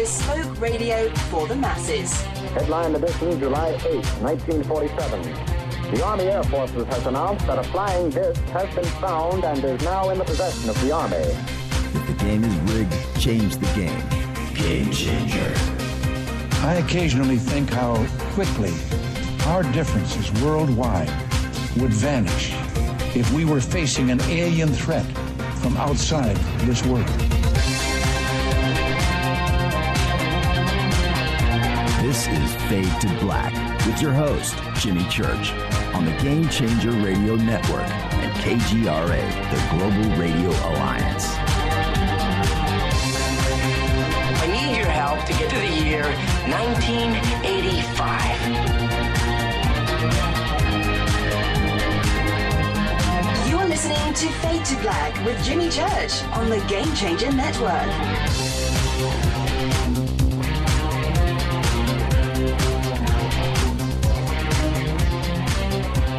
Bespoke radio for the masses. Headline edition, July 8, 1947. The Army Air Forces has announced that a flying disc has been found and is now in the possession of the Army. If the game is rigged, change the game. Game changer. I occasionally think how quickly our differences worldwide would vanish if we were facing an alien threat from outside this world. This is Fade to Black with your host, Jimmy Church, on the Game Changer Radio Network and KGRA, the Global Radio Alliance. I need your help to get to the year 1985. You're listening to Fade to Black with Jimmy Church on the Game Changer Network.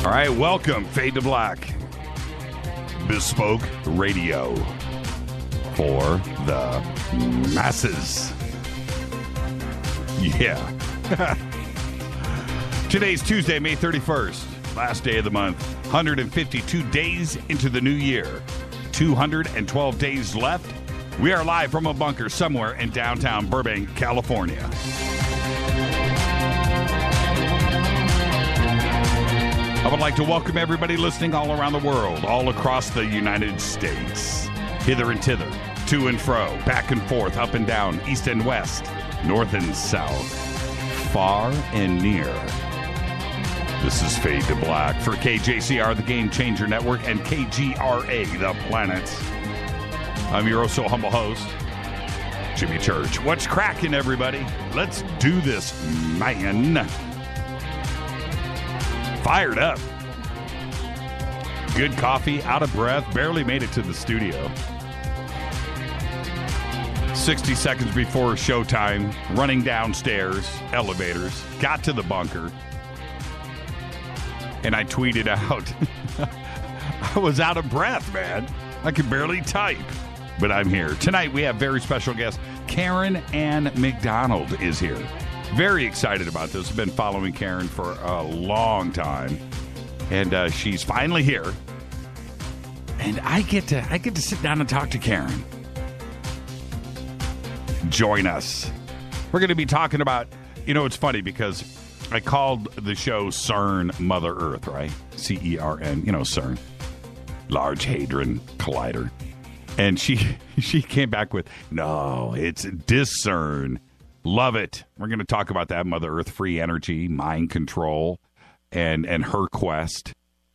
All right, welcome, Fade to Black. Bespoke radio for the masses. Yeah. Today's Tuesday, May 31st, last day of the month. 152 days into the new year. 212 days left. We are live from a bunker somewhere in downtown Burbank, California. I would like to welcome everybody listening all around the world, all across the United States. Hither and thither, to and fro, back and forth, up and down, east and west, north and south, far and near. This is Fade to Black for KJCR, the Game Changer Network, and KGRA, the planet. I'm your so humble host, Jimmy Church. What's cracking, everybody? Let's do this, man. Fired up. Good coffee, out of breath, barely made it to the studio. 60 seconds before showtime, running downstairs, elevators, got to the bunker, and I tweeted out, I was out of breath, man. I could barely type, but I'm here. Tonight we have very special guest, Ann MacDonald is here. Very excited about this. I've been following Karen for a long time, and she's finally here. And I get to sit down and talk to Karen. Join us. We're going to be talking about, it's funny because I called the show CERN Mother Earth, right? CERN, CERN, Large Hadron Collider. And she came back with, no, it's discern. Love it. We're going to talk about that, Mother Earth, free energy, mind control, and her quest,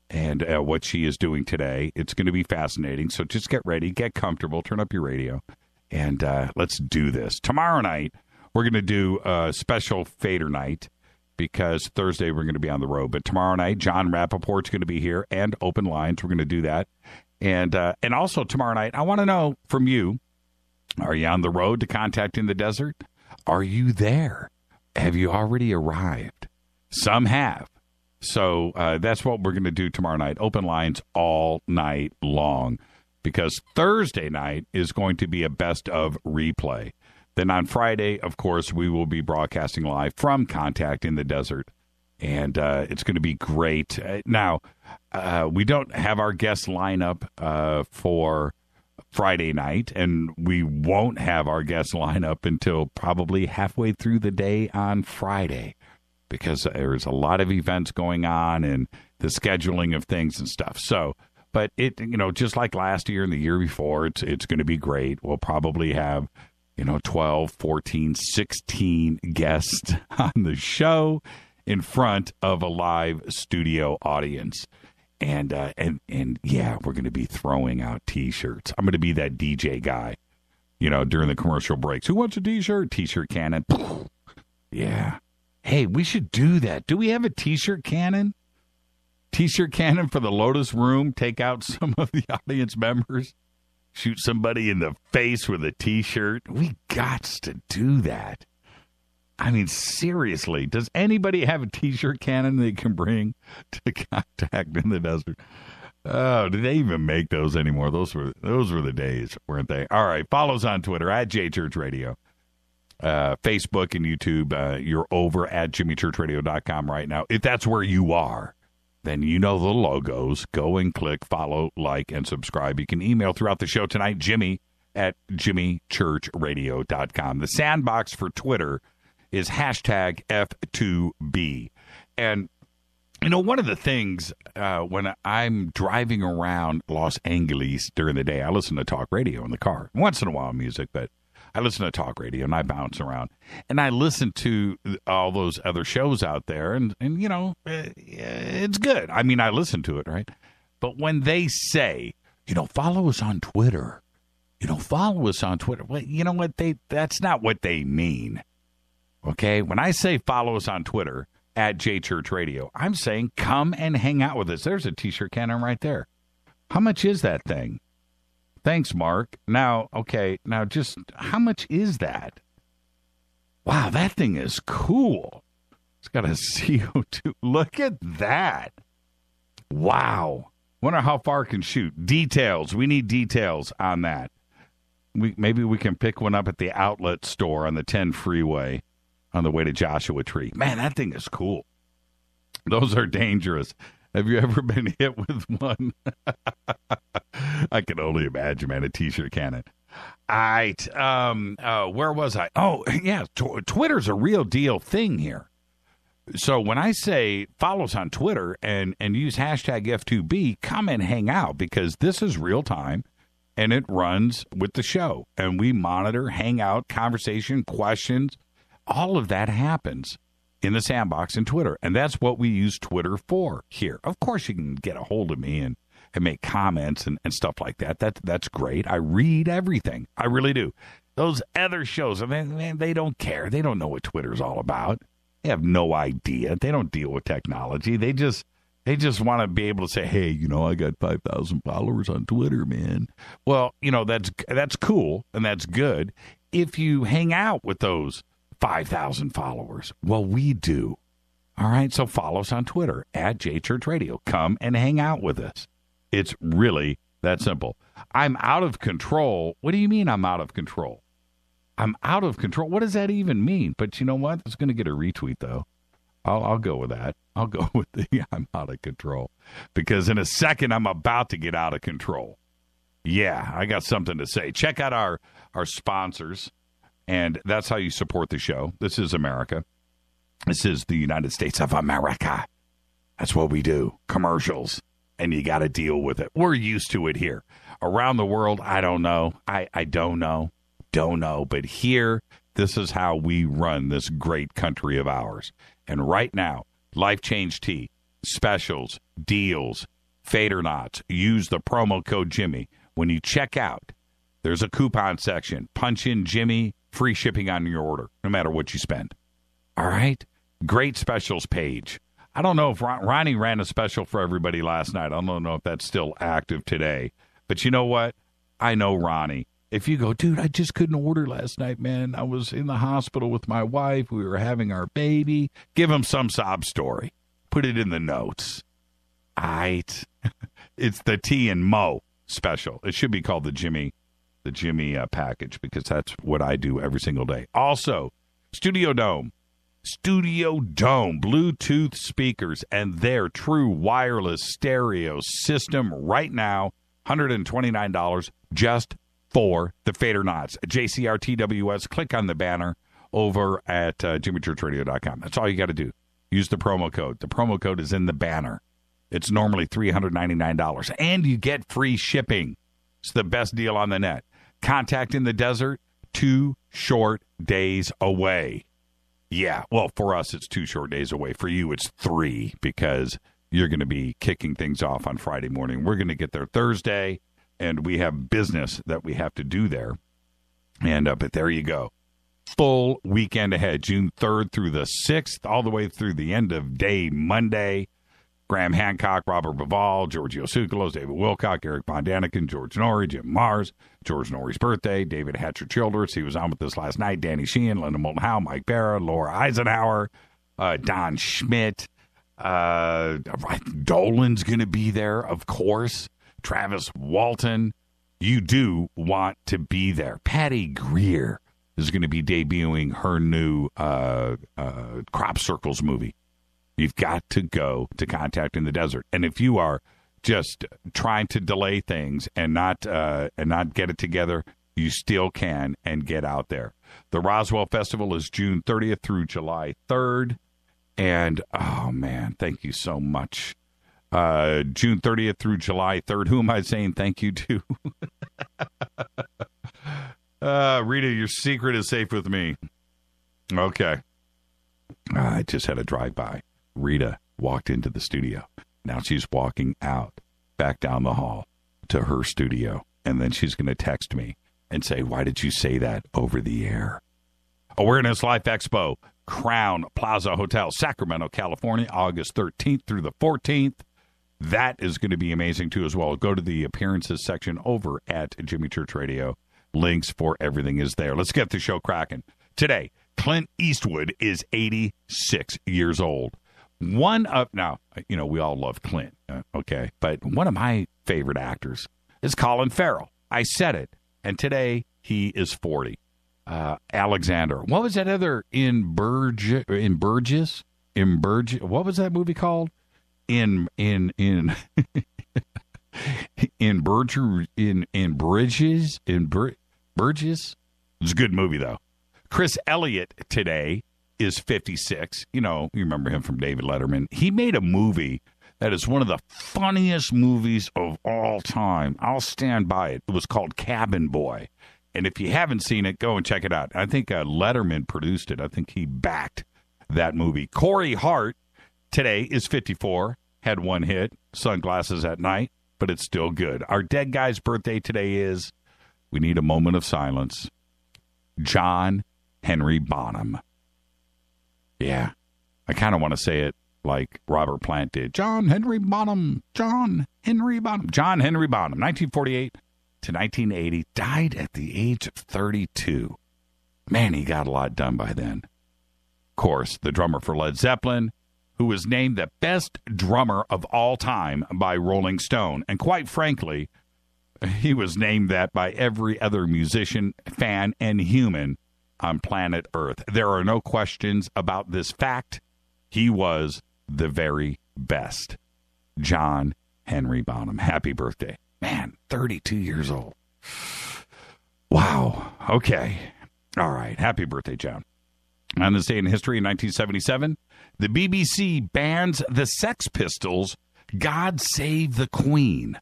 and what she is doing today. It's going to be fascinating. So just get ready, get comfortable, turn up your radio, and let's do this. Tomorrow night, we're going to do a special Fader night because Thursday we're going to be on the road. But tomorrow night, John Rappaport's going to be here and open lines. We're going to do that. And also tomorrow night, I want to know from you, are you on the road to Contacting the Desert? Are you there? Have you already arrived? Some have. So that's what we're going to do tomorrow night. Open lines all night long because Thursday night is going to be a best of replay. Then on Friday, of course, we will be broadcasting live from Contacting the Desert. And it's going to be great. Now, we don't have our guest lineup for Friday night, and we won't have our guest lineup until probably halfway through the day on Friday because there's a lot of events going on and the scheduling of things and stuff. So, but it, just like last year and the year before, it's going to be great. We'll probably have, 12, 14, 16 guests on the show in front of a live studio audience. And yeah, we're going to be throwing out T-shirts. I'm going to be that DJ guy, during the commercial breaks. Who wants a T-shirt? T-shirt cannon. Yeah. Hey, we should do that. Do we have a T-shirt cannon? T-shirt cannon for the Lotus Room. Take out some of the audience members. Shoot somebody in the face with a T-shirt. We got to do that. I mean, seriously, does anybody have a T-shirt cannon they can bring to Contact in the Desert? Oh, do they even make those anymore? Those were the days, weren't they? All right, follow us on Twitter at JChurchRadio. Facebook and YouTube. You're over at jimmychurchradio.com right now. If that's where you are, then you know the logos. Go and click, follow, like, and subscribe. You can email throughout the show tonight, Jimmy at jimmychurchradio.com. The sandbox for Twitter is hashtag F2B. And, you know, one of the things when I'm driving around Los Angeles during the day, I listen to talk radio in the car. Once in a while music, but I listen to talk radio and I bounce around. And I listen to all those other shows out there, and you know, it's good. I mean, I listen to it, right? But when they say, you know, follow us on Twitter, well, you know what? That's not what they mean. Okay? When I say follow us on Twitter, at JChurchRadio, I'm saying come and hang out with us. There's a T-shirt cannon right there. How much is that thing? Thanks, Mark. Now, just how much is that? Wow, that thing is cool. It's got a CO2. Look at that. Wow. Wonder how far it can shoot. Details. We need details on that. Maybe we can pick one up at the outlet store on the 10 freeway on the way to Joshua Tree. Man, that thing is cool. Those are dangerous. Have you ever been hit with one? I can only imagine, man, a T-shirt cannon. All right. Where was I? Oh, yeah. Twitter's a real deal thing here. So when I say follow us on Twitter and use hashtag F2B, come and hang out, because this is real time and it runs with the show. And we monitor, hang out, conversation, questions. All of that happens in the sandbox in Twitter. And that's what we use Twitter for here. Of course, you can get a hold of me and make comments and stuff like that. That's great. I read everything. I really do. Those other shows, man, they don't care. They don't know what Twitter's all about. They have no idea. They don't deal with technology. They just want to be able to say, hey, you know, I got 5,000 followers on Twitter, man. Well, you know, that's cool and that's good if you hang out with those 5,000 followers. Well, we do. All right, so follow us on Twitter at JChurchRadio. Come and hang out with us. It's really that simple. I'm out of control. What do you mean I'm out of control? I'm out of control. What does that even mean? But you know what? It's going to get a retweet, though. I'll go with that. I'll go with the I'm out of control. Because in a second, I'm about to get out of control. Yeah, I got something to say. Check out our sponsors. And that's how you support the show. This is America. This is the United States of America. That's what we do. Commercials. And you got to deal with it. We're used to it here. Around the world, I don't know. I don't know. Don't know. But here, this is how we run this great country of ours. And right now, Life Change Tea, specials, deals, Fader Knots. Use the promo code Jimmy. When you check out, there's a coupon section. Punch in Jimmy. Free shipping on your order, no matter what you spend. All right? Great specials page. I don't know if Ronnie ran a special for everybody last night. I don't know if that's still active today. But you know what? I know Ronnie. If you go, dude, I just couldn't order last night, man. I was in the hospital with my wife. We were having our baby. Give him some sob story. Put it in the notes. All right? It's the T and Mo special. It should be called the Jimmy package, because that's what I do every single day. Also, Studio Dome, Bluetooth speakers and their true wireless stereo system right now, $129 just for the Fader Knots. JCRTWS, click on the banner over at jimmychurchradio.com. That's all you got to do. Use the promo code. The promo code is in the banner. It's normally $399, and you get free shipping. It's the best deal on the net. Contact in the desert, 2 short days away. Yeah, well, for us, it's 2 short days away. For you, it's 3, because you're going to be kicking things off on Friday morning. We're going to get there Thursday, and we have business that we have to do there. And but there you go. Full weekend ahead, June 3rd through the 6th, all the way through the end of day Monday. Graham Hancock, Robert Bivall, Giorgio Tsoukalos, David Wilcock, Eric Von Daniken, George Norrie, Jim Mars, George Norrie's birthday, David Hatcher Childress, he was on with us last night, Danny Sheehan, Linda Moulton Howe, Mike Barra, Laura Eisenhower, Don Schmidt, Dolan's going to be there, of course, Travis Walton. You do want to be there. Patty Greer is going to be debuting her new Crop Circles movie. You've got to go to Contact in the Desert. And if you are just trying to delay things and not get it together, you still can and get out there. The Roswell Festival is June 30th through July 3rd. And, oh, man, thank you so much. June 30th through July 3rd. Who am I saying thank you to? Rita, your secret is safe with me. Okay. I just had a drive-by. Rita walked into the studio. Now she's walking out, back down the hall to her studio. And then she's going to text me and say, why did you say that over the air? Awareness Life Expo, Crown Plaza Hotel, Sacramento, California, August 13th through the 14th. That is going to be amazing, too, as well. Go to the appearances section over at Jimmy Church Radio. Links for everything is there. Let's get the show cracking. Today, Clint Eastwood is 86 years old. Now, you know, we all love Clint, okay? But one of my favorite actors is Colin Farrell. I said it. And today, he is 40. Alexander. What was that other in Burgess? What was that movie called? In Burgess. It's a good movie though. Chris Elliott today is 56. You know, you remember him from David Letterman. He made a movie that is one of the funniest movies of all time. I'll stand by it. It was called Cabin Boy. And if you haven't seen it, go and check it out. I think Letterman produced it. I think he backed that movie. Corey Hart today is 54. Had one hit, Sunglasses at Night, but it's still good. Our dead guy's birthday today is, we need a moment of silence, John Henry Bonham. Yeah, I kind of want to say it like Robert Plant did. John Henry Bonham, 1948 to 1980, died at the age of 32. Man, he got a lot done by then. Of course, the drummer for Led Zeppelin, who was named the best drummer of all time by Rolling Stone. And quite frankly, he was named that by every other musician, fan, and human on planet Earth. There are no questions about this fact. He was the very best. John Henry Bonham. Happy birthday. Man, 32 years old. Wow. Okay. All right. Happy birthday, John. On this day in history, in 1977, the BBC bans the Sex Pistols' God Save the Queen.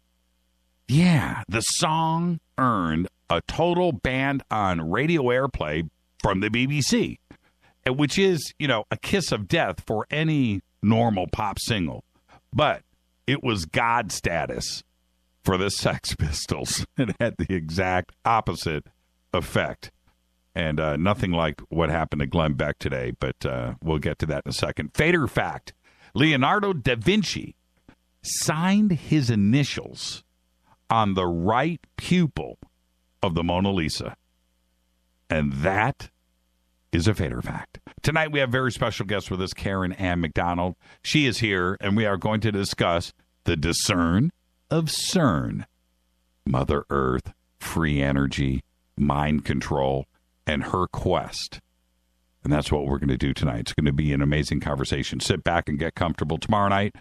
Yeah, the song earned a total ban on radio airplay from the BBC, which is, you know, a kiss of death for any normal pop single. But it was God status for the Sex Pistols. It had the exact opposite effect. And nothing like what happened to Glenn Beck today, but we'll get to that in a second. Fader fact, Leonardo da Vinci signed his initials on the right pupil of the Mona Lisa. And that is a Fader fact. Tonight we have very special guest with us, Karen Ann MacDonald. She is here, and we are going to discuss the discern of CERN, Mother Earth, free energy, mind control, and her quest. And that's what we're going to do tonight. It's going to be an amazing conversation. Sit back and get comfortable. Tomorrow night,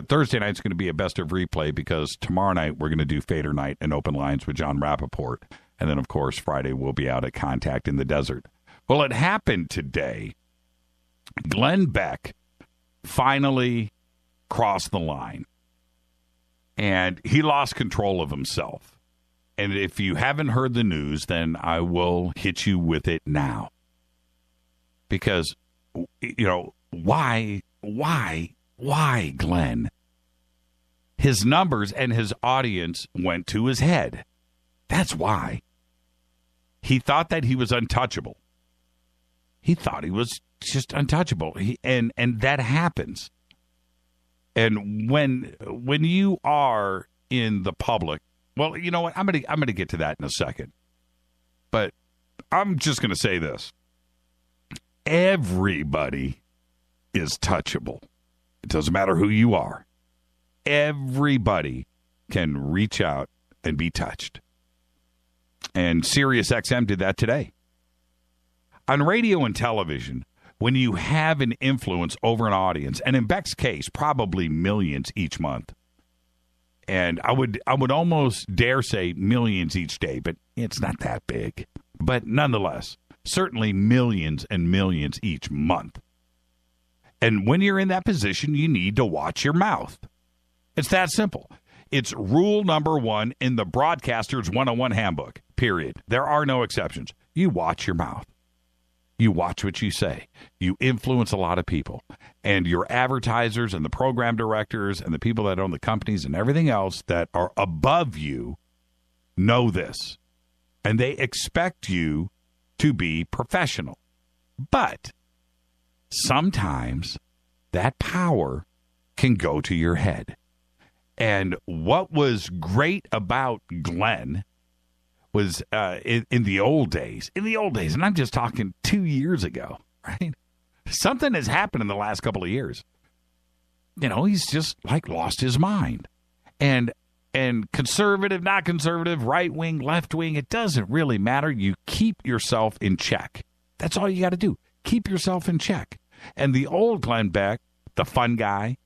Thursday night's going to be a best of replay because tomorrow night we're going to do Fader Night and Open Lines with John Rappaport. And then, of course, Friday we'll be out at Contact in the Desert. Well, it happened today. Glenn Beck finally crossed the line. And he lost control of himself. And if you haven't heard the news, then I will hit you with it now. Because, you know, why, Glenn? His numbers and his audience went to his head. That's why. He thought that he was untouchable. He thought he was just untouchable. And that happens. And when you are in the public, well, you know what? I'm gonna get to that in a second. But I'm just gonna say this. Everybody is touchable. It doesn't matter who you are. Everybody can reach out and be touched. And SiriusXM did that today. On radio and television, when you have an influence over an audience, and in Beck's case, probably millions each month, and I would almost dare say millions each day, but it's not that big. But nonetheless, certainly millions and millions each month. And when you're in that position, you need to watch your mouth. It's that simple. It's rule number 1 in the Broadcaster's 101 Handbook, period. There are no exceptions. You watch your mouth. You watch what you say. You influence a lot of people. And your advertisers and the program directors and the people that own the companies and everything else that are above you know this. And they expect you to be professional. But sometimes that power can go to your head. And what was great about Glenn was in the old days, and I'm just talking 2 years ago, right? Something has happened in the last couple of years. You know, he's just like lost his mind. And conservative, not conservative, right wing, left wing, it doesn't really matter. You keep yourself in check. That's all you got to do. Keep yourself in check. And the old Glenn Beck, the fun guy,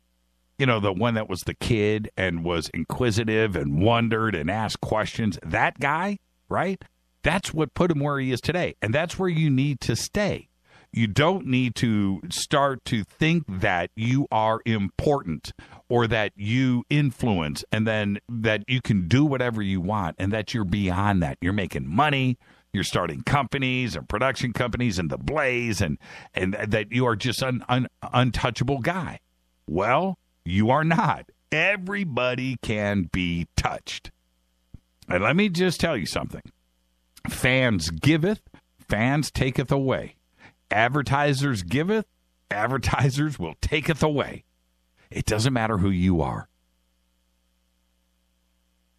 you know, the one that was the kid and was inquisitive and wondered and asked questions, that guy, right? That's what put him where he is today. And that's where you need to stay. You don't need to start to think that you are important or that you influence and then that you can do whatever you want and that you're beyond that. You're making money. You're starting companies and production companies and the blaze and that you are just an untouchable guy. Well, you are not. Everybody can be touched. And let me just tell you something. Fans giveth, fans taketh away. Advertisers giveth, advertisers will taketh away. It doesn't matter who you are.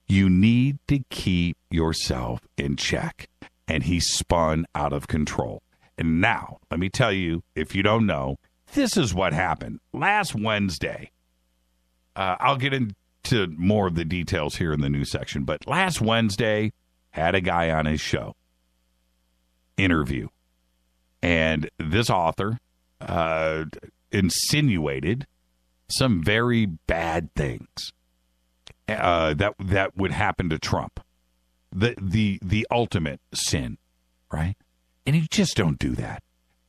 You need to keep yourself in check. And he spun out of control. And now, let me tell you, if you don't know, this is what happened. Last Wednesday, I'll get into more of the details here in the news section, but last Wednesday, had a guy on his show, interview. And this author insinuated some very bad things that would happen to Trump. The ultimate sin, right? And you just don't do that.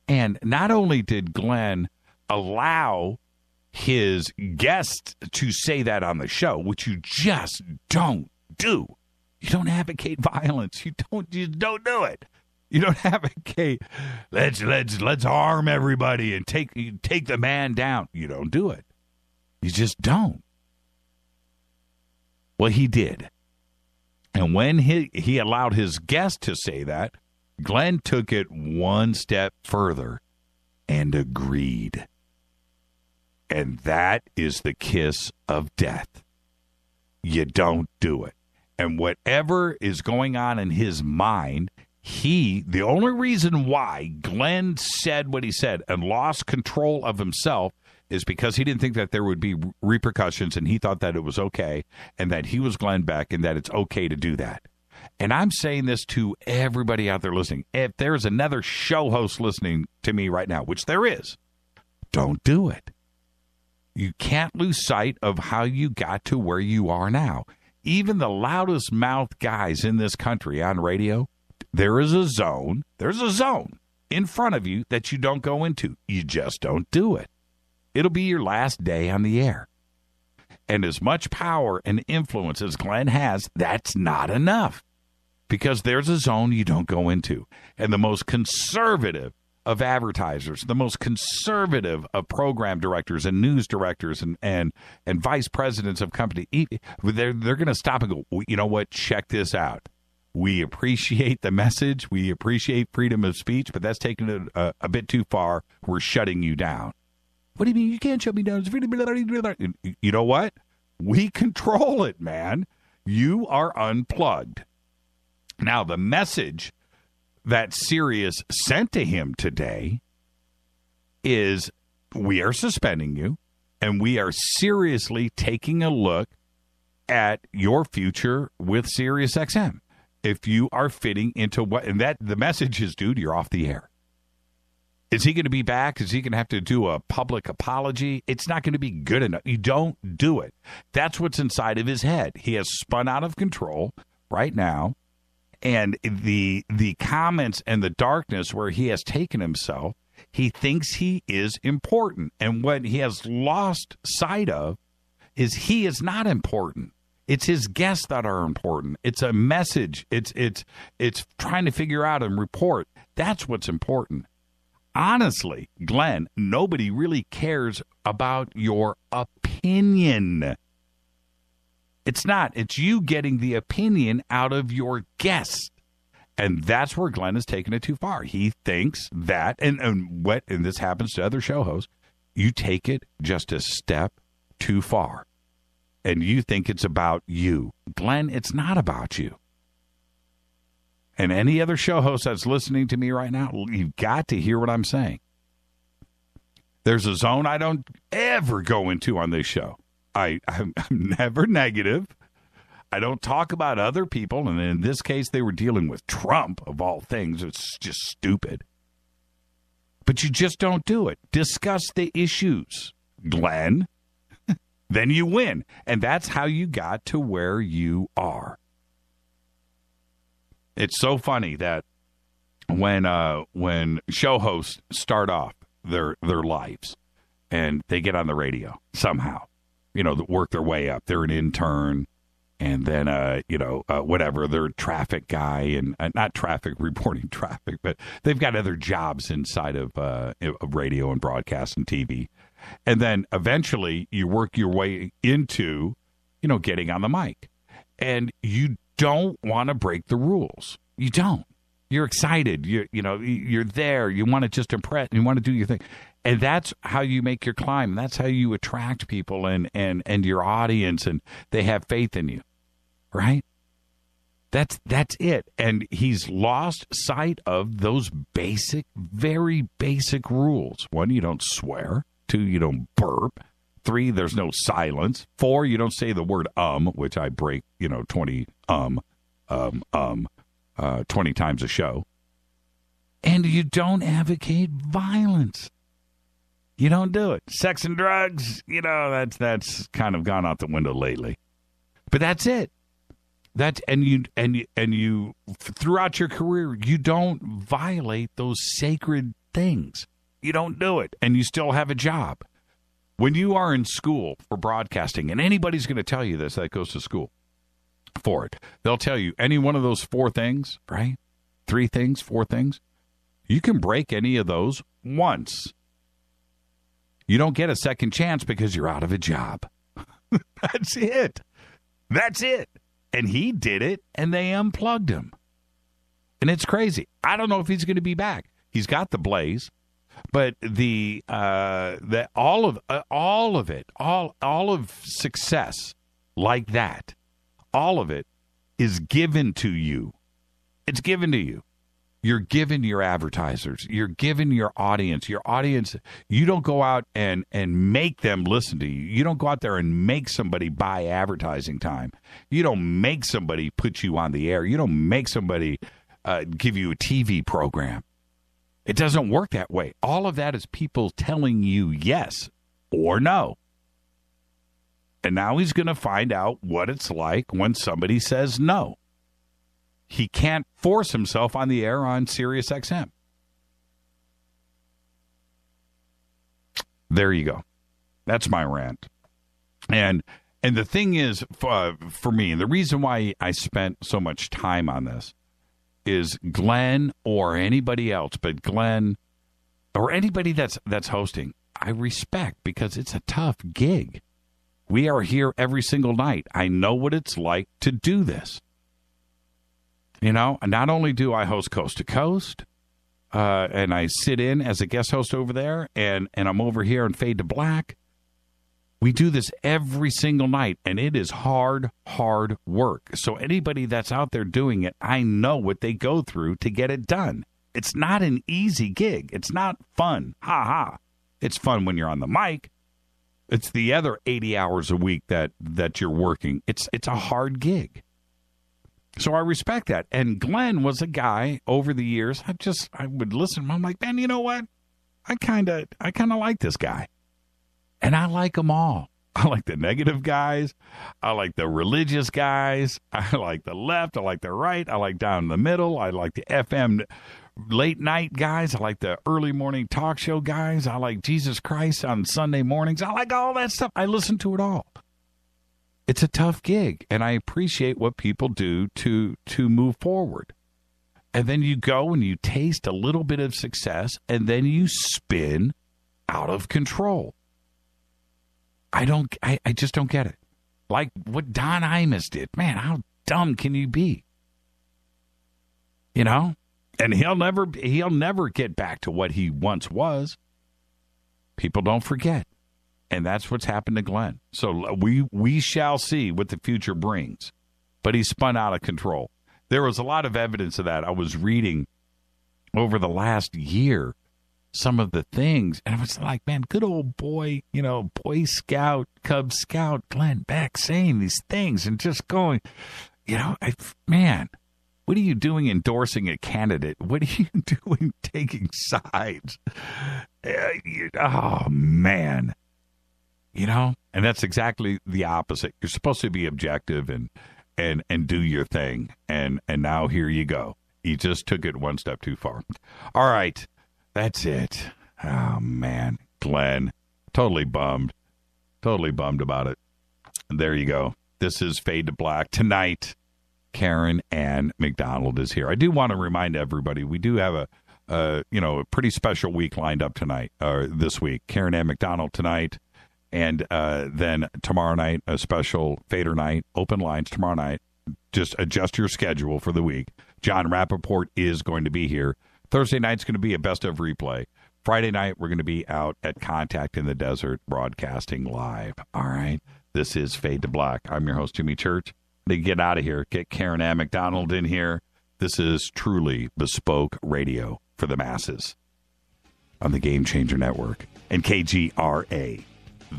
And not only did Glenn allow his guest to say that on the show, which you just don't do. You don't advocate violence. You don't do it. You don't advocate let's arm everybody and take the man down. You don't do it. You just don't. Well, he did. And when he allowed his guest to say that, Glenn took it one step further and agreed. And that is the kiss of death. You don't do it. And whatever is going on in his mind, the only reason why Glenn said what he said and lost control of himself is because he didn't think that there would be repercussions, and he thought that it was okay, and that he was Glenn Beck, and that it's okay to do that. And I'm saying this to everybody out there listening. If there's another show host listening to me right now, which there is, don't do it. You can't lose sight of how you got to where you are now. Even the loudest mouthed guys in this country on radio, there's a zone in front of you that you don't go into. You just don't do it. It'll be your last day on the air. And as much power and influence as Glenn has, that's not enough. Because there's a zone you don't go into. And the most conservative of advertisers, the most conservative of program directors and news directors and vice presidents of company, they're going to stop and go, you know what, check this out. We appreciate the message. We appreciate freedom of speech, but that's taking it a bit too far. We're shutting you down. What do you mean? You can't shut me down. You know what? We control it, man. You are unplugged. Now, the message that Sirius sent to him today is we are suspending you, and we are seriously taking a look at your future with Sirius XM. If you are fitting into what, and that the message is, dude, you're off the air. Is he going to be back? Is he going to have to do a public apology? It's not going to be good enough. You don't do it. That's what's inside of his head. He has spun out of control right now. And the comments and the darkness where he has taken himself, he thinks he is important. And what he has lost sight of is he is not important. It's his guests that are important. It's a message. It's trying to figure out and report. That's what's important. Honestly, Glenn, nobody really cares about your opinion. It's not. It's you getting the opinion out of your guest. And that's where Glenn has taken it too far. He thinks that, and this happens to other show hosts, you take it just a step too far. And you think it's about you. Glenn, it's not about you. And any other show host that's listening to me right now, you've got to hear what I'm saying. There's a zone I don't ever go into on this show. I'm never negative. I don't talk about other people. And in this case, they were dealing with Trump, of all things. It's just stupid. But you just don't do it. Discuss the issues, Glenn. Then you win. And that's how you got to where you are. It's so funny that when show hosts start off their lives and they get on the radio somehow, work their way up. They're an intern, and then whatever, they're a traffic guy, and not traffic reporting traffic, but they've got other jobs inside of radio and broadcast and TV, and then eventually you work your way into getting on the mic, and you don't want to break the rules. You don't. You're excited. You're there. You want to just impress. You want to do your thing. And that's how you make your climb. That's how you attract people and your audience, and they have faith in you. Right? That's it. And he's lost sight of those basic, very basic rules. 1, you don't swear. 2, you don't burp. 3, there's no silence. 4, you don't say the word which I break, 20 20 times a show. And you don't advocate violence. You don't do it. Sex and drugs, that's kind of gone out the window lately. But that's it. And you throughout your career, you don't violate those sacred things. You don't do it, and you still have a job. When you are in school for broadcasting, and anybody's going to tell you this that goes to school for it, they'll tell you any one of those 4 things, right? 3 things, 4 things. You can break any of those once. You don't get a second chance because you're out of a job. That's it. That's it. And he did it, and they unplugged him. And it's crazy. I don't know if he's going to be back. He's got the blaze, but all of success like that, all of it is given to you. It's given to you. You're given your advertisers. You're given your audience. Your audience, you don't go out and make them listen to you. You don't go out there and make somebody buy advertising time. You don't make somebody put you on the air. You don't make somebody give you a TV program. It doesn't work that way. All of that is people telling you yes or no. And now he's going to find out what it's like when somebody says no. He can't force himself on the air on Sirius XM. There you go. That's my rant. And the thing is, for me, and the reason why I spent so much time on this is Glenn or anybody else, but Glenn or anybody that's hosting, I respect, because it's a tough gig. We are here every single night. I know what it's like to do this. Not only do I host Coast to Coast, and I sit in as a guest host over there, and I'm over here in Fade to Black. We do this every single night, and it is hard work. So anybody that's out there doing it, I know what they go through to get it done. It's not an easy gig. It's not fun. Ha ha. It's fun when you're on the mic. It's the other 80 hours a week that you're working. It's a hard gig. So I respect that. And Glenn was a guy over the years. I would listen. I'm like, man, you know what? I kind of like this guy. And I like them all. I like the negative guys. I like the religious guys. I like the left. I like the right. I like down in the middle. I like the FM late night guys. I like the early morning talk show guys. I like Jesus Christ on Sunday mornings. I like all that stuff. I listen to it all. It's a tough gig, and I appreciate what people do to move forward. And then you go and you taste a little bit of success, and then you spin out of control. I just don't get it. Like what Don Imus did. Man, how dumb can you be? You know? And he'll never get back to what he once was. People don't forget. And that's what's happened to Glenn. So we shall see what the future brings. But he spun out of control. There was a lot of evidence of that. I was reading over the last year some of the things, and I was like, man, good old boy, Boy Scout, Cub Scout, Glenn Beck saying these things and just going, man, what are you doing endorsing a candidate? What are you doing taking sides? Oh, man. And that's exactly the opposite. You're supposed to be objective and do your thing. And now here you go. You just took it one step too far. All right. That's it. Oh, man. Glenn. Totally bummed about it. And there you go. This is Fade to Black. Tonight, Karen Ann MacDonald is here. I do want to remind everybody, we do have a pretty special week lined up tonight, this week. Karen Ann MacDonald tonight. And then tomorrow night, a special Fader night, open lines tomorrow night. Just adjust your schedule for the week. John Rappaport is going to be here. Thursday night's going to be a best of replay. Friday night, we're going to be out at Contact in the Desert broadcasting live. All right. This is Fade to Black. I'm your host, Jimmy Church. To get out of here, get Karen Ann MacDonald in here. This is truly bespoke radio for the masses on the Game Changer Network and KGRA,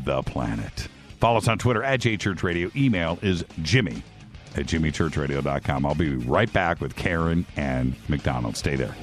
The Planet. Follow us on Twitter at JChurchRadio. Email is jimmy@jimmychurchradio.com. I'll be right back with Karen Ann MacDonald. Stay there.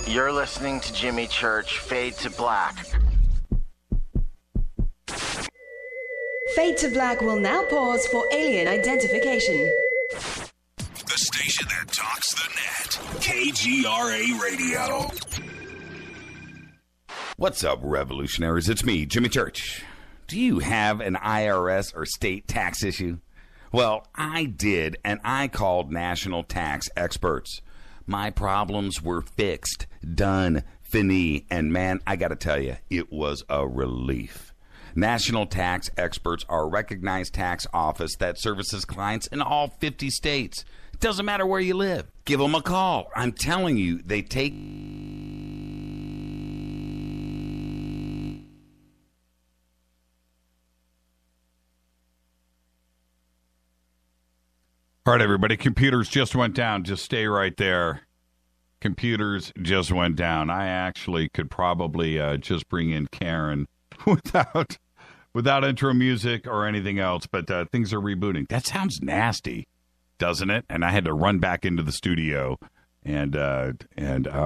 You're listening to Jimmy Church, Fade to Black. Fade to Black will now pause for alien identification. The station that talks the net. KGRA Radio. What's up, revolutionaries? It's me, Jimmy Church. Do you have an IRS or state tax issue? Well, I did, and I called national tax experts. My problems were fixed, done, fini, and man, I got to tell you, it was a relief. National Tax Experts are a recognized tax office that services clients in all 50 states. It doesn't matter where you live. Give them a call. I'm telling you, they take... All right, everybody, computers just went down. Just stay right there. Computers just went down. I actually could probably just bring in Karen without intro music or anything else, but things are rebooting. That sounds nasty, doesn't it? And I had to run back into the studio, and I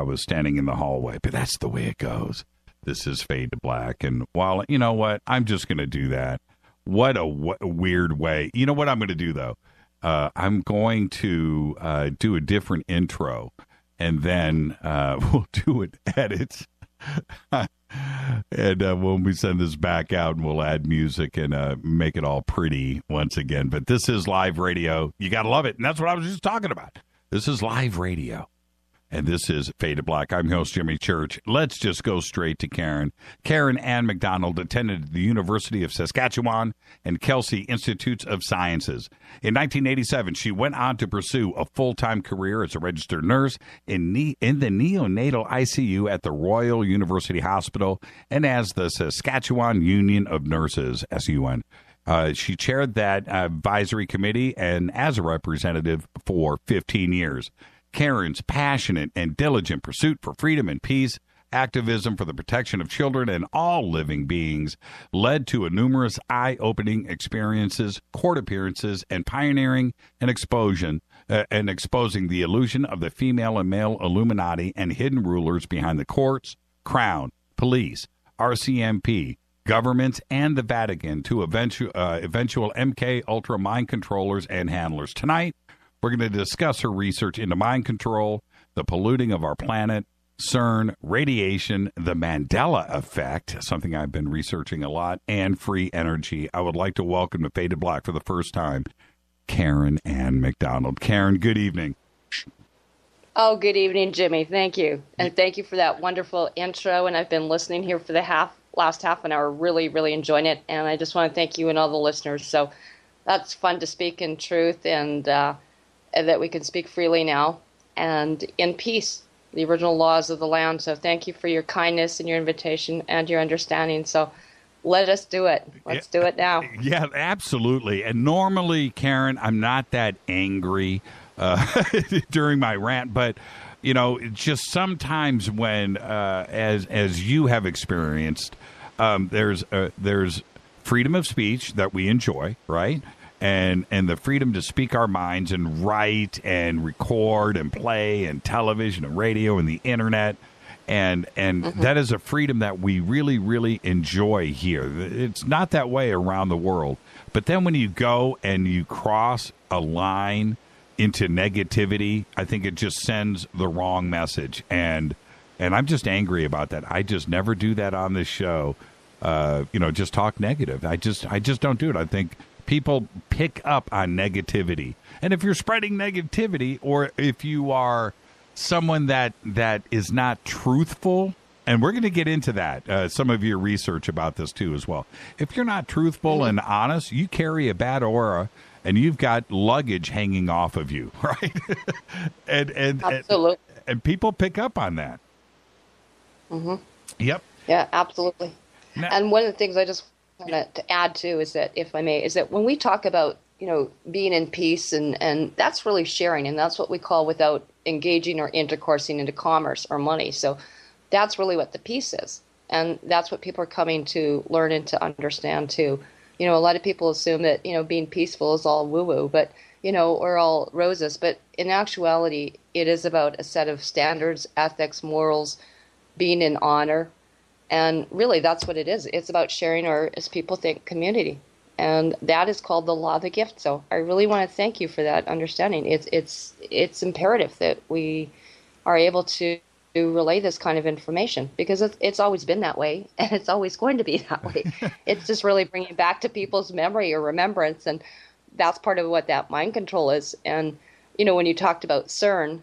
was standing in the hallway. But that's the way it goes. This is Fade to Black. And while, you know what, I'm just going to do that. What a weird way. You know what I'm going to do, though? I'm going to do a different intro, and then we'll do an edit. And when we send this back out, we'll add music and make it all pretty once again. But this is live radio. You got to love it. And that's what I was just talking about. This is live radio. and this is Fade to Black. I'm host Jimmy Church. Let's just go straight to Karen. Karen Ann MacDonald attended the University of Saskatchewan and Kelsey Institutes of Sciences. In 1987, she went on to pursue a full-time career as a registered nurse in the neonatal ICU at the Royal University Hospital and as the Saskatchewan Union of Nurses, SUN. She chaired that advisory committee and as a representative for 15 years. Karen's passionate and diligent pursuit for freedom and peace, activism for the protection of children and all living beings led to numerous eye-opening experiences, court appearances, and pioneering and exposing the illusion of the female and male Illuminati and hidden rulers behind the courts, crown, police, RCMP, governments, and the Vatican to eventual MK Ultra mind controllers and handlers. Tonight, we're going to discuss her research into mind control, the polluting of our planet, CERN, radiation, the Mandela effect, something I've been researching a lot, and free energy. I would like to welcome to Fade to Black for the first time, Karen Ann MacDonald. Karen, good evening. Oh, good evening, Jimmy. Thank you. And thank you for that wonderful intro. And I've been listening here for the last half an hour, really, really enjoying it. And I just want to thank you and all the listeners. So that's fun to speak in truth and that we can speak freely now and in peace, the original laws of the land. So thank you for your kindness and your invitation and your understanding. So let us do it. Let's do it now. Yeah, absolutely. And normally, Karen, I'm not that angry during my rant, but you know, just sometimes when, as you have experienced, there's freedom of speech that we enjoy, right? And the freedom to speak our minds and write and record and play and television and radio and the internet. And that is a freedom that we really, really enjoy here. It's not that way around the world. But then when you go and you cross a line into negativity, I think it just sends the wrong message. And I'm just angry about that. I just never do that on this show. Just talk negative. I just don't do it. I think people pick up on negativity. And if you're spreading negativity, or if you are someone that is not truthful, and we're going to get into that, some of your research about this too as well. If you're not truthful and honest, you carry a bad aura and you've got luggage hanging off of you, right? and absolutely. And people pick up on that. Mm-hmm. Yep. Yeah, absolutely. Now, and one of the things I just want to add too is that, if I may, is that when we talk about, being in peace and that's really sharing, and that's what we call without engaging or intercoursing into commerce or money. So that's really what the peace is. And that's what people are coming to learn and to understand too. A lot of people assume that, being peaceful is all woo-woo, but, or all roses. But in actuality, it is about a set of standards, ethics, morals, being in honor. And really, that's what it is. It's about sharing our, as people think, community. And that is called the law of the gift. So I really want to thank you for that understanding. It's imperative that we are able to relay this kind of information, because it's always been that way, and it's always going to be that way. It's just really bringing back to people's memory or remembrance, and that's part of what that mind control is. And, when you talked about CERN,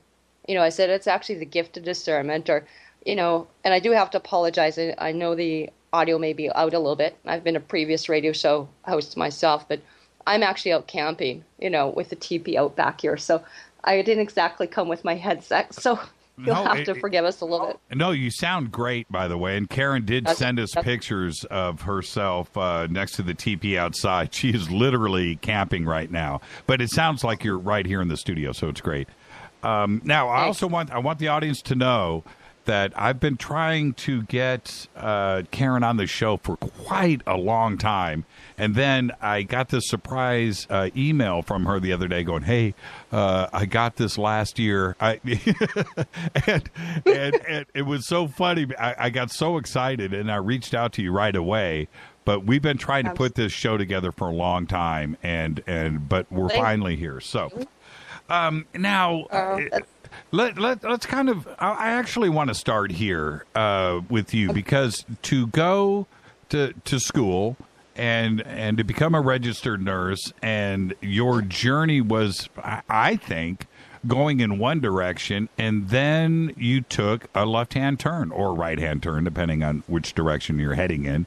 I said it's actually the gift of discernment, or, and I do have to apologize. I know the audio may be out a little bit. I've been a previous radio show host myself, but I'm actually out camping, with the teepee out back here. So I didn't exactly come with my headset. So you'll have to forgive us a little bit. No, you sound great, by the way. And Karen did send us pictures of herself next to the teepee outside. She is literally camping right now. But it sounds like you're right here in the studio, so it's great. Now, I also want the audience to know that I've been trying to get Karen on the show for quite a long time. And then I got this surprise email from her the other day going, hey, I got this last year. And it was so funny. I got so excited, and I reached out to you right away. But we've been trying to put this show together for a long time, but we're finally here. So now... Let's kind of, I actually want to start here with you, because to go to school and to become a registered nurse, and your journey was, I think, going in one direction, and then you took a left-hand turn or right-hand turn, depending on which direction you're heading in.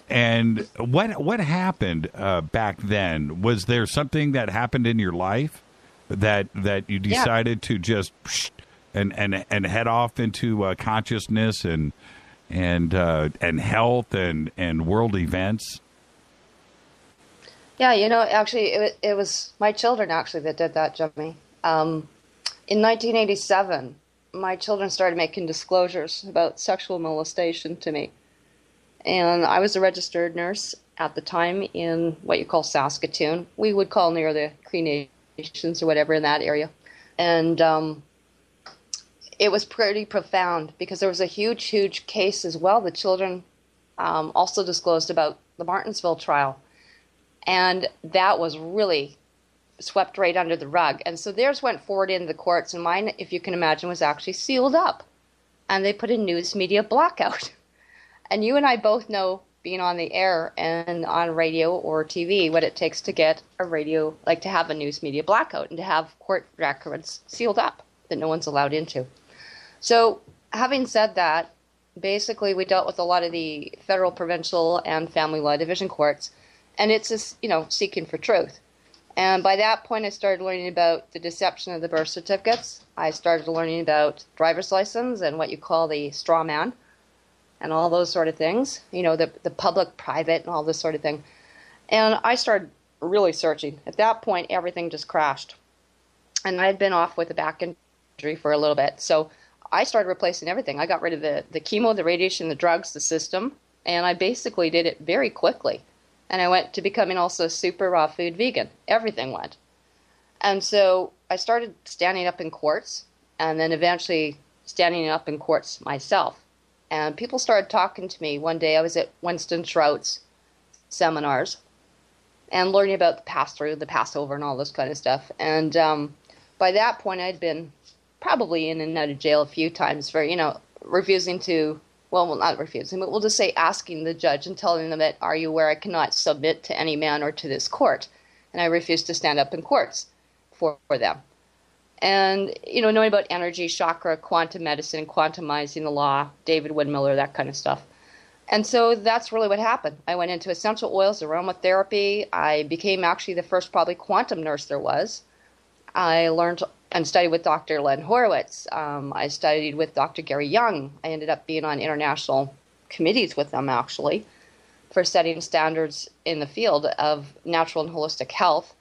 And what happened back then? Was there something that happened in your life that you decided to just and head off into consciousness and health and world events? Yeah, actually, it was my children actually that did that, Jimmy. In 1987, my children started making disclosures about sexual molestation to me. And I was a registered nurse at the time in what you call Saskatoon. We would call near the Cree Nations or whatever in that area. And it was pretty profound because there was a huge case as well. The children also disclosed about the Martinsville trial. And that was really swept right under the rug. And so theirs went forward into the courts, and mine, if you can imagine, was actually sealed up. And they put a news media blackout. And you and I both know, being on the air and on radio or TV, what it takes to get a radio, like to have a news media blackout and to have court records sealed up that no one's allowed into. So having said that, basically we dealt with a lot of the federal, provincial, and family law division courts. And it's just, seeking for truth. And by that point, I started learning about the deception of the birth certificates. I started learning about driver's license and what you call the straw man and all those sort of things, the public-private and all this sort of thing. And I started really searching. At that point, everything just crashed. And I had been off with a back injury for a little bit. So I started replacing everything. I got rid of the chemo, the radiation, the drugs, the system, and I basically did it very quickly. And I went to becoming also super raw food vegan. Everything went. And so I started standing up in courts and then eventually standing up in courts myself. And people started talking to me. One day I was at Winston Trout's seminars and learning about the pass-through, the Passover, and all this kind of stuff. And by that point, I'd been probably in and out of jail a few times for, refusing to, well, not refusing, but we'll just say asking the judge and telling them that, are you aware I cannot submit to any man or to this court? And I refused to stand up in courts for them. And, knowing about energy, chakra, quantum medicine, quantumizing the law, David Windmiller, that kind of stuff. And so that's really what happened. I went into essential oils, aromatherapy. I became actually the first probably quantum nurse there was. I learned and studied with Dr. Len Horowitz. I studied with Dr. Gary Young. I ended up being on international committees with them, actually, for setting standards in the field of natural and holistic health.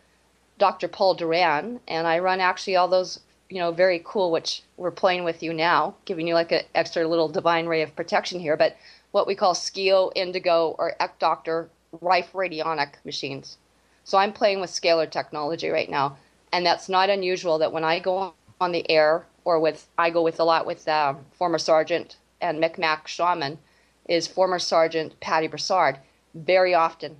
Dr. Paul Duran, and I run actually all those, very cool, which we're playing with you now, giving you like an extra little divine ray of protection here, but what we call Skio, Indigo, or Ecdoctor Rife Radionic machines. So I'm playing with scalar technology right now. And that's not unusual that when I go on the air or I go with a lot with former Sergeant and Micmac shaman is former Sergeant Patty Broussard. Very often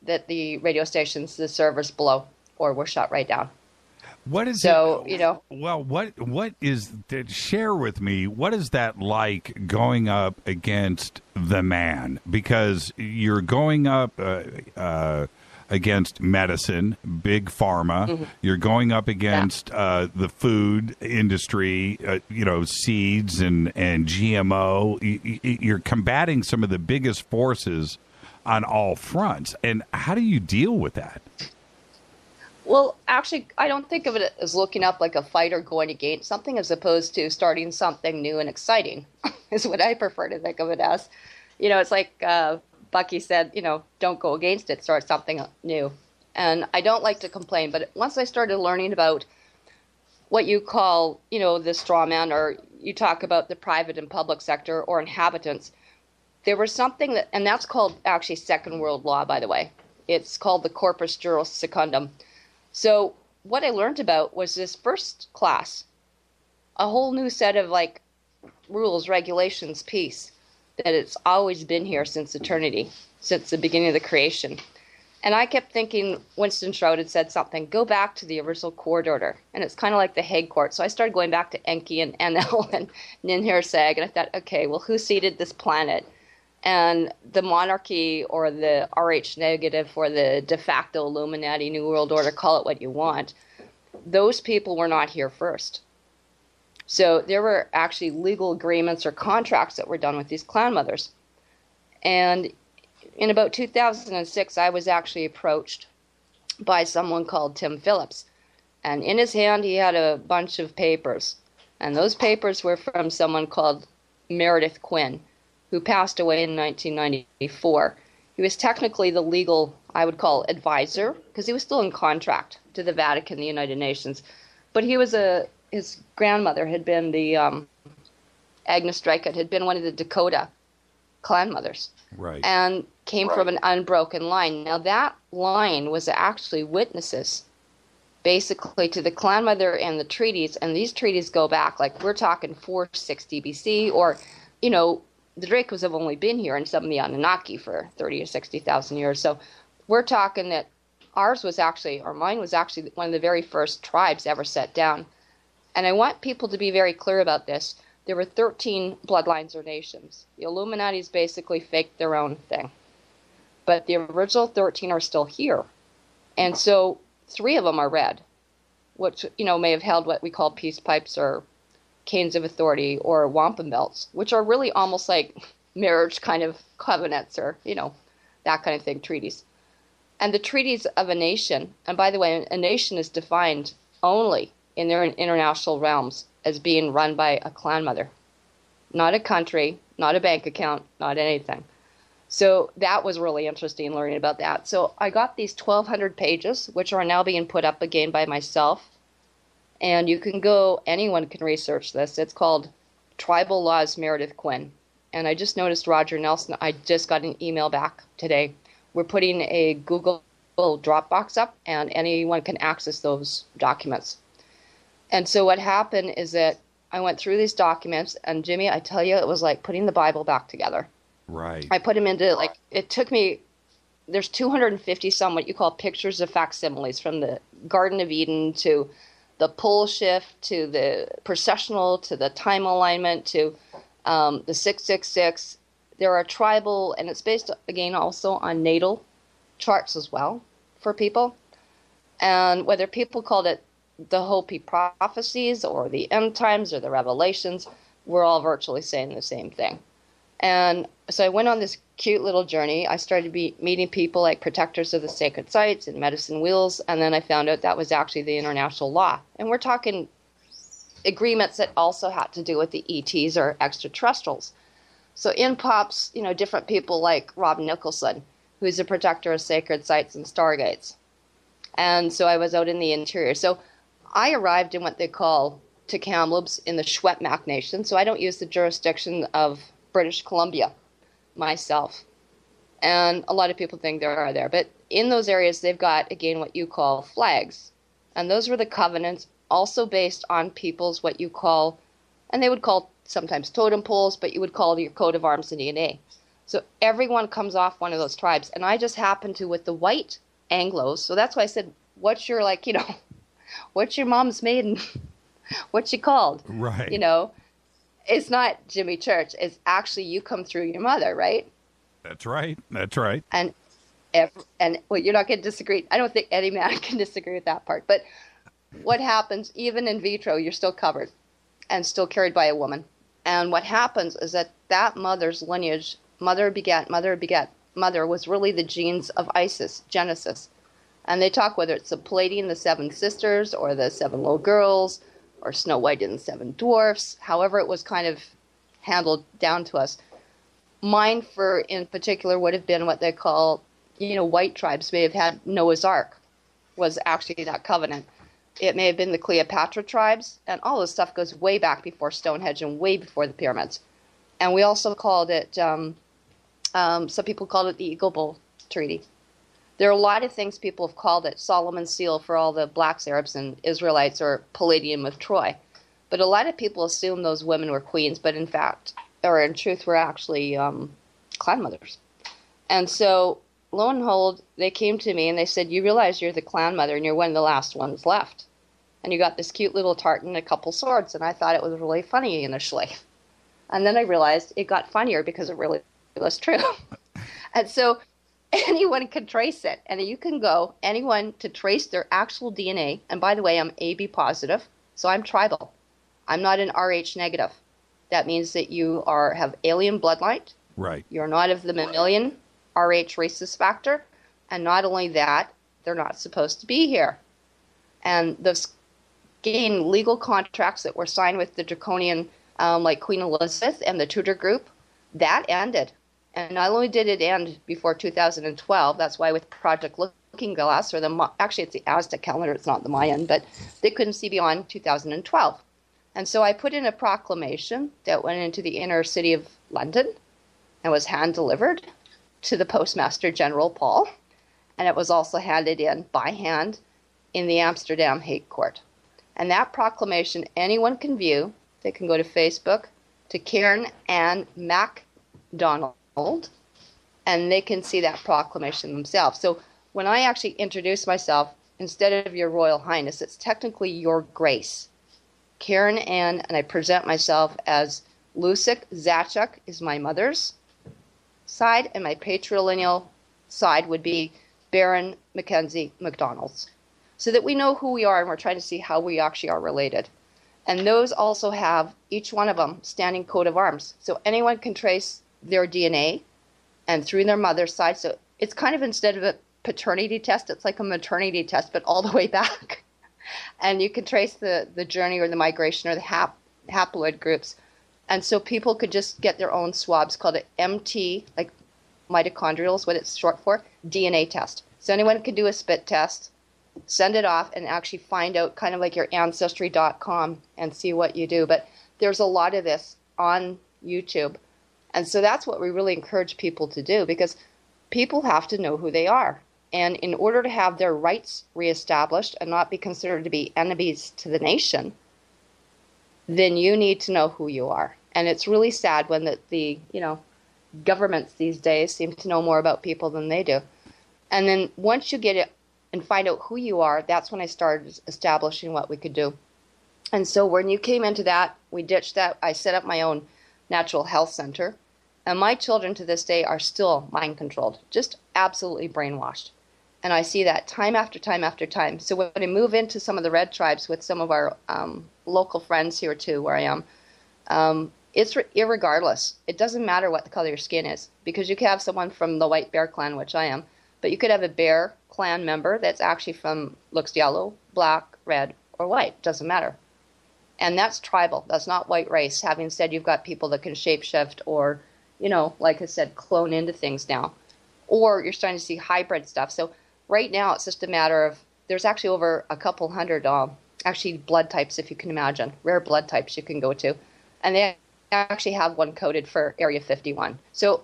that the radio stations, the servers blow or were shut right down. What is so, Well, what is that? Share with me. What is that like going up against the man? Because you're going up against medicine, big pharma. Mm-hmm. You're going up against the food industry, seeds and GMO. You're combating some of the biggest forces on all fronts. And how do you deal with that? Well, actually, I don't think of it as looking up like a fighter going against something as opposed to starting something new and exciting is what I prefer to think of it as. It's like Bucky said, don't go against it, start something new. And I don't like to complain, but once I started learning about what you call, the straw man, or you talk about the private and public sector or inhabitants, there was something that, and that's called actually Second World Law, by the way. It's called the Corpus Juris Secundum. So what I learned about was this first class, a whole new set of rules, regulations, peace, that it's always been here since eternity, since the beginning of the creation. And I kept thinking Winston Trout had said something, go back to the original court order. And it's kind of like the Hague Court. So I started going back to Enki and Enlil and Ninhursag, and I thought, okay, well, who seeded this planet? And the monarchy or the RH negative or the de facto Illuminati New World Order, call it what you want, those people were not here first. So there were actually legal agreements or contracts that were done with these clan mothers. And in about 2006, I was actually approached by someone called Tim Phillips. And in his hand, he had a bunch of papers. And those papers were from someone called Meredith Quinn, who passed away in 1994. He was technically the legal, I would call, advisor, because he was still in contract to the Vatican, the United Nations. But he was his grandmother had been the, Agnes Dreicut, had been one of the Dakota clan mothers. Right. And came from an unbroken line. Now, that line was actually witnesses, basically, to the clan mother and the treaties. And these treaties go back, like, we're talking 460 BC, or, you know, the Dracos have only been here and some of the Anunnaki for 30 or 60,000 years. So we're talking that mine was actually one of the very first tribes ever set down. And I want people to be very clear about this. There were 13 bloodlines or nations. The Illuminati's basically faked their own thing. But the original 13 are still here. And so 3 of them are red, which, you know, may have held what we call peace pipes or canes of authority or wampum belts, which are really almost like marriage kind of covenants or, you know, that kind of thing, treaties. And the treaties of a nation, and by the way, a nation is defined only in their international realms as being run by a clan mother, not a country, not a bank account, not anything. So that was really interesting learning about that. So I got these 1,200 pages, which are now being put up again by myself. And you can go, anyone can research this. It's called Tribal Laws Meredith Quinn. And I just noticed Roger Nelson, I just got an email back today. We're putting a Google Dropbox up, and anyone can access those documents. And so what happened is that I went through these documents, and Jimmy, I tell you, it was like putting the Bible back together. Right. I put them into, like, it took me, there's 250 some what you call pictures of facsimiles, from the Garden of Eden to the pole shift to the processional to the time alignment to the 666. There are tribal, and it's based, again, also on natal charts as well for people. And whether people called it the Hopi prophecies or the end times or the revelations, we're all virtually saying the same thing. And so I went on this cute little journey. I started meeting people like protectors of the sacred sites and medicine wheels, and then I found out that was actually the international law. And we're talking agreements that also had to do with the ETs or extraterrestrials. So in pops, you know, different people like Rob Nicholson, who's a protector of sacred sites and stargates. And so I was out in the interior. So I arrived in what they call Kamloops in the Secwepemc Nation. So I don't use the jurisdiction of British Columbia myself. And a lot of people think there are there. But in those areas, they've got, again, what you call flags. And those were the covenants, also based on people's what you call, and they would call sometimes totem poles, but you would call your coat of arms and DNA. So everyone comes off one of those tribes. And I just happened to, with the white Anglos, so that's why I said, what's your, like, you know, what's your mom's maiden? What's she called? Right. You know, it's not Jimmy Church. It's actually you come through your mother, right? That's right. That's right. And well, you're not going to disagree. I don't think any man can disagree with that part. But what happens, even in vitro, you're still covered and still carried by a woman. And what happens is that mother's lineage, mother begat, mother was really the genes of Isis, Genesis. And they talk whether it's the Palladian, the 7 sisters, or the 7 little girls, or Snow White and the 7 dwarfs, however it was kind of handled down to us. Mine, in particular, would have been what they call, you know, white tribes may have had Noah's Ark, was actually that covenant. It may have been the Cleopatra tribes, and all this stuff goes way back before Stonehenge and way before the pyramids. And we also called it, some people called it the Eagle Bull Treaty. There are a lot of things people have called it, Solomon's Seal for all the blacks, Arabs, and Israelites, or Palladium of Troy. But a lot of people assume those women were queens, but in fact, or in truth, were actually clan mothers. And so, lo and behold, they came to me and they said, you realize you're the clan mother and you're one of the last ones left. And you got this cute little tartan and a couple swords. And I thought it was really funny initially. And then I realized it got funnier because it really was true. And so anyone can trace it. And you can go, anyone to trace their actual DNA. And by the way, I'm AB positive, so I'm tribal. I'm not an Rh negative. That means that you have alien bloodline. Right. You're not of the mammalian Rh rhesus factor. And not only that, they're not supposed to be here. And those gain legal contracts that were signed with the draconian, like Queen Elizabeth and the Tudor group, that ended. And not only did it end before 2012, that's why with Project Looking Glass, or actually it's the Aztec calendar, it's not the Mayan, but they couldn't see beyond 2012. And so I put in a proclamation that went into the inner city of London and was hand-delivered to the Postmaster General, Paul, and it was also handed in by hand in the Amsterdam Hague Court. And that proclamation, anyone can view. They can go to Facebook, to Ann MacDonald, and they can see that proclamation themselves. So when I actually introduce myself, instead of Your Royal Highness, it's technically Your Grace. Karen Ann, and I present myself as Lusic Zachuk is my mother's side, and my patrilineal side would be Baron Mackenzie MacDonald's. So that we know who we are, and we're trying to see how we actually are related. And those also have, each one of them, standing coat of arms. So anyone can trace their DNA and through their mother's side. So it's kind of, instead of a paternity test, it's like a maternity test, but all the way back. And you can trace the journey or the migration or the haploid groups. And so people could just get their own swabs called an MT, like mitochondrial is what it's short for, DNA test. So anyone can do a spit test, send it off, and actually find out, kind of like your ancestry.com, and see what you do. But there's a lot of this on YouTube. And so that's what we really encourage people to do, because people have to know who they are. And in order to have their rights reestablished and not be considered to be enemies to the nation, then you need to know who you are. And it's really sad when the governments these days seem to know more about people than they do. And then once you get it and find out who you are, that's when I started establishing what we could do. And so when you came into that, we ditched that. I set up my own natural health center. And my children to this day are still mind controlled, just absolutely brainwashed. And I see that time after time after time. So when I move into some of the red tribes with some of our local friends here too, where I am, it's irregardless. It doesn't matter what the color of your skin is, because you could have someone from the White Bear Clan, which I am, but you could have a Bear Clan member that's actually looks yellow, black, red, or white. Doesn't matter. And that's tribal. That's not white race. Having said, you've got people that can shapeshift or, like I said, clone into things now. Or you're starting to see hybrid stuff. So right now it's just a matter of, there's actually over a couple hundred actually blood types, if you can imagine, rare blood types you can go to. And they actually have one coded for Area 51. So,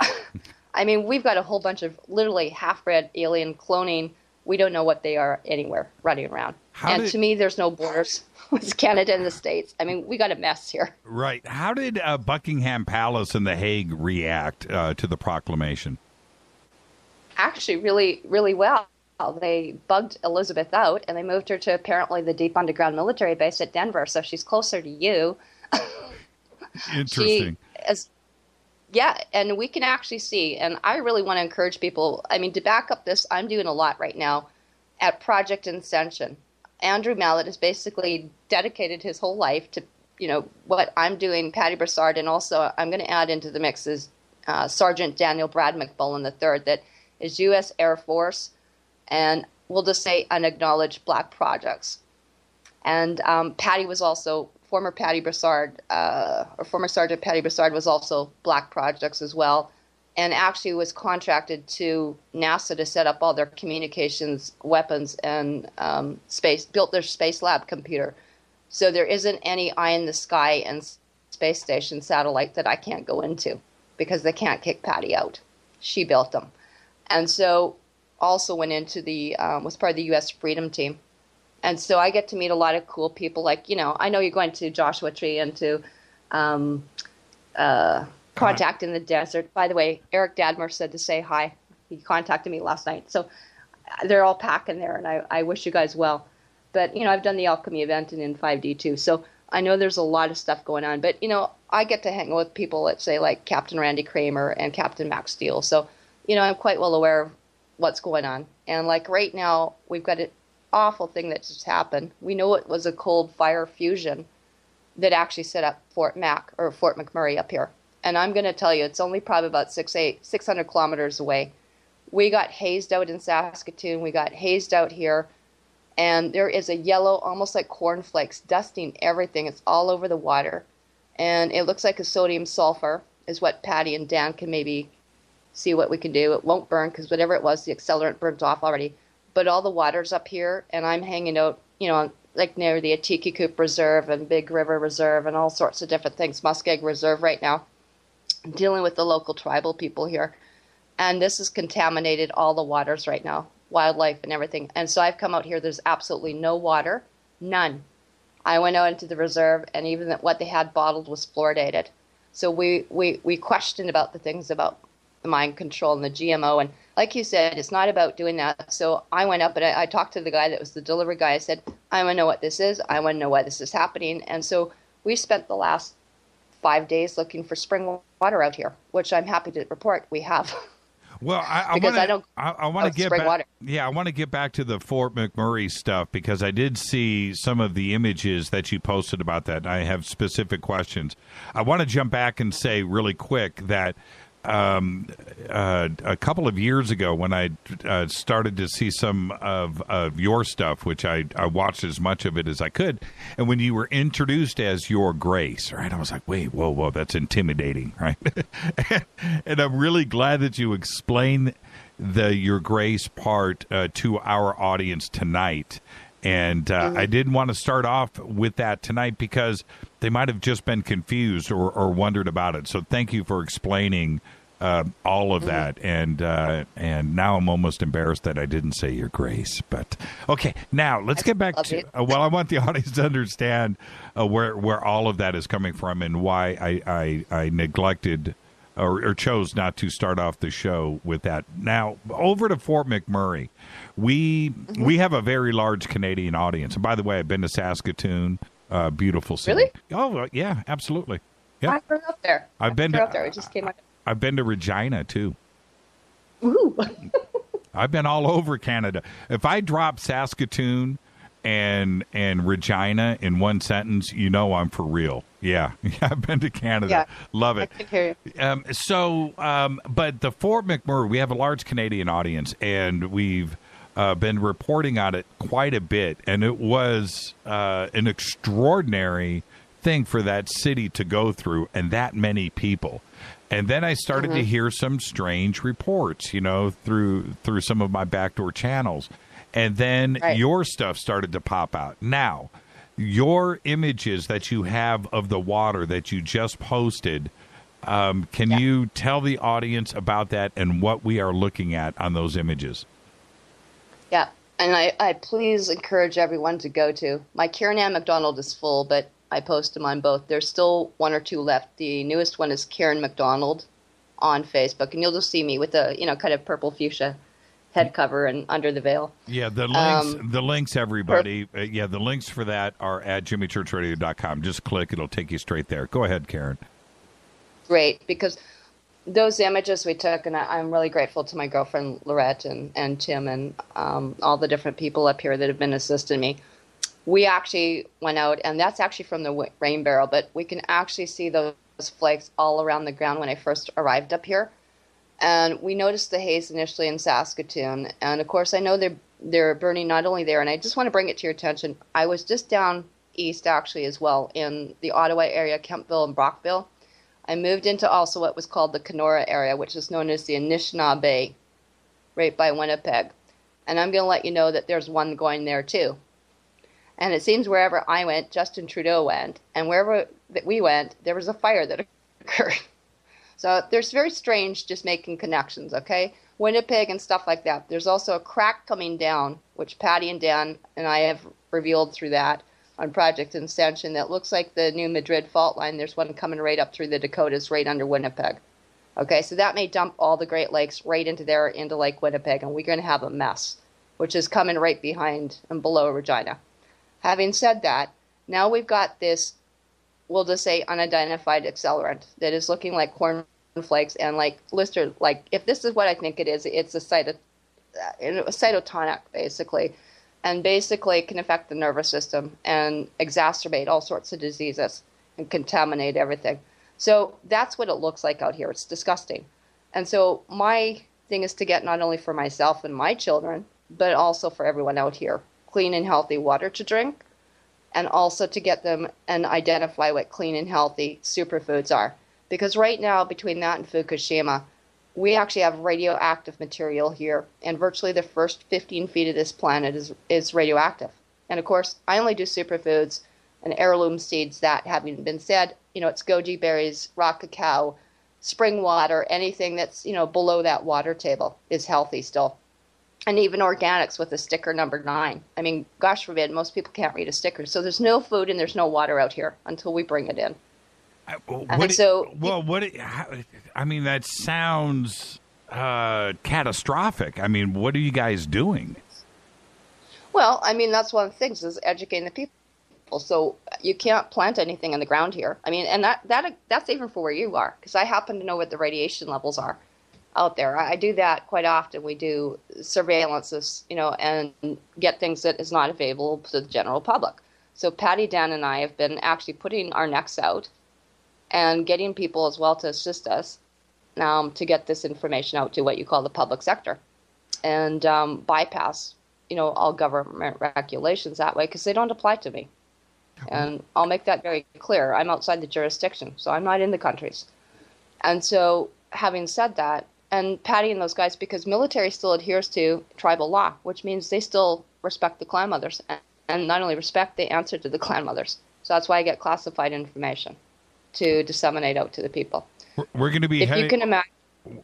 I mean, we've got a whole bunch of literally half-bred alien cloning. We don't know what they are anywhere running around. To me, there's no borders. It's Canada and the States. I mean, we got a mess here. Right. How did Buckingham Palace and The Hague react to the proclamation? Actually, really, really well. They bugged Elizabeth out, and they moved her to apparently the deep underground military base at Denver, so she's closer to you. Interesting. Yeah, and we can actually see, and I really want to encourage people, I mean, to back up this, I'm doing a lot right now at Project Ascension. Andrew Mallet has basically dedicated his whole life to, what I'm doing, Patty Broussard, and also I'm going to add into the mix is Sergeant Daniel Brad McMullen III, that is U.S. Air Force, and we'll just say unacknowledged black projects. And Patty was also, former Sergeant Patty Broussard was also black projects as well, and actually was contracted to NASA to set up all their communications, weapons, and built their space lab computer. So there isn't any eye in the sky and space station satellite that I can't go into, because they can't kick Patty out. She built them. And so also went into was part of the U.S. Freedom Team. And so I get to meet a lot of cool people. Like, I know you're going to Joshua Tree and to Contact in the Desert. By the way, Eric Dadmer said to say hi. He contacted me last night. So they're all packing there, and I wish you guys well. But, I've done the Alchemy event and in 5D too. So I know there's a lot of stuff going on. But, I get to hang with people, let's say, like Captain Randy Kramer and Captain Max Steele. So, I'm quite well aware of what's going on. And like right now, we've got an awful thing that just happened. We know it was a cold fire fusion that actually set up Fort McMurray up here. And I'm going to tell you, it's only probably about 600 kilometers away. We got hazed out in Saskatoon. We got hazed out here. And there is a yellow, almost like cornflakes, dusting everything. It's all over the water. And it looks like a sodium sulfur is what Patty and Dan can maybe see what we can do. It won't burn because whatever it was, the accelerant burnt off already. But all the water's up here, and I'm hanging out, like near the Atiki Coop Reserve and Big River Reserve and all sorts of different things, Muskeg Reserve right now, dealing with the local tribal people here. And this has contaminated all the waters right now, wildlife and everything. And so I've come out here, there's absolutely no water, none. I went out into the reserve, and even what they had bottled was fluoridated. So we questioned about the things about the mind control and the GMO. And like you said, it's not about doing that. So I went up and I talked to the guy that was the delivery guy. I said, I want to know what this is. I want to know why this is happening. And so we spent the last 5 days looking for spring water out here, which I'm happy to report we have. Well, I want to get back. Water. Yeah, I want to get back to the Fort McMurray stuff because I did see some of the images that you posted about that. I have specific questions. I want to jump back and say really quick that a couple of years ago when I started to see some of your stuff, which I watched as much of it as I could, and when you were introduced as Your Grace, right, I was like, wait, whoa, that's intimidating, right? And I'm really glad that you explained the Your Grace part to our audience tonight. And I didn't want to start off with that tonight because they might have just been confused or wondered about it. So thank you for explaining all of that. And now I'm almost embarrassed that I didn't say Your Grace. But okay, now let's get back to. Well, I want the audience to understand where all of that is coming from and why I neglected or chose not to start off the show with that. Now, over to Fort McMurray. We have a very large Canadian audience. And by the way, I've been to Saskatoon, beautiful city. Really? Oh, yeah, absolutely. Yeah. I grew up there. I've been to there. We just came out. I've been to Regina too. Ooh. I've been all over Canada. If I drop Saskatoon and Regina in one sentence, you know I'm for real. Yeah, I've been to Canada. Yeah, love it. I can hear you. But the Fort McMurray, we have a large Canadian audience, and we've been reporting on it quite a bit, and it was an extraordinary thing for that city to go through, and that many people. And then I started to hear some strange reports, through some of my backdoor channels. And then your stuff started to pop out. Now, your images that you have of the water that you just posted, can you tell the audience about that and what we are looking at on those images? Yeah, and I please encourage everyone to go to. My Ann MacDonald is full, but I post them on both. There's still one or two left. The newest one is Ann MacDonald on Facebook, and you'll just see me with a kind of purple fuchsia head cover and under the veil. Yeah, the links, everybody. The links for that are at jimmychurchradio.com. Just click, it'll take you straight there. Go ahead, Karen. Great, because those images we took, and I'm really grateful to my girlfriend Lorette and Tim and all the different people up here that have been assisting me. We actually went out, and that's actually from the rain barrel, but we can actually see those flakes all around the ground when I first arrived up here. And we noticed the haze initially in Saskatoon. And, of course, I know they're burning not only there, and I just want to bring it to your attention. I was just down east, actually, as well, in the Ottawa area, Kempville and Brockville. I moved into also what was called the Kenora area, which is known as the Anishinaabe, right by Winnipeg. And I'm going to let you know that there's one going there, too. And it seems wherever I went, Justin Trudeau went. And wherever that we went, there was a fire that occurred. So there's very strange just making connections, okay? Winnipeg and stuff like that. There's also a crack coming down, which Patty and Dan and I have revealed through that on Project Ascension that looks like the new Madrid fault line. There's one coming right up through the Dakotas, right under Winnipeg. Okay, so that may dump all the Great Lakes right into Lake Winnipeg, and we're going to have a mess, which is coming right behind and below Regina. Having said that, now we've got this, we'll just say unidentified accelerant that is looking like cornflakes and like Lister, like if this is what I think it is, it's a cytotonic, basically, and basically can affect the nervous system and exacerbate all sorts of diseases and contaminate everything. So that's what it looks like out here. It's disgusting. And so my thing is to get not only for myself and my children, but also for everyone out here, clean and healthy water to drink, and also to get them and identify what clean and healthy superfoods are. Because right now, between that and Fukushima, we actually have radioactive material here, and virtually the first 15 feet of this planet is radioactive. And of course, I only do superfoods and heirloom seeds. That having been said, it's goji berries, rock cacao, spring water, anything that's, below that water table is healthy still. And even organics with a sticker number 9. I mean, gosh forbid, most people can't read a sticker. So there's no food and there's no water out here until we bring it in. That sounds catastrophic. I mean, what are you guys doing? Well, that's one of the things is educating the people. So you can't plant anything in the ground here. And that's even for where you are, because I happen to know what the radiation levels are out there. I do that quite often. We do surveillances, and get things that is not available to the general public. So Patty, Dan, and I have been actually putting our necks out and getting people as well to assist us to get this information out to what you call the public sector and bypass, all government regulations that way, because they don't apply to me. And I'll make that very clear. I'm outside the jurisdiction, so I'm not in the countries. And so having said that, and Patty and those guys, because military still adheres to tribal law, which means they still respect the Klan Mothers. And not only respect, they answer to the Klan Mothers. So that's why I get classified information to disseminate out to the people. We're going to be you can imagine.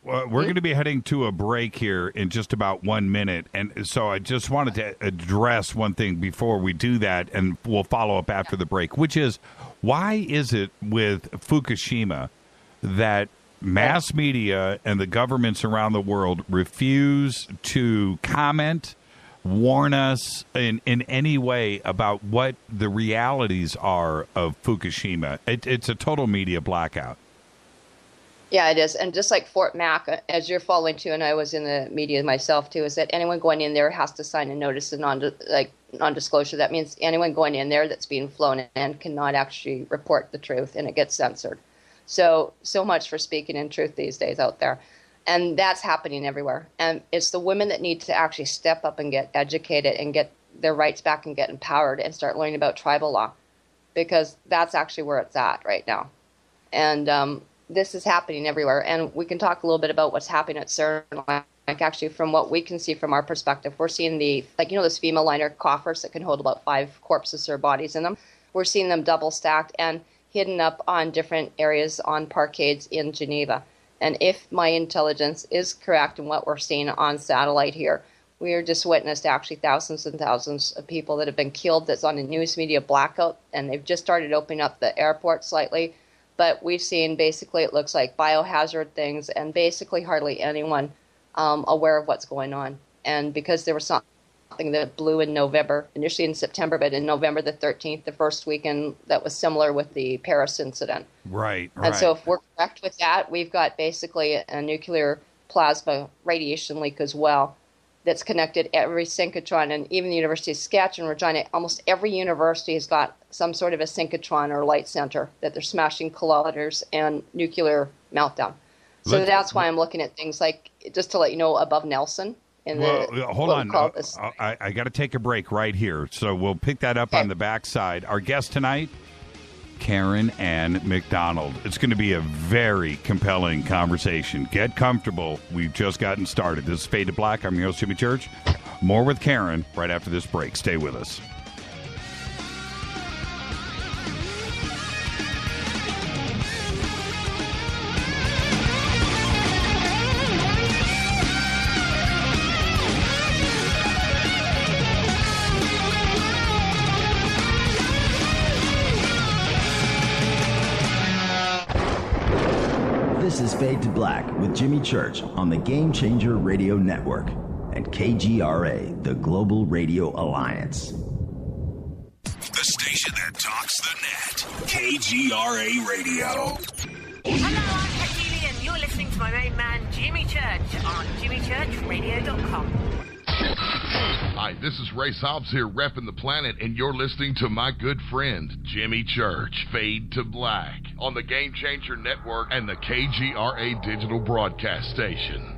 We're going to be heading to a break here in just about 1 minute. And so I just wanted to address one thing before we do that, and we'll follow up after the break, which is, why is it with Fukushima that mass media and the governments around the world refuse to comment, warn us in any way about what the realities are of Fukushima? It's a total media blackout. Yeah, it is. And just like Fort Mac, as you're following too, and I was in the media myself too, is that anyone going in there has to sign a notice of non-disclosure. That means anyone going in there that's being flown in cannot actually report the truth, and it gets censored. So much for speaking in truth these days out there. And that's happening everywhere. And it's the women that need to actually step up and get educated and get their rights back and get empowered and start learning about tribal law, because that's actually where it's at right now. And this is happening everywhere. And we can talk a little bit about what's happening at CERN. Like actually, from what we can see from our perspective, we're seeing those FEMA liner coffers that can hold about 5 corpses or bodies in them. We're seeing them double stacked and hidden up on different areas on parkades in Geneva. And if my intelligence is correct in what we're seeing on satellite here, we are just witnessed actually thousands and thousands of people that have been killed. That's on a news media blackout, and they've just started opening up the airport slightly. But we've seen basically it looks like biohazard things, and basically hardly anyone aware of what's going on. And because there was something that blew in November, initially in September, but in November the 13th, the first weekend, that was similar with the Paris incident. Right. And so if we're correct with that, we've got basically a nuclear plasma radiation leak as well that's connected every synchrotron. And even the University of Saskatchewan, Regina, almost every university has got some sort of a synchrotron or light center that they're smashing colliders and nuclear meltdown. So that's why I'm looking at things like, just to let you know, above Nelson. Hold on. I got to take a break right here. So we'll pick that up on the backside. Our guest tonight, Karen Ann MacDonald. It's going to be a very compelling conversation. Get comfortable. We've just gotten started. This is Fade to Black. I'm your host, Jimmy Church. More with Karen right after this break. Stay with us. This is Fade to Black with Jimmy Church on the Game Changer Radio Network and KGRA, the Global Radio Alliance. The station that talks the net. KGRA Radio. Hello, I'm Katie Lee, and you're listening to my main man, Jimmy Church, on jimmychurchradio.com. Hi, this is Ray Hobbs here, repping the planet, and you're listening to my good friend, Jimmy Church, Fade to Black, on the Game Changer Network and the KGRA Digital Broadcast Station.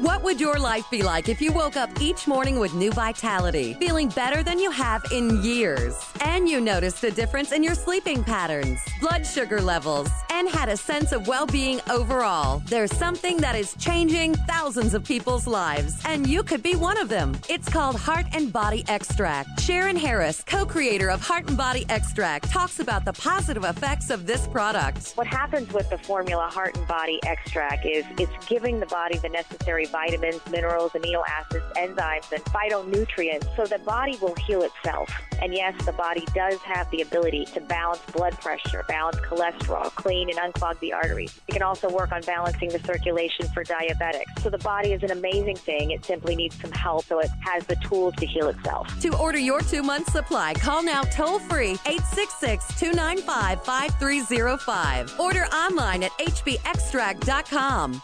What would your life be like if you woke up each morning with new vitality, feeling better than you have in years, and you noticed a difference in your sleeping patterns, blood sugar levels, and had a sense of well-being overall? There's something that is changing thousands of people's lives, and you could be one of them. It's called Heart and Body Extract. Sharon Harris, co-creator of Heart and Body Extract, talks about the positive effects of this product. What happens with the formula Heart and Body Extract is it's giving the body the necessary vitamins, minerals, amino acids, enzymes, and phytonutrients so the body will heal itself. And yes, the body does have the ability to balance blood pressure, balance cholesterol, clean and unclog the arteries. It can also work on balancing the circulation for diabetics. So the body is an amazing thing. It simply needs some help so it has the tools to heal itself. To order your 2-month supply, call now toll-free 866-295-5305. Order online at hbextract.com.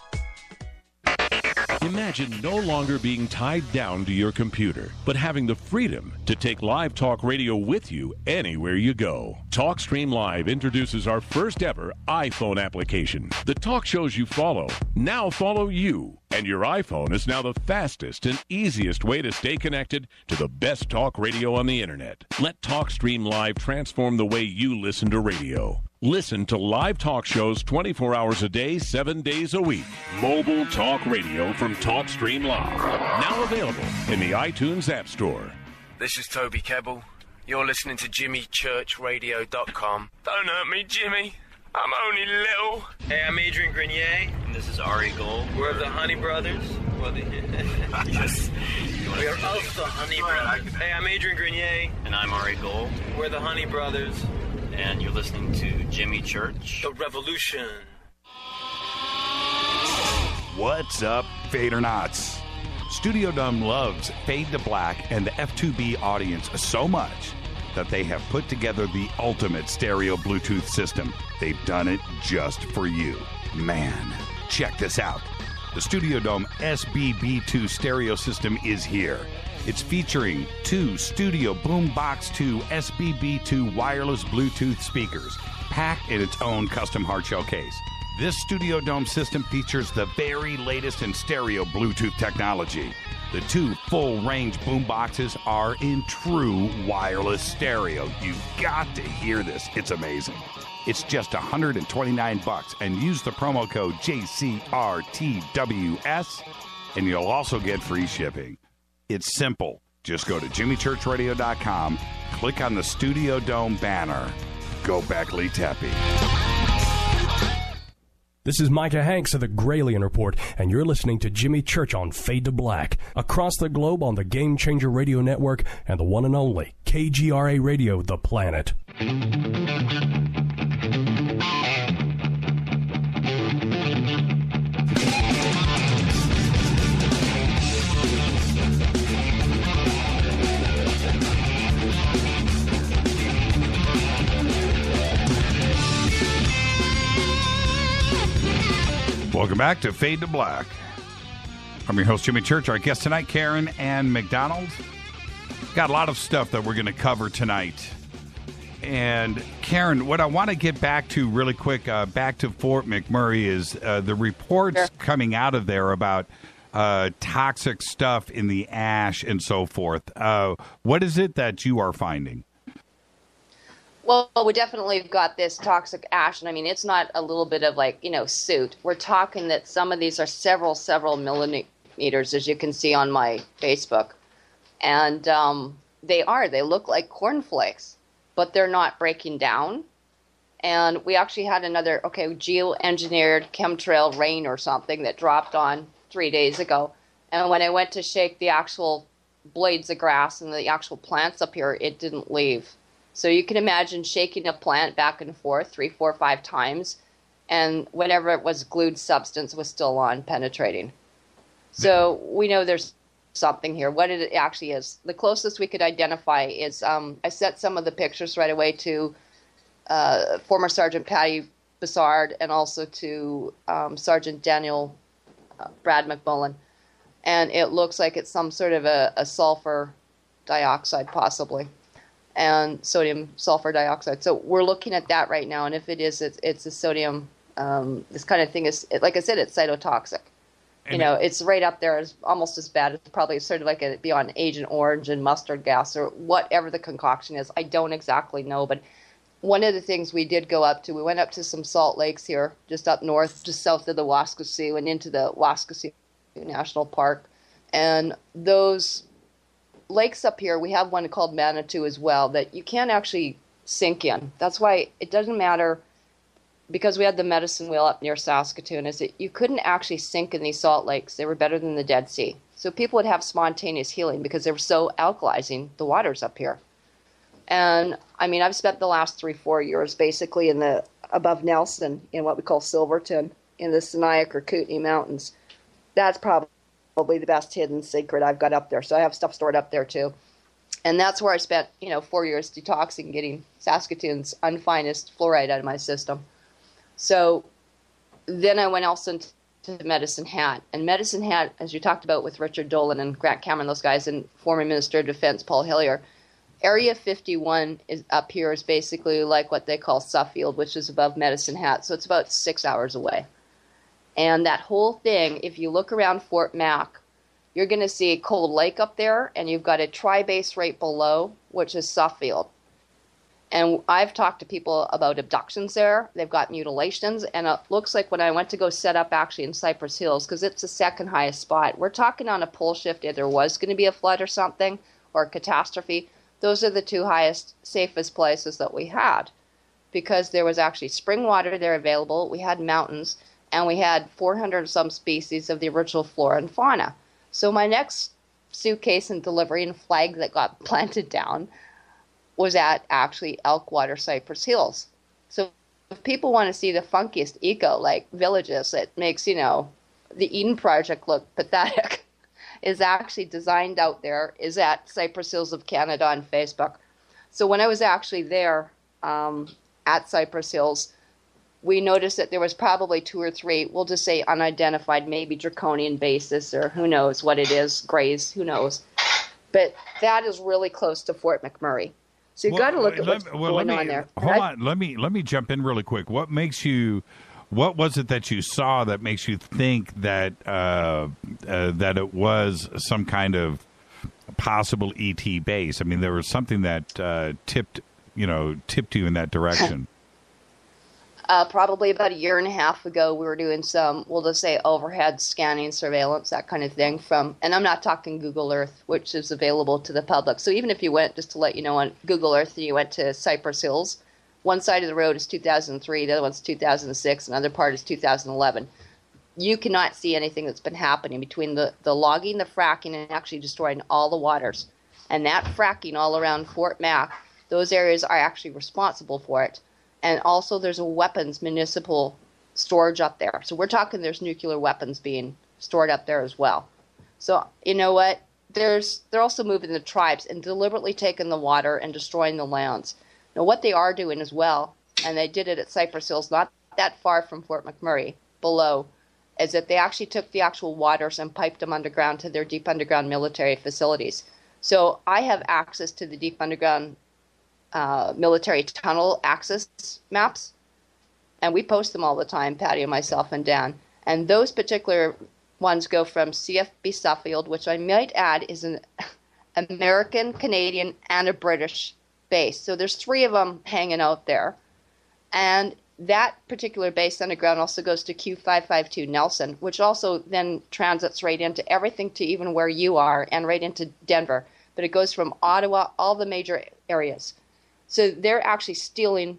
Imagine no longer being tied down to your computer, but having the freedom to take live talk radio with you anywhere you go. TalkStream Live introduces our first ever iPhone application. The talk shows you follow now follow you, and your iPhone is now the fastest and easiest way to stay connected to the best talk radio on the internet. Let TalkStream Live transform the way you listen to radio. Listen to live talk shows 24 hours a day, 7 days a week. Mobile talk radio from TalkStream Live. Now available in the iTunes App Store. This is Toby Kebbell. You're listening to JimmyChurchRadio.com. Don't hurt me, Jimmy. I'm only little. Hey, I'm Adrian Grenier. And this is Ari Gold. We're the Honey Brothers. Yes. We are of the Honey Brothers. Hey, I'm Adrian Grenier. And I'm Ari Gold. We're the Honey Brothers. And you're listening to Jimmy Church. The Revolution. What's up, Fadernauts? Studio Dome loves Fade to Black and the F2B audience so much that they have put together the ultimate stereo Bluetooth system. They've done it just for you. Man, check this out. The Studio Dome SBB2 stereo system is here. It's featuring 2 Studio Boombox 2 SBB2 wireless Bluetooth speakers, packed in its own custom hardshell case. This Studio Dome system features the very latest in stereo Bluetooth technology. The 2 full-range boomboxes are in true wireless stereo. You've got to hear this. It's amazing. It's just $129, and use the promo code JCRTWS, and you'll also get free shipping. It's simple. Just go to JimmyChurchRadio.com, click on the Studio Dome banner. Go Beckley Teppy. This is Micah Hanks of the Gralien Report, and you're listening to Jimmy Church on Fade to Black, across the globe on the Game Changer Radio Network and the one and only KGRA Radio, The Planet. Welcome back to Fade to Black. I'm your host, Jimmy Church. Our guest tonight, Ann MacDonald. Got a lot of stuff that we're going to cover tonight. And Karen, what I want to get back to really quick, back to Fort McMurray, is the reports coming out of there about toxic stuff in the ash and so forth. What is it that you are finding? Well, we definitely have got this toxic ash, and I mean, it's not a little bit of soot. We're talking that some of these are several millimeters, as you can see on my Facebook. And they look like cornflakes, but they're not breaking down. And we actually had another, geoengineered chemtrail rain or something that dropped on 3 days ago. And when I went to shake the actual blades of grass and the actual plants up here, it didn't leave. So you can imagine shaking a plant back and forth 3, 4, 5 times, and whatever it was, glued substance was still on, penetrating. So we know there's something here. What it actually is, the closest we could identify is, I sent some of the pictures right away to former Sergeant Patty Bassard and also to Sergeant Daniel Brad McMullen. and it looks like it's some sort of a sulfur dioxide possibly, and sodium sulfur dioxide. So we're looking at that right now, and if it is, it's a sodium. This kind of thing is, like I said, it's cytotoxic. You know, it's right up there, as almost as bad. It's probably sort of like beyond Agent Orange and mustard gas or whatever the concoction is. I don't exactly know, but one of the things we did go up to, we went up to some salt lakes here, just up north, just south of the Waskesiu and into the Waskesiu National Park. And those lakes up here, we have one called Manitou as well, that you can't actually sink in. That's why it doesn't matter, because we had the medicine wheel up near Saskatoon, is that you couldn't actually sink in these salt lakes. They were better than the Dead Sea. So people would have spontaneous healing because they were so alkalizing the waters up here. And I mean, I've spent the last 3-4 years basically in the above Nelson in what we call Silverton in the Siniak or Kootenay Mountains. That's probably the best hidden secret I've got up there. So I have stuff stored up there too. And that's where I spent, 4 years detoxing, getting Saskatoon's unfinest fluoride out of my system. So then I went also into Medicine Hat. And Medicine Hat, as you talked about with Richard Dolan and Grant Cameron, those guys, and former Minister of Defense Paul Hillier, Area 51 is up here is basically like what they call Suffield, which is above Medicine Hat. So it's about 6 hours away. And that whole thing, if you look around Fort Mac, you're going to see Cold Lake up there, and you've got a tri-base right below, which is Suffield. And I've talked to people about abductions there. They've got mutilations. And it looks like when I went to go set up actually in Cypress Hills, because it's the second highest spot, we're talking on a pole shift, if there was going to be a flood or something, or a catastrophe. Those are the two highest, safest places that we had, because there was actually spring water there available. We had mountains, and we had 400 some species of the original flora and fauna. So my next suitcase and delivery and flag that got planted down was at actually Elkwater, Cypress Hills. So if people want to see the funkiest eco-like villages that makes, the Eden Project look pathetic, is actually designed out there, is at Cypress Hills of Canada on Facebook. So when I was actually there at Cypress Hills, we noticed that there was probably 2 or 3, we'll just say unidentified, maybe draconian basis, or who knows what it is, grays, who knows. But that is really close to Fort McMurray. So you've got to look at what's going on there. Hold on. Let me jump in really quick. What was it that you saw that makes you think that that it was some kind of possible ET base? I mean, there was something that tipped you in that direction. Probably about 1.5 years ago, we were doing some, we'll just say, overhead scanning, surveillance, that kind of thing and I'm not talking Google Earth, which is available to the public. So even if you went, just to let you know, on Google Earth, and you went to Cypress Hills, one side of the road is 2003, the other one's 2006, another part is 2011. You cannot see anything that's been happening between the logging, the fracking, and actually destroying all the waters. And that fracking all around Fort Mac, those areas are actually responsible for it. And also there's a weapons municipal storage up there. So we're talking there's nuclear weapons being stored up there as well. So you know what? They're also moving the tribes and deliberately taking the water and destroying the lands. Now what they are doing as well, and they did it at Cypress Hills, not that far from Fort McMurray, below, is that they actually took the actual waters and piped them underground to their deep underground military facilities. So I have access to the deep underground military tunnel access maps, and we post them all the time, Patty, myself, and Dan. And those particular ones go from CFB Suffield, which I might add is an American, Canadian, and a British base. So there's 3 of them hanging out there. And that particular base underground also goes to Q552 Nelson, which also then transits right into everything to even where you are and right into Denver. But it goes from Ottawa, all the major areas. So they're actually stealing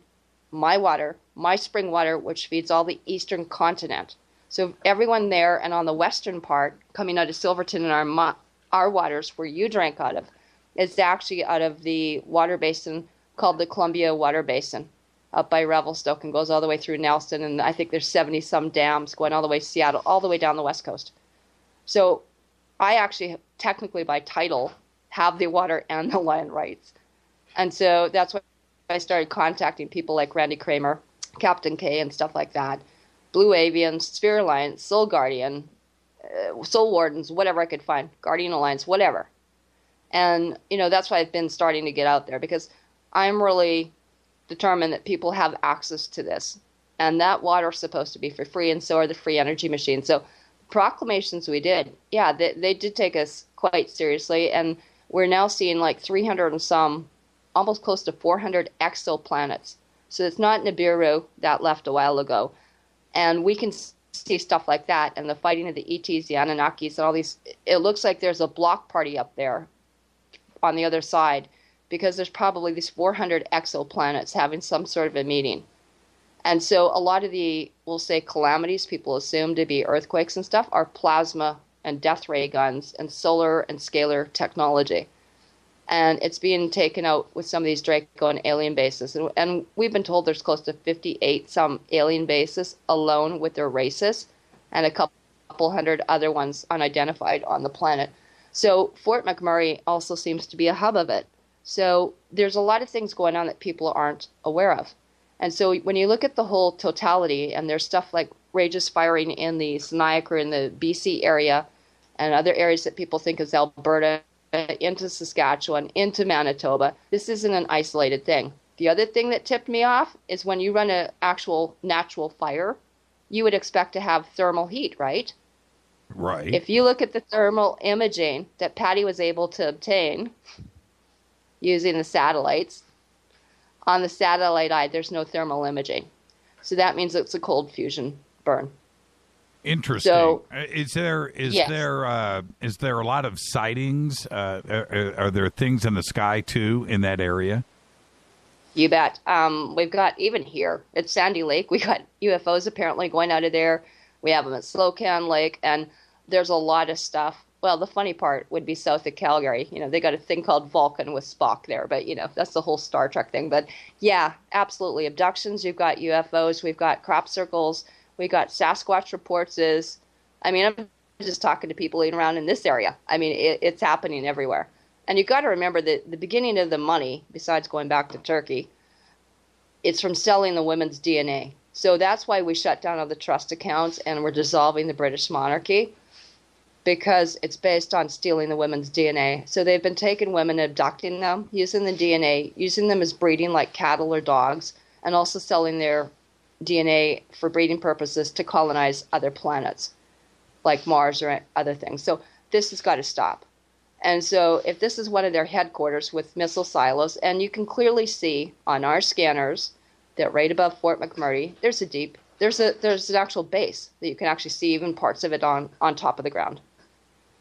my water, my spring water, which feeds all the eastern continent. So everyone there and on the western part, coming out of Silverton and our waters, where you drank out of, is actually out of the water basin called the Columbia Water Basin up by Revelstoke, and goes all the way through Nelson. And I think there's 70-some dams going all the way to Seattle, all the way down the west coast. So I actually, technically by title, have the water and the land rights. And so that's why I started contacting people like Randy Kramer, Captain K, and stuff like that. Blue Avian, Sphere Alliance, Soul Guardian, soul wardens, whatever I could find, Guardian Alliance, whatever. And, that's why I've been starting to get out there, because I'm really determined that people have access to this. And that water is supposed to be for free, and so are the free energy machines. So proclamations we did, they did take us quite seriously, and we're now seeing like 300 and some, almost close to 400 exoplanets. So it's not Nibiru that left a while ago. And we can see stuff like that, and the fighting of the ETs, the Anunnakis, and all these. It looks like there's a block party up there on the other side, because there's probably these 400 exoplanets having some sort of a meeting. And so a lot of the, we'll say, calamities people assume to be earthquakes and stuff are plasma and death ray guns and solar and scalar technology. And it's being taken out with some of these Draco and alien bases. And we've been told there's close to 58 some alien bases alone with their races, and a couple hundred other ones unidentified on the planet. So Fort McMurray also seems to be a hub of it. So there's a lot of things going on that people aren't aware of. And so when you look at the whole totality, and there's stuff like rages firing in the Sinaiac or in the BC area and other areas that people think is Alberta, into Saskatchewan, into Manitoba, this isn't an isolated thing. The other thing that tipped me off is when you run an actual natural fire, you would expect to have thermal heat, right? Right. If you look at the thermal imaging that Patty was able to obtain using the satellites, on the satellite eye, there's no thermal imaging. So that means it's a cold fusion burn. Interesting. So, is there a lot of sightings? Are there things in the sky too in that area? You bet. We've got, even here at Sandy Lake, we got UFOs apparently going out of there. We have them at Slocan Lake, and there's a lot of stuff. Well, the funny part would be south of Calgary. They got a thing called Vulcan with Spock there, but that's the whole Star Trek thing. But yeah, absolutely. Abductions. You've got UFOs. We've got crop circles. We got Sasquatch reports. I'm just talking to people even around in this area. It's happening everywhere. And you've got to remember that the beginning of the money, besides going back to Turkey, it's from selling the women's DNA. So that's why we shut down all the trust accounts and we're dissolving the British monarchy, because it's based on stealing the women's DNA. So they've been taking women, abducting them, using the DNA, using them as breeding like cattle or dogs, and also selling their DNA for breeding purposes to colonize other planets like Mars or other things. So this has got to stop. And so if this is one of their headquarters with missile silos, and you can clearly see on our scanners that right above Fort McMurray, there's an actual base that you can actually see even parts of it on top of the ground.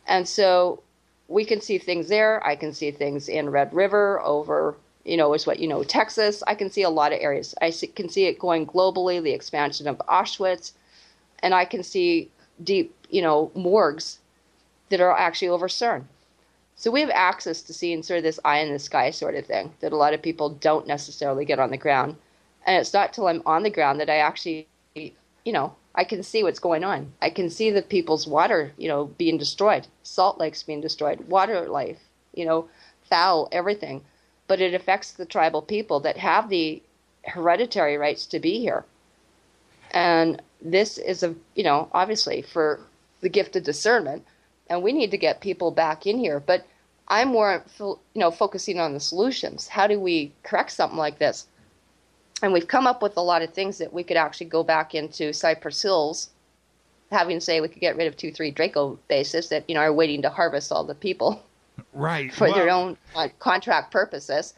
And so we can see things there. I can see things in Red River over, Texas. I can see a lot of areas. Can see it going globally, the expansion of Auschwitz, and I can see deep, morgues that are actually over CERN. So we have access to seeing sort of this eye in the sky sort of thing that a lot of people don't necessarily get on the ground. And it's not till I'm on the ground that I actually, I can see what's going on. I can see the people's water, being destroyed, salt lakes being destroyed, water life, foul, everything. But it affects the tribal people that have the hereditary rights to be here. And this is obviously for the gift of discernment, and we need to get people back in here. But I'm more, focusing on the solutions. How do we correct something like this? And we've come up with a lot of things that we could actually go back into Cypress Hills, having say we could get rid of 2-3 Draco bases that are waiting to harvest all the people, right, for their own contract purposes.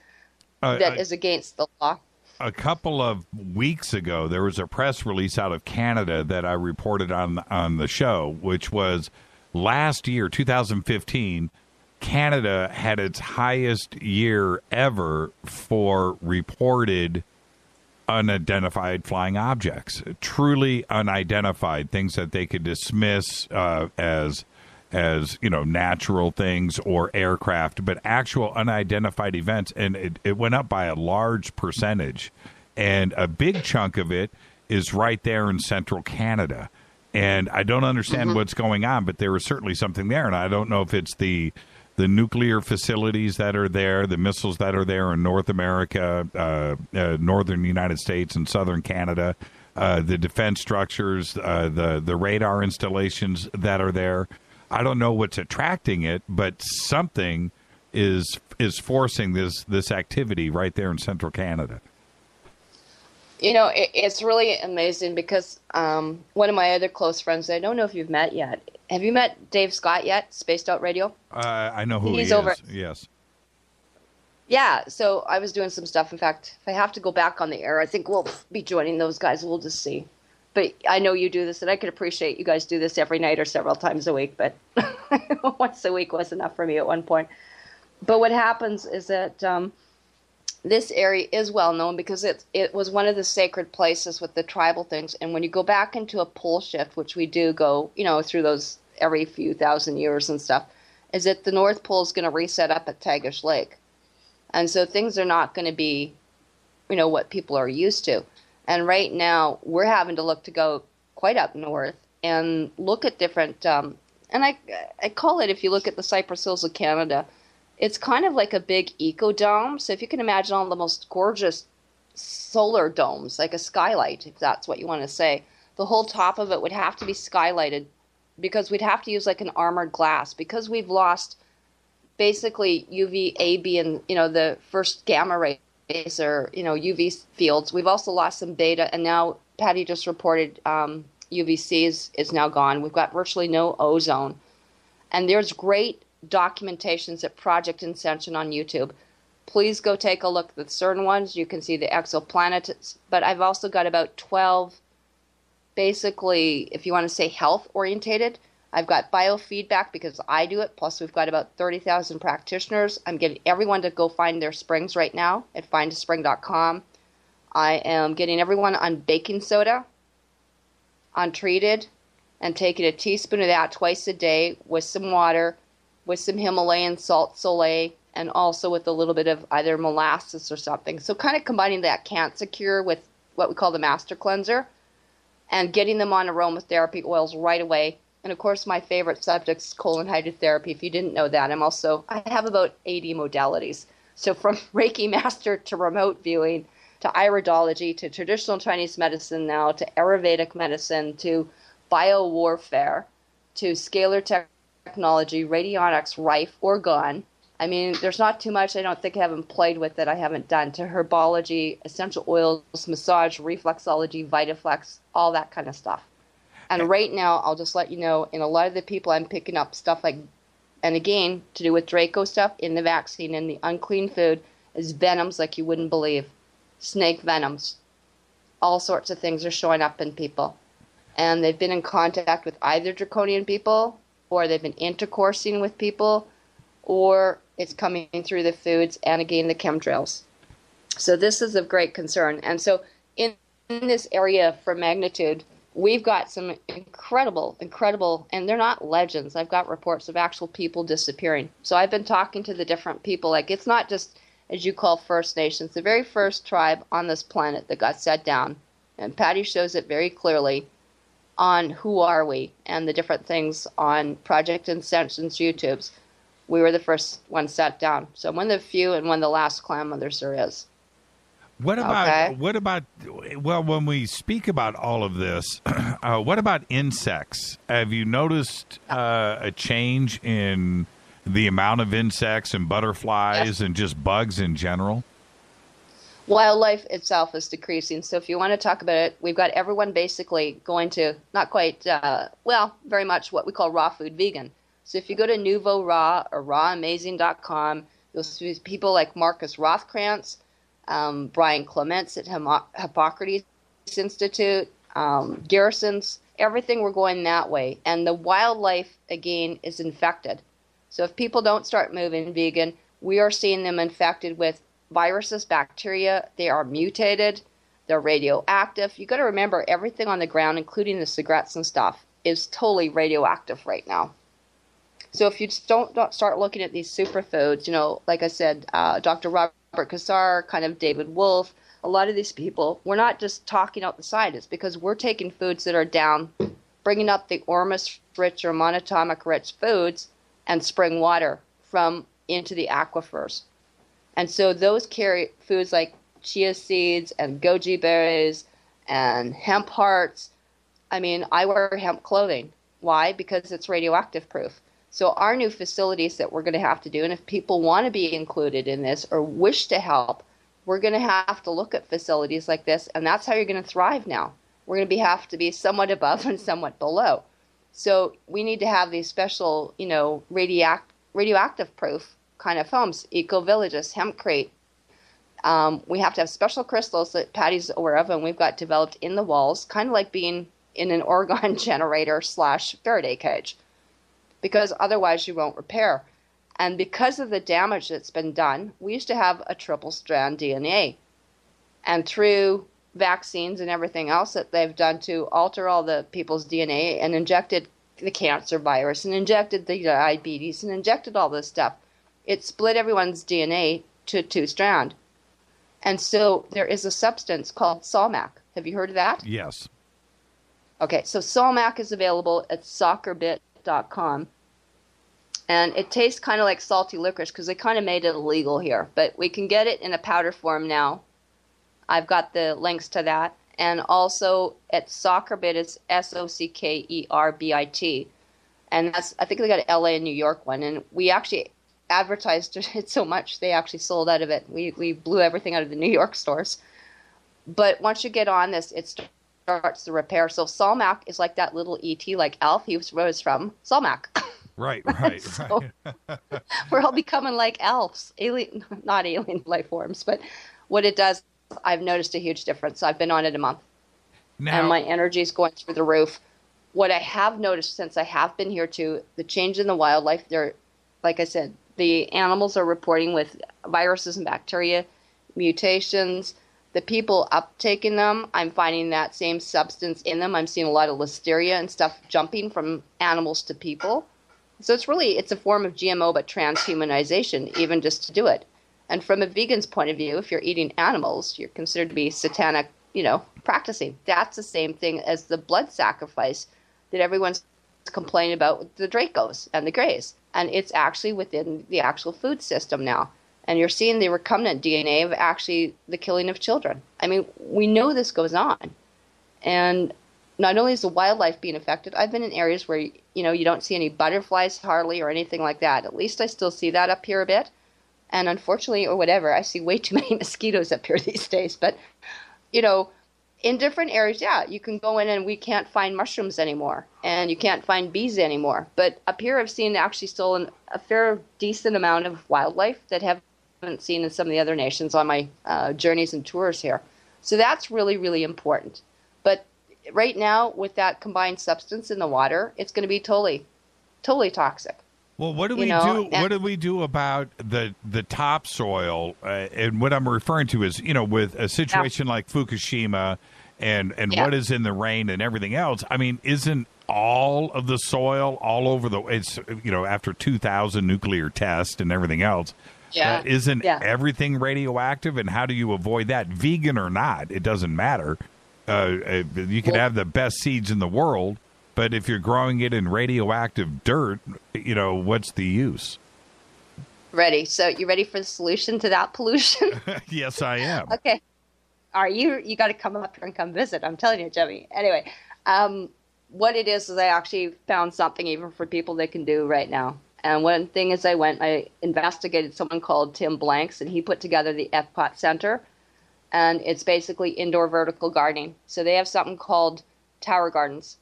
That is against the law. A couple of weeks ago, there was a press release out of Canada that I reported on the show, which was last year, 2015. Canada had its highest year ever for reported unidentified flying objects, truly unidentified, things that they could dismiss as natural things or aircraft, but actual unidentified events. And it went up by a large percentage. And a big chunk of it is right there in central Canada. And I don't understand what's going on, but there is certainly something there. And I don't know if it's the nuclear facilities that are there, the missiles that are there in North America, northern United States and southern Canada. the defense structures, the radar installations that are there. I don't know what's attracting it, but something is forcing this activity right there in central Canada. You know, it's really amazing because one of my other close friends, I don't know if you've met yet. Have you met Dave Scott yet, Spaced Out Radio? I know who He's he over. is, yes. Yeah, so I was doing some stuff. In fact, if I have to go back on the air, I think we'll be joining those guys. We'll just see. But I know you do this, and I could appreciate you guys do this every night or several times a week, but once a week was enough for me at one point. But what happens is that this area is well known because it was one of the sacred places with the tribal things. And when you go back into a pole shift, which we do go, through those every few thousand years and stuff, is that the North Pole is going to reset up at Tagish Lake. And so things are not going to be, what people are used to. And right now we're having to look to go quite up north and look at different, and I call it, if you look at the Cypress Hills of Canada, it's kind of like a big eco-dome. So if you can imagine all the most gorgeous solar domes, like a skylight, if that's what you want to say, the whole top of it would have to be skylighted because we'd have to use like an armored glass because we've lost basically UV, A, B, and, the first gamma rays or, UV fields. We've also lost some beta, and now Patty just reported UVC is now gone. We've got virtually no ozone. And there's great documentations at Project Ascension on YouTube. Please go take a look at the CERN ones. You can see the exoplanets. But I've also got about 12, basically, if you want to say health-orientated. I've got biofeedback because I do it, plus we've got about 30,000 practitioners. I'm getting everyone to go find their springs right now at findaspring.com. I am getting everyone on baking soda, untreated, and taking a teaspoon of that twice a day with some water, with some Himalayan salt soleil, and also with a little bit of either molasses or something. So kind of combining that cancer cure with what we call the master cleanser and getting them on aromatherapy oils right away. And of course, my favorite subject is colon hydrotherapy. If you didn't know that, I have about 80 modalities. So from Reiki Master to remote viewing to iridology to traditional Chinese medicine now to Ayurvedic medicine to biowarfare to scalar technology, radionics, rife or gone. There's not too much I don't think I haven't played with that I haven't done, to herbology, essential oils, massage, reflexology, Vitaflex, all that kind of stuff. And right now, I'll just let you know, in a lot of the people I'm picking up stuff like, and again, to do with Draco stuff in the vaccine and the unclean food, is venoms like you wouldn't believe. Snake venoms. All sorts of things are showing up in people. And they've been in contact with either draconian people, or they've been intercoursing with people, or it's coming through the foods and again the chemtrails. So this is of great concern. And so in this area for magnitude, we've got some incredible, and they're not legends. I've got reports of actual people disappearing. So I've been talking to the different people. Like, it's not just, as you call First Nations, the very first tribe on this planet that got set down. And Patty shows it very clearly on Who Are We and the different things on Project Ascension's YouTubes. We were the first one set down. So I'm one of the few and one of the last clan mothers there is. What about, well, when we speak about all of this, what about insects? Have you noticed a change in the amount of insects and butterflies and just bugs in general? Wildlife itself is decreasing. So if you want to talk about it, we've got everyone basically going to not quite, very much what we call raw food vegan. So if you go to Nouveau Raw or rawamazing.com, you'll see people like Marcus Rothkrantz, Brian Clements at Hippocrates Institute, Garrison's, everything we're going that way. And the wildlife, again, is infected. So if people don't start moving vegan, we are seeing them infected with viruses, bacteria. They are mutated. They're radioactive. You got to remember, everything on the ground, including the cigarettes and stuff, is totally radioactive right now. So if you just don't start looking at these superfoods, like I said, Dr. Robert Kassar, kind of David Wolf, a lot of these people, we're not just talking out the side. It's because we're taking foods that are down, bringing up the ormus-rich or monatomic-rich foods and spring water from into the aquifers. And so those carry foods like chia seeds and goji berries and hemp hearts. I mean, I wear hemp clothing. Why? Because it's radioactive proof. So our new facilities that we're going to have to do, and if people want to be included in this or wish to help, we're going to have to look at facilities like this, and that's how you're going to thrive now. We're going to have to be somewhat above and somewhat below. So we need to have these special, radioactive proof kind of homes, eco-villages, hempcrete. We have to have special crystals that Patty's aware of, and we've got developed in the walls, kind of like being in an Oregon generator / Faraday cage, because otherwise you won't repair. And because of the damage that's been done, we used to have a triple-strand DNA. And through vaccines and everything else that they've done to alter all the people's DNA and injected the cancer virus and injected the diabetes and injected all this stuff, it split everyone's DNA to 2-strand. And so there is a substance called Solmac. Have you heard of that? Yes. Okay, so Solmac is available at soccerbit.com. And it tastes kind of like salty licorice because they kind of made it illegal here. But we can get it in a powder form now. I've got the links to that. And also at Soccerbit, it's SOCKERBIT. And that's, I think they got an LA and New York one. And we actually advertised it so much they actually sold out of it. We blew everything out of the New York stores. But once you get on this, it starts the repair. So Solmac is like that little ET, like Alf. He was from Solmac. Right. So we're all becoming like elves, not alien life forms. But what it does, I've noticed a huge difference. I've been on it a month, and my energy is going through the roof. What I have noticed since I have been here too, the change in the wildlife. There, like I said, the animals are reporting with viruses and bacteria, mutations. The people uptaking them, I'm finding that same substance in them. I'm seeing a lot of listeria and stuff jumping from animals to people. So it's a form of GMO, but transhumanization, even just to do it. And from a vegan's point of view, if you're eating animals, you're considered to be satanic, practicing. That's the same thing as the blood sacrifice that everyone's complaining about with the Dracos and the Greys. And it's actually within the actual food system now. And you're seeing the recombinant DNA of actually the killing of children. I mean, we know this goes on. And not only is the wildlife being affected, I've been in areas where, you don't see any butterflies hardly or anything like that. At least I still see that up here a bit. And unfortunately, or whatever, I see way too many mosquitoes up here these days. But, in different areas, you can go in and we can't find mushrooms anymore. And you can't find bees anymore. But up here I've seen actually still a fair decent amount of wildlife that haven't seen in some of the other nations on my journeys and tours here. So that's really, really important. But right now, with that combined substance in the water, it's going to be totally toxic. Well, what do we do? What do we do about the topsoil? And what I'm referring to is, with a situation like Fukushima and what is in the rain and everything else. I mean, isn't all of the soil all over it's after 2,000 nuclear tests and everything else? Isn't everything radioactive? And how do you avoid that? Vegan or not, it doesn't matter. You can have the best seeds in the world, but if you're growing it in radioactive dirt, what's the use? Ready. So you ready for the solution to that pollution? Yes, I am. Okay. All right, you got to come up here and come visit. I'm telling you, Jimmy. Anyway, what it is I actually found something even for people they can do right now. And one thing is I investigated someone called Tim Blanks, and he put together the FPOT Center. And it's basically indoor vertical gardening. So they have something called tower gardens.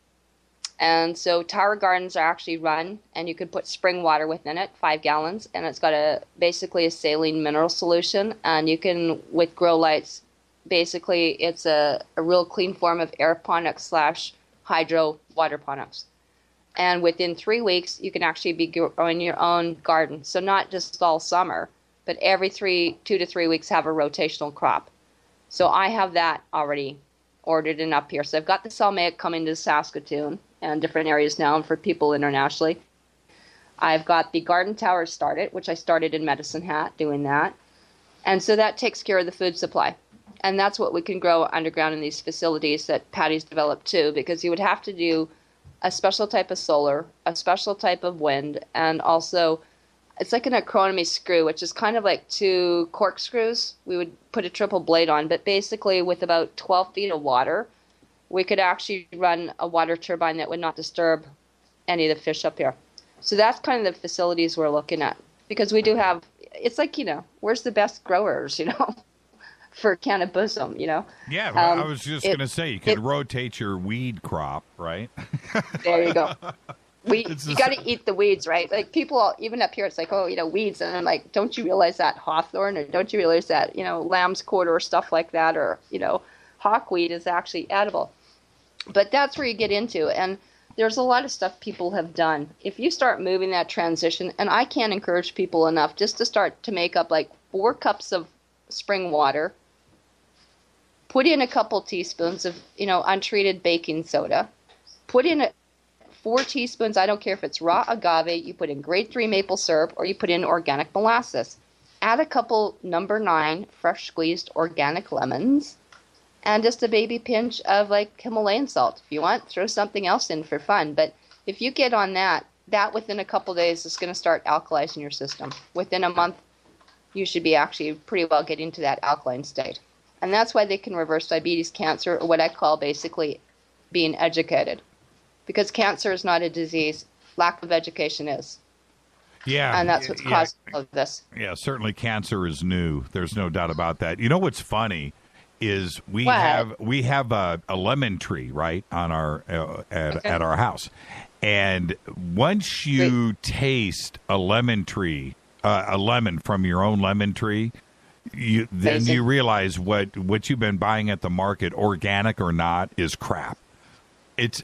And so tower gardens are actually run, and you could put spring water within it, 5 gallons, and it's got basically a saline mineral solution. And you can, with grow lights, basically it's a real clean form of aeroponics / hydro waterponics. And within 3 weeks, you can actually be growing your own garden. So not just all summer, but every 2 to 3 weeks have a rotational crop. So I have that already ordered and up here. So I've got the Salmaic coming to Saskatoon and different areas now and for people internationally. I've got the garden tower started, which I started in Medicine Hat doing that. And so that takes care of the food supply. And that's what we can grow underground in these facilities that Patty's developed too, because you would have to do a special type of solar, a special type of wind, and also it's like an acronomy screw, which is kind of like 2 corkscrews we would put a triple blade on, but basically with about 12 feet of water, we could actually run a water turbine that would not disturb any of the fish up here. So that's kind of the facilities we're looking at, because we do have, it's like, where's the best growers, for cannabism, Yeah, well, I was just going to say, you could rotate your weed crop, right? There you go. You got to eat the weeds, right? Like people, even up here, it's like, weeds. And I'm like, don't you realize that hawthorn, or don't you realize that, lamb's quarter or stuff like that, or, hawkweed is actually edible. But that's where you get into. And there's a lot of stuff people have done. If you start moving that transition, and I can't encourage people enough just to start to make up like 4 cups of spring water, put in a couple teaspoons of, untreated baking soda, put in 4 teaspoons, I don't care if it's raw agave, you put in grade 3 maple syrup, or you put in organic molasses. Add a couple number 9 fresh squeezed organic lemons, and just a baby pinch of like Himalayan salt. If you want, throw something else in for fun. But if you get on that within a couple days is going to start alkalizing your system. Within a month, you should be actually pretty well getting to that alkaline state. And that's why they can reverse diabetes, cancer, or what I call basically being educated. Because cancer is not a disease, lack of education is. Yeah. And that's what's causing all of this. Yeah, certainly cancer is new. There's no doubt about that. You know what's funny is we have a lemon tree, right, on our at our house. And once you taste a lemon tree, a lemon from your own lemon tree, you realize what you've been buying at the market, organic or not, is crap. It's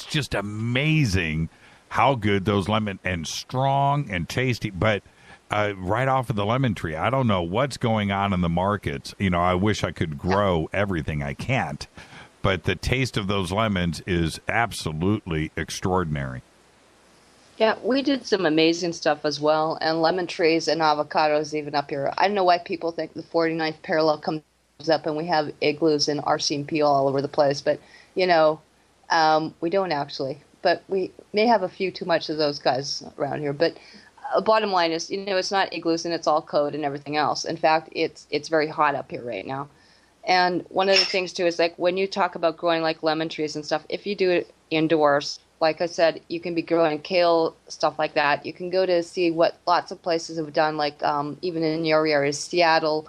just amazing how good those lemon, and strong and tasty, but right off of the lemon tree. I don't know what's going on in the markets. I wish I could grow everything. I can't. But the taste of those lemons is absolutely extraordinary. Yeah, we did some amazing stuff as well, and lemon trees and avocados even up here. I don't know why people think the 49th parallel comes up and we have igloos and arsine peel all over the place, but, we don't actually. But we may have a few too much of those guys around here. But bottom line is, it's not igloos and it's all code and everything else. In fact, it's very hot up here right now. And one of the things, too, is like when you talk about growing like lemon trees and stuff, if you do it indoors, like I said, you can be growing kale, stuff like that. You can go to see what lots of places have done, like even in your area, Seattle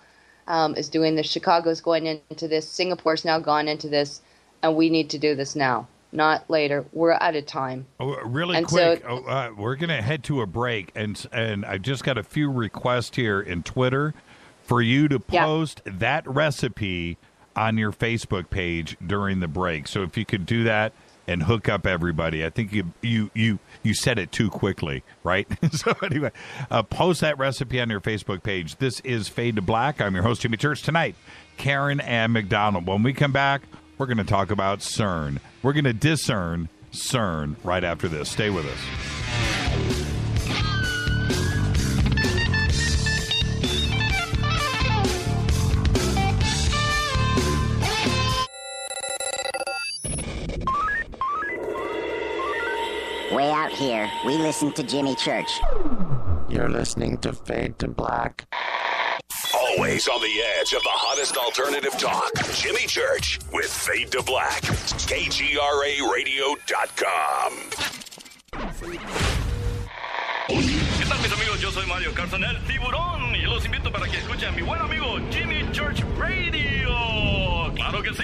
is doing this, Chicago's going into this, Singapore's now gone into this, and we need to do this now, not later. We're out of time. Really quick, we're going to head to a break, and I just got a few requests here in Twitter for you to post that recipe on your Facebook page during the break. So if you could do that and hook up everybody. I think you said it too quickly, right? So anyway, post that recipe on your Facebook page. This is Fade to Black. I'm your host, Jimmy Church. Tonight, Karen Ann MacDonald. When we come back, we're going to talk about CERN. We're going to discern CERN right after this. Stay with us. Way out here, we listen to Jimmy Church. You're listening to Fade to Black. Always on the edge of the hottest alternative talk. Jimmy Church with Fade to Black. KGRARadio.com. ¿Qué tal, mis amigos? Yo soy Mario Carson, el tiburón, y los invito para que escuchen a mi buen amigo Jimmy Church Radio. ¡Claro que sí!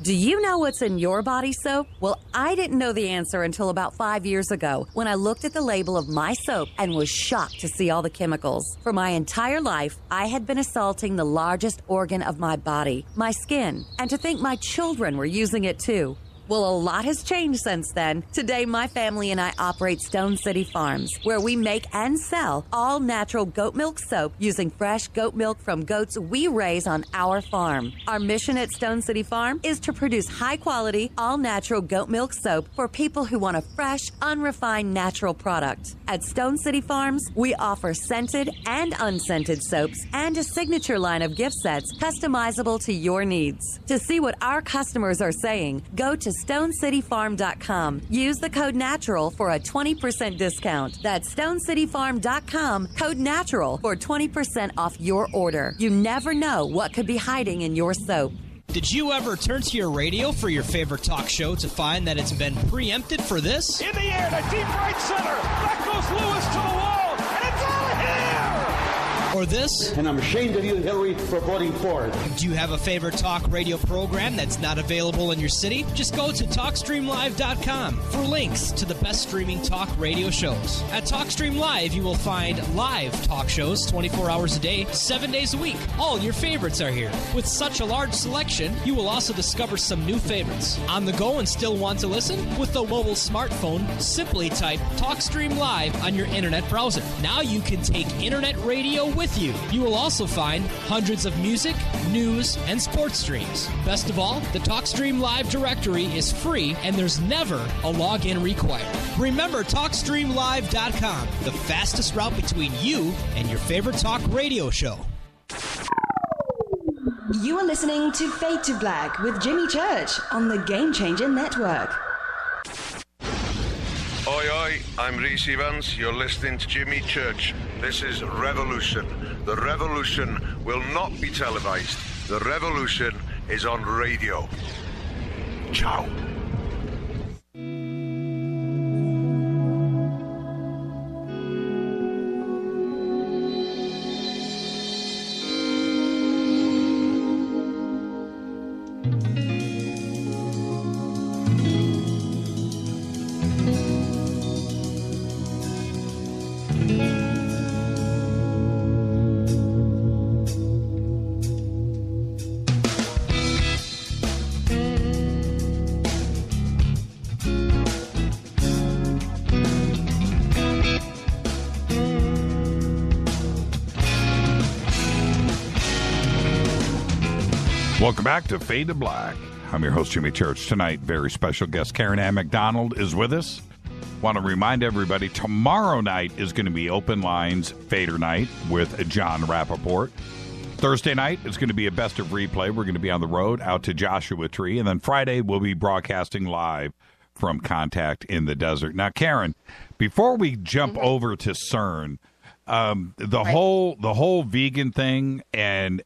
Do you know what's in your body soap? Well, I didn't know the answer until about 5 years ago when I looked at the label of my soap and was shocked to see all the chemicals. For my entire life, I had been assaulting the largest organ of my body, my skin, and to think my children were using it too. Well, a lot has changed since then. Today, my family and I operate Stone City Farms, where we make and sell all natural goat milk soap using fresh goat milk from goats we raise on our farm. Our mission at Stone City Farm is to produce high-quality, all-natural goat milk soap for people who want a fresh, unrefined, natural product. At Stone City Farms, we offer scented and unscented soaps and a signature line of gift sets customizable to your needs. To see what our customers are saying, go to StoneCityFarm.com. Use the code NATURAL for a 20% discount. That's StoneCityFarm.com, code NATURAL for 20% off your order. You never know what could be hiding in your soap. Did you ever turn to your radio for your favorite talk show to find that it's been preempted for this? In the air to deep right center. Back goes Lewis to the wall, and it's out of here! Or this? And I'm ashamed of you, Hillary, for voting for it. Do you have a favorite talk radio program that's not available in your city? Just go to TalkStreamLive.com for links to the best streaming talk radio shows. At TalkStream Live, you will find live talk shows 24 hours a day, 7 days a week. All your favorites are here. With such a large selection, you will also discover some new favorites. On the go and still want to listen? With the mobile smartphone, simply type TalkStream Live on your internet browser. Now you can take internet radio with you. You will also find hundreds of music, news, and sports streams. Best of all, the TalkStream Live directory is free and there's never a login required. Remember TalkStreamLive.com, the fastest route between you and your favorite talk radio show. You are listening to Fade to Black with Jimmy Church on the Game Changer Network. Oi, oi, I'm Reese Evans. You're listening to Jimmy Church. This is Revolution. The revolution will not be televised. The revolution is on radio. Ciao. Welcome back to Fade to Black. I'm your host, Jimmy Church. Tonight, very special guest Ann MacDonald is with us. Want to remind everybody, tomorrow night is going to be Open Lines Fader Night with John Rappaport. Thursday night is going to be a best of replay. We're going to be on the road out to Joshua Tree. And then Friday, we'll be broadcasting live from Contact in the Desert. Now, Karen, before we jump over to CERN, the whole vegan thing and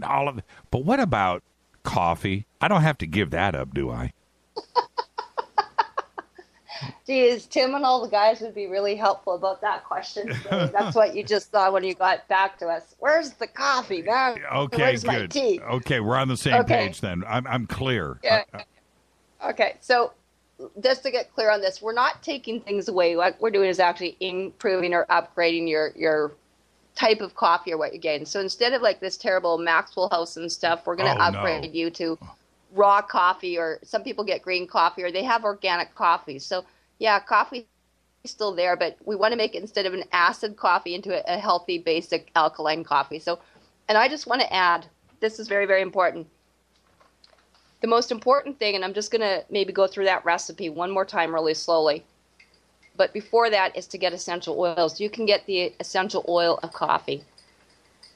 all of it. But what about coffee? I don't have to give that up, do I? Geez, Tim and all the guys would be really helpful about that question. So that's what you just thought when you got back to us. Where's the coffee, man? Okay, where's good. my tea? Okay, we're on the same page then. I'm clear. Yeah. Okay, so just to get clear on this, we're not taking things away. What we're doing is actually improving or upgrading your type of coffee or what you're getting. So instead of like this terrible Maxwell House and stuff, we're going to upgrade you to raw coffee, or some people get green coffee, or they have organic coffee. So yeah, coffee is still there, but we want to make it, instead of an acid coffee, into a healthy, basic alkaline coffee. So, and I just want to add, this is very, very important. The most important thing, and I'm just going to maybe go through that recipe one more time really slowly, but before that is to get essential oils. You can get the essential oil of coffee.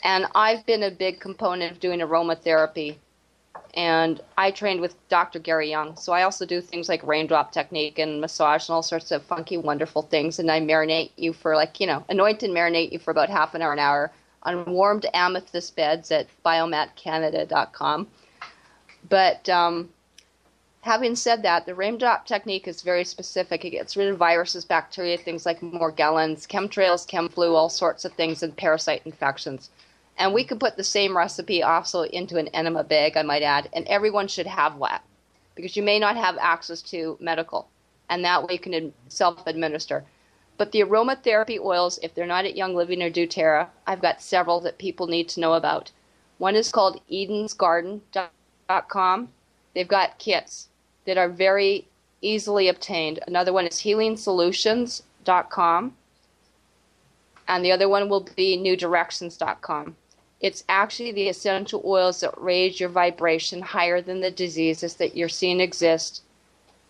And I've been a big component of doing aromatherapy, and I trained with Dr. Gary Young. So I also do things like raindrop technique and massage and all sorts of funky, wonderful things. And I marinate you for anoint and marinate you for about half an hour on warmed amethyst beds at biomatcanada.com. But having said that, the raindrop technique is very specific. It gets rid of viruses, bacteria, things like Morgellons, chemtrails, chemflu, all sorts of things, and parasite infections. And we can put the same recipe also into an enema bag, I might add, and everyone should have one, because you may not have access to medical, and that way you can self-administer. But the aromatherapy oils, if they're not at Young Living or doTERRA, I've got several that people need to know about. One is called edensgarden.com. They've got kits that are very easily obtained. Another one is healingsolutions.com. And the other one will be newdirections.com. It's actually the essential oils that raise your vibration higher than the diseases that you're seeing exist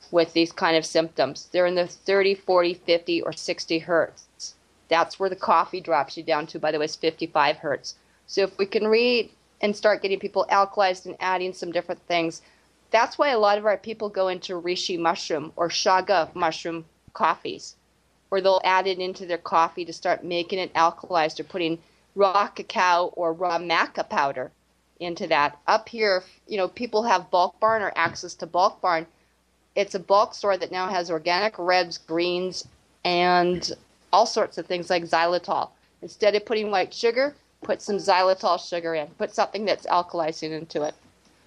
with these kind of symptoms. They're in the 30, 40, 50, or 60 hertz. That's where the coffee drops you down to, by the way, is 55 hertz. So if we can read and start getting people alkalized and adding some different things, that's why a lot of our people go into reishi mushroom or chaga mushroom coffees, where they'll add it into their coffee to start making it alkalized, or putting raw cacao or raw maca powder into that. Up here, people have Bulk Barn or access to Bulk Barn. It's a bulk store that now has organic reds, greens, and all sorts of things like xylitol. Instead of putting white sugar, put some xylitol sugar in. Put something that's alkalizing into it.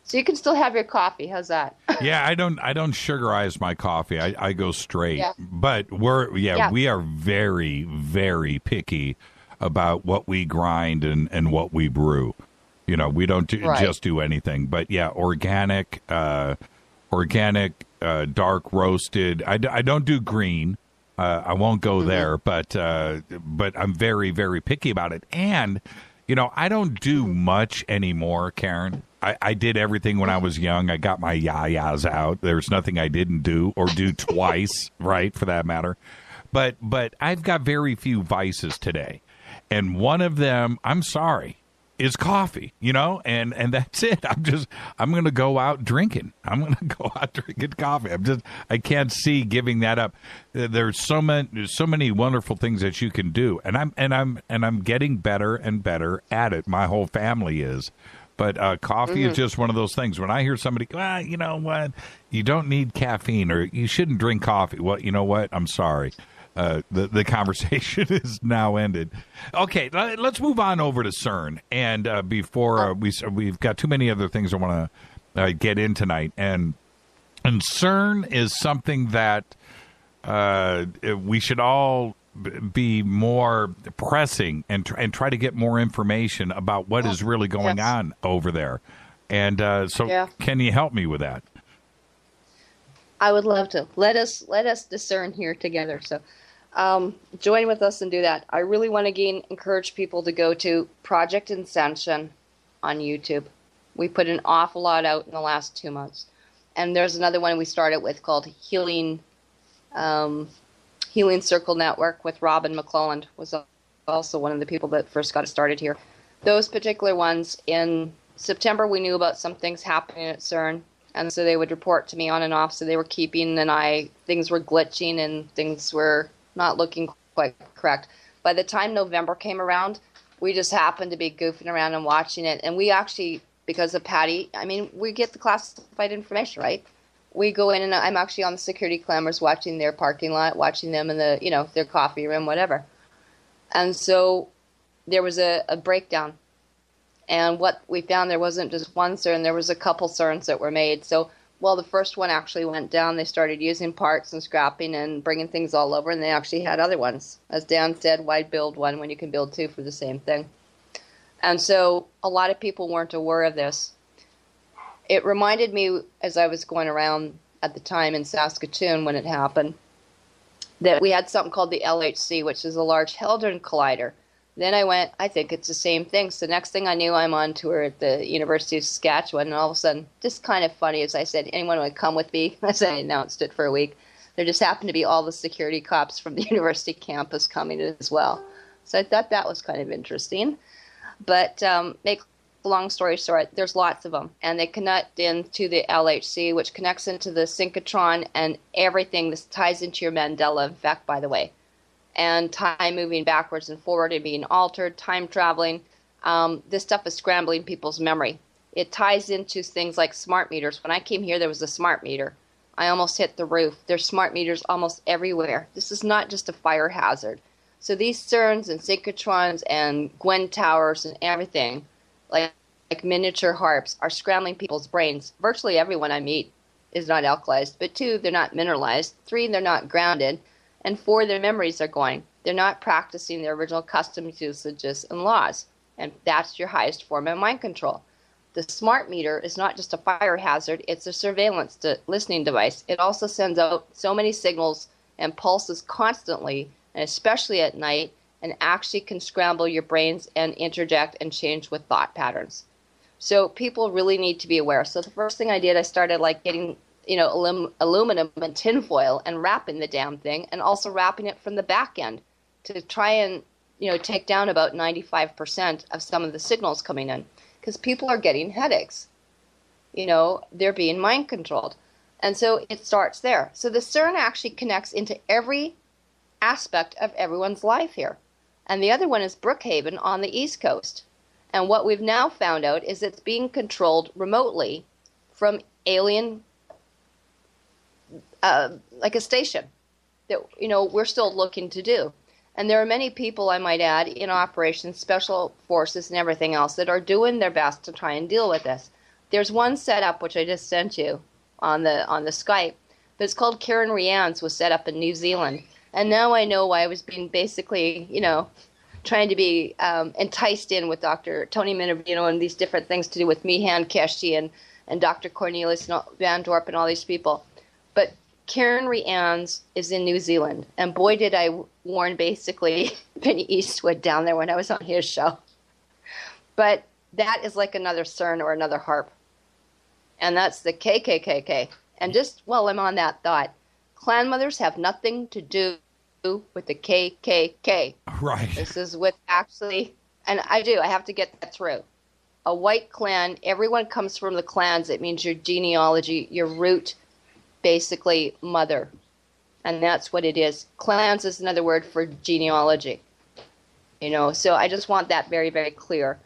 So you can still have your coffee. How's that? Yeah, I don't sugarize my coffee. I go straight. Yeah. But we are very, very picky about what we grind and what we brew. We don't just do anything. But yeah, organic, dark roasted. I don't do green. I won't go there, but I'm very, very picky about it. And, I don't do much anymore, Karen. I did everything when I was young. I got my yayas out. There's nothing I didn't do or do twice, right, for that matter. But I've got very few vices today. And one of them, I'm sorry, is coffee, and that's it. I'm going to go out drinking. I'm going to go out drinking coffee. I can't see giving that up. There's so many wonderful things that you can do. And I'm getting better and better at it. My whole family is. But coffee is just one of those things. When I hear somebody, you know what, you don't need caffeine or you shouldn't drink coffee. Well, you know what? I'm sorry. The conversation is now ended. Okay, let's move on over to CERN. And before we've got too many other things I want to get in tonight. And CERN is something that we should all be more pressing and try to get more information about what is really going on over there. And can you help me with that? I would love to. Let us discern here together. So join with us and do that. I really want to encourage people to go to Project Ascension on YouTube. We put an awful lot out in the last 2 months. And there's another one we started with called Healing Circle Network with Robin McClelland, was also one of the people that first got it started here. Those particular ones, in September, we knew about some things happening at CERN, and so they would report to me on and off, so they were keeping an eye. Things were glitching and things were not looking quite correct. By the time November came around, we just happened to be goofing around and watching it, and we actually, because of Patty, we get the classified information, right? We go in, and I'm actually on the security cameras watching their parking lot, watching them in the, their coffee room, whatever. And so there was a breakdown. And what we found, there wasn't just one CERN, there was a couple CERNs that were made. So while the first one actually went down, they started using parts and scrapping and bringing things all over, and they actually had other ones. As Dan said, why build one when you can build two for the same thing? And so a lot of people weren't aware of this. It reminded me, as I was going around at the time in Saskatoon when it happened, that we had something called the LHC, which is a Large Hadron Collider. Then I went, I think it's the same thing. So next thing I knew, I'm on tour at the University of Saskatchewan, and all of a sudden, just kind of funny, as I said, anyone would come with me, as I announced it for a week. There just happened to be all the security cops from the university campus coming as well. So I thought that was kind of interesting. But make a long story short, there's lots of them, and they connect into the LHC, which connects into the synchrotron and everything. This ties into your Mandela effect, by the way, and time moving backwards and forward and being altered, time traveling. This stuff is scrambling people's memory. It ties into things like smart meters. When I came here, there was a smart meter. I almost hit the roof. There's smart meters almost everywhere. This is not just a fire hazard. So these CERNs and synchrotrons and Gwen towers and everything, like miniature harps, are scrambling people's brains. Virtually everyone I meet is not alkalized, but 2, they're not mineralized. 3, they're not grounded. And 4, their memories are going. They're not practicing their original customs, usages, and laws. And that's your highest form of mind control. The smart meter is not just a fire hazard, it's a surveillance listening device. It also sends out so many signals and pulses constantly, and especially at night, and actually can scramble your brains and interject and change with thought patterns. So people really need to be aware. So the first thing I did, I started getting aluminum and tinfoil and wrapping the damn thing, and also wrapping it from the back end to try and take down about 95% of some of the signals coming in, because people are getting headaches. They're being mind controlled. And so it starts there. So the CERN actually connects into every aspect of everyone's life here. And the other one is Brookhaven on the East Coast. And what we've now found out is it's being controlled remotely from alien, like a station that, we're still looking to do. And there are many people, I might add, in operations, special forces and everything else that are doing their best to try and deal with this. There's one setup, which I just sent you on the Skype, but it's called Karen Rianne's, was set up in New Zealand. And now I know why I was being basically, trying to be enticed in with Dr. Tony Minervino and these different things to do with Meehan Keshi and Dr. Cornelius Van Dorp and all these people. But Karen Rianne's is in New Zealand. And boy, did I warn basically Vinny Eastwood down there when I was on his show. But that is like another CERN or another HARP. And that's the KKKK. And just while I'm on that thought, Klan Mothers have nothing to do with the KKK. Right. This is with actually, and I have to get that through. A white clan, everyone comes from the clans. It means your genealogy, your root, basically mother. And that's what it is. Clans is another word for genealogy. So I just want that very, very clear.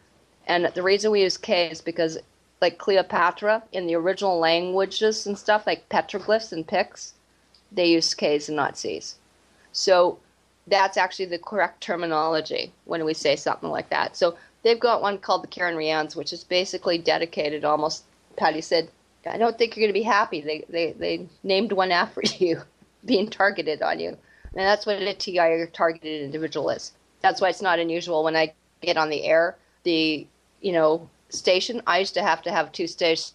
And the reason we use K is because, like Cleopatra, in the original languages and stuff, like petroglyphs and Picts, they use Ks and not Cs. So that's actually the correct terminology when we say something like that. So they've got one called the Karen Rianne's, which is basically dedicated almost, Patty said, I don't think you're going to be happy. They named one after you, being targeted on you. And that's what a TI, or targeted individual, is. That's why it's not unusual when I get on the air, the, station. I used to have 2 stations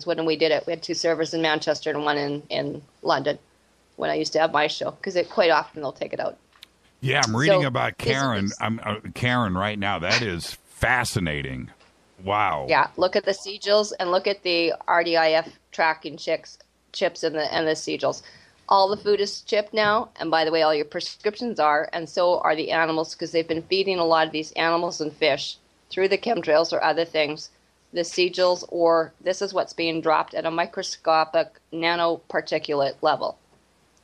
when we did it. We had 2 servers in Manchester and one in London when I used to have my show, because quite often they'll take it out. Yeah, I'm reading about Karen. I'm Karen right now. That is fascinating. Wow. Yeah, look at the sigils and look at the RDIF tracking chips and the sigils. All the food is chipped now, and by the way, all your prescriptions are, and so are the animals, because they've been feeding a lot of these animals and fish through the chemtrails or other things, the sigils, or this is what's being dropped at a microscopic nanoparticulate level.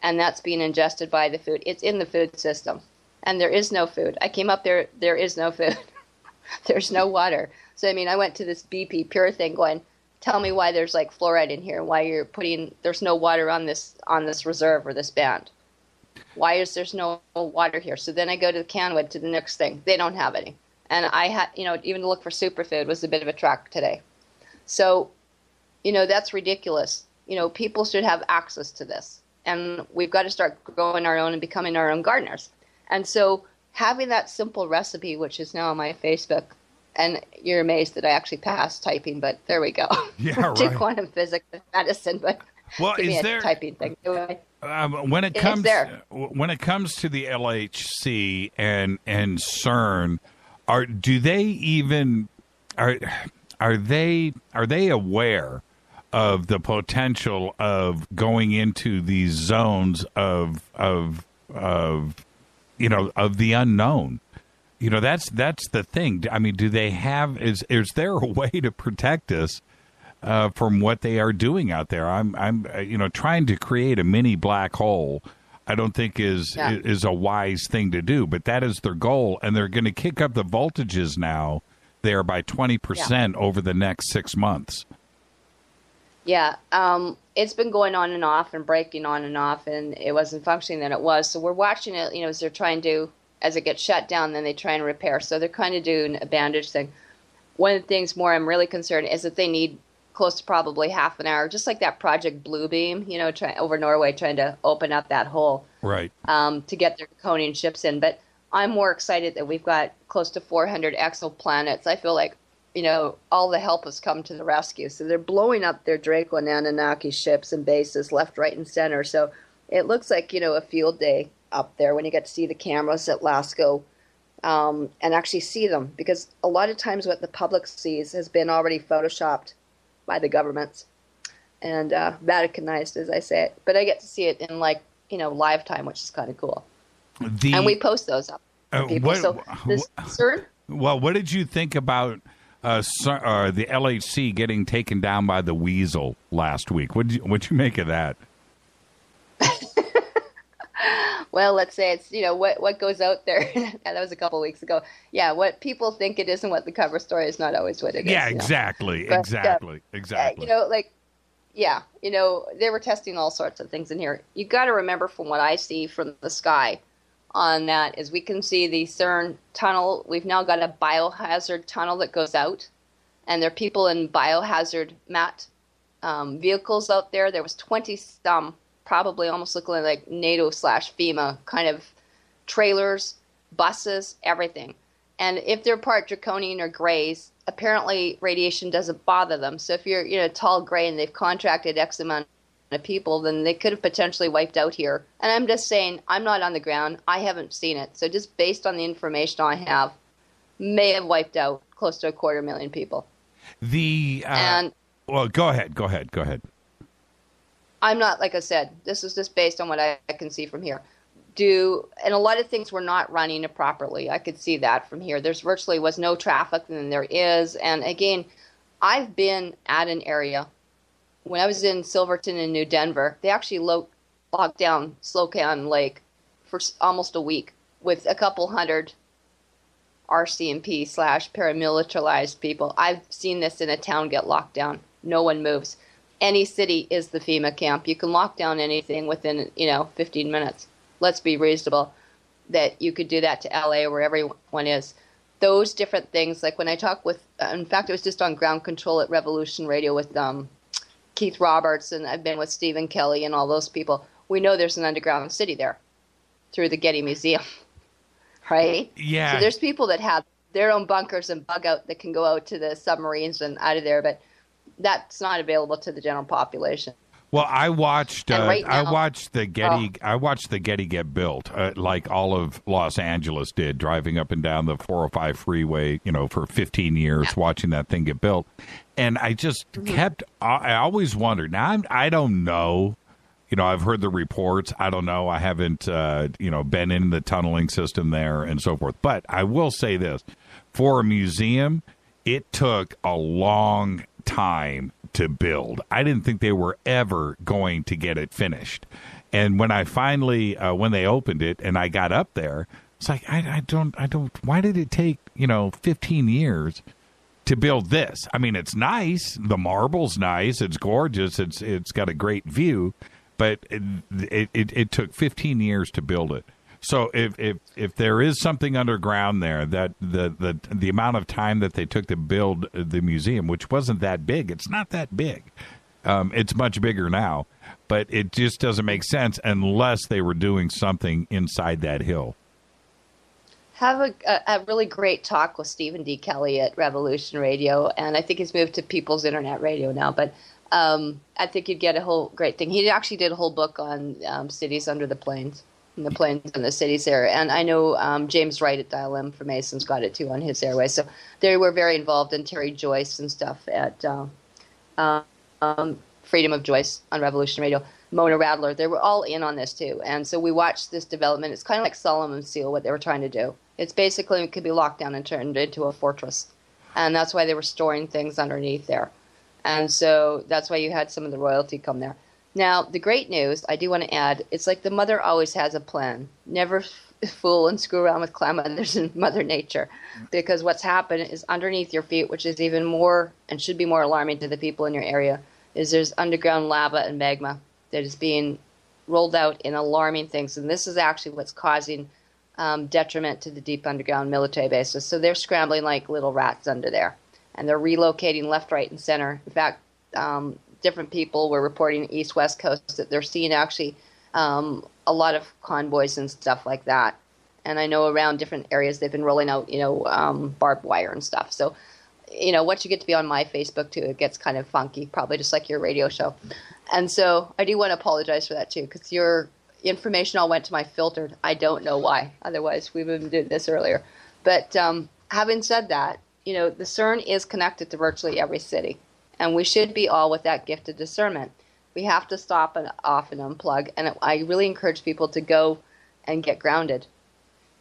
And that's being ingested by the food. It's in the food system. And there is no food. I came up there is no food. There's no water. So, I went to this BP Pure thing going, tell me why there's like fluoride in here, why there's no water on this reserve or this band. Why is there's no water here? So then I go to Canwood to the next thing. They don't have any. And I had, even to look for superfood was a bit of a trek today. So, that's ridiculous. People should have access to this. And we've got to start growing our own and becoming our own gardeners. And so having that simple recipe, which is now on my Facebook, and you're amazed that I actually passed typing, but there we go. Yeah, right. Did quantum physics and medicine, but give me a typing thing. When it comes to the LHC and CERN, are they aware of the potential of going into these zones of the unknown? That's the thing. Do they have, is there a way to protect us from what they are doing out there? I'm trying to create a mini black hole. I don't think is a wise thing to do, but that is their goal, and they're going to kick up the voltages now there by 20% over the next 6 months. Yeah, it's been going on and off and breaking on and off, and it wasn't functioning then it was. So we're watching it, as they're trying to, as it gets shut down, then they try and repair. So they're kind of doing a bandage thing. One of the things more I'm really concerned is that they need close to probably half an hour, just like that Project Bluebeam, over Norway, trying to open up that hole. Right. To get their draconian ships in. But I'm more excited that we've got close to 400 exoplanets. I feel like, all the help has come to the rescue. So they're blowing up their Draco and Anunnaki ships and bases left, right, and center. So it looks like, a field day up there when you get to see the cameras at LASCO and actually see them. Because a lot of times what the public sees has been already photoshopped by the governments and Vaticanized, as I say it. But I get to see it in live time, which is kind of cool. And we post those up for people. CERN? Well, what did you think about the LHC getting taken down by the weasel last week? What'd you make of that? Well, let's say it's, what goes out there. That was a couple of weeks ago. Yeah, what people think it is and what the cover story is not always what it is. Yeah, exactly. But, exactly. They were testing all sorts of things in here. You got to remember, from what I see from the sky on that, is we can see the CERN tunnel. We've now got a biohazard tunnel that goes out, and there are people in biohazard vehicles out there. There was 20-some, probably almost looking like NATO/FEMA kind of trailers, buses, everything. And if they're part draconian or grays, apparently radiation doesn't bother them. So if you're tall gray and they've contracted X amount of people, then they could have potentially wiped out here. And I'm just saying, I'm not on the ground. I haven't seen it. So just based on the information I have, may have wiped out close to 250,000 people. Well, go ahead. I'm not, like I said, this is just based on what I can see from here. And a lot of things were not running properly. I could see that from here. There's virtually was no traffic than there is. And again, I've been at an area, when I was in Silverton in New Denver, they actually locked down Slocan Lake for almost a week with a couple hundred RCMP/paramilitarized people. I've seen this in a town get locked down. No one moves. Any city is the FEMA camp. You can lock down anything within, 15 minutes. Let's be reasonable that you could do that to LA or where everyone is. Those different things, like when I talk with, in fact, it was just on Ground Control at Revolution Radio with Keith Roberts, and I've been with Stephen Kelly and all those people. We know there's an underground city there through the Getty Museum, right? Yeah. So there's people that have their own bunkers and bug out that can go out to the submarines and out of there, but that's not available to the general population. Well, I watched right now, I watched the Getty get built, like all of Los Angeles did, driving up and down the 405 freeway, for 15 years, watching that thing get built. And I just I always wondered. Now, I don't know. I've heard the reports. I don't know. I haven't, been in the tunneling system there and so forth. But I will say this. For a museum, it took a long time to build. I didn't think they were ever going to get it finished. And when I finally, when they opened it and I got up there, it's like, I don't, why did it take, 15 years to build this? I mean, it's nice. The marble's nice. It's gorgeous. It's got a great view, but it took 15 years to build it. So if there is something underground there, that the amount of time that they took to build the museum, which wasn't that big, it's not that big. It's much bigger now, but it just doesn't make sense unless they were doing something inside that hill. Have a really great talk with Stephen D. Kelly at Revolution Radio, and I think he's moved to People's Internet Radio now, but I think you'd get a whole great thing. He actually did a whole book on cities under the plains. And the plains and the cities there. And I know James Wright at Dial M for Masons got it too on his airway. So they were very involved in Terry Joyce and stuff at Freedom of Joyce on Revolution Radio. Mona Radler, they were all in on this too. And so we watched this development. It's kind of like Solomon's Seal, what they were trying to do. It's basically, it could be locked down and turned into a fortress. And that's why they were storing things underneath there. And so that's why you had some of the royalty come there. Now, the great news, I do want to add, it's like the mother always has a plan. Never fool and screw around with Klan Mothers and Mother Nature. Because what's happened is underneath your feet, which is even more and should be more alarming to the people in your area, is there's underground lava and magma that is being rolled out in alarming things. And this is actually what's causing detriment to the deep underground military bases. So they're scrambling like little rats under there. And they're relocating left, right, and center. In fact, different people were reporting east, west coast that they're seeing actually a lot of convoys and stuff like that. And I know around different areas they've been rolling out, barbed wire and stuff. So, once you get to be on my Facebook too, it gets kind of funky, probably just like your radio show. And so I do want to apologize for that too, because your information all went to my filtered. I don't know why. Otherwise, we would have been doing this earlier. But having said that, the CERN is connected to virtually every city. And we should be all with that gift of discernment. We have to stop and off and unplug. And I really encourage people to go and get grounded.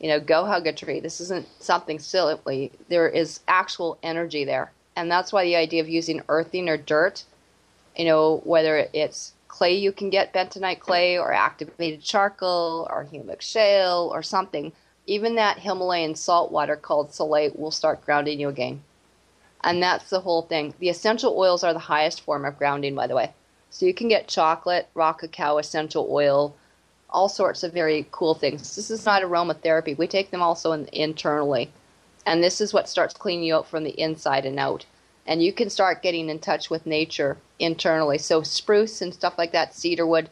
Go hug a tree. This isn't something silly. There is actual energy there. And that's why the idea of using earthing or dirt, whether it's clay you can get, bentonite clay or activated charcoal or humic shale or something, even that Himalayan salt water called salate will start grounding you again. And that's the whole thing. The essential oils are the highest form of grounding, by the way. So you can get chocolate, raw cacao, essential oil, all sorts of very cool things. This is not aromatherapy. We take them also internally. And this is what starts cleaning you out from the inside and out. And you can start getting in touch with nature internally. So spruce and stuff like that, cedarwood.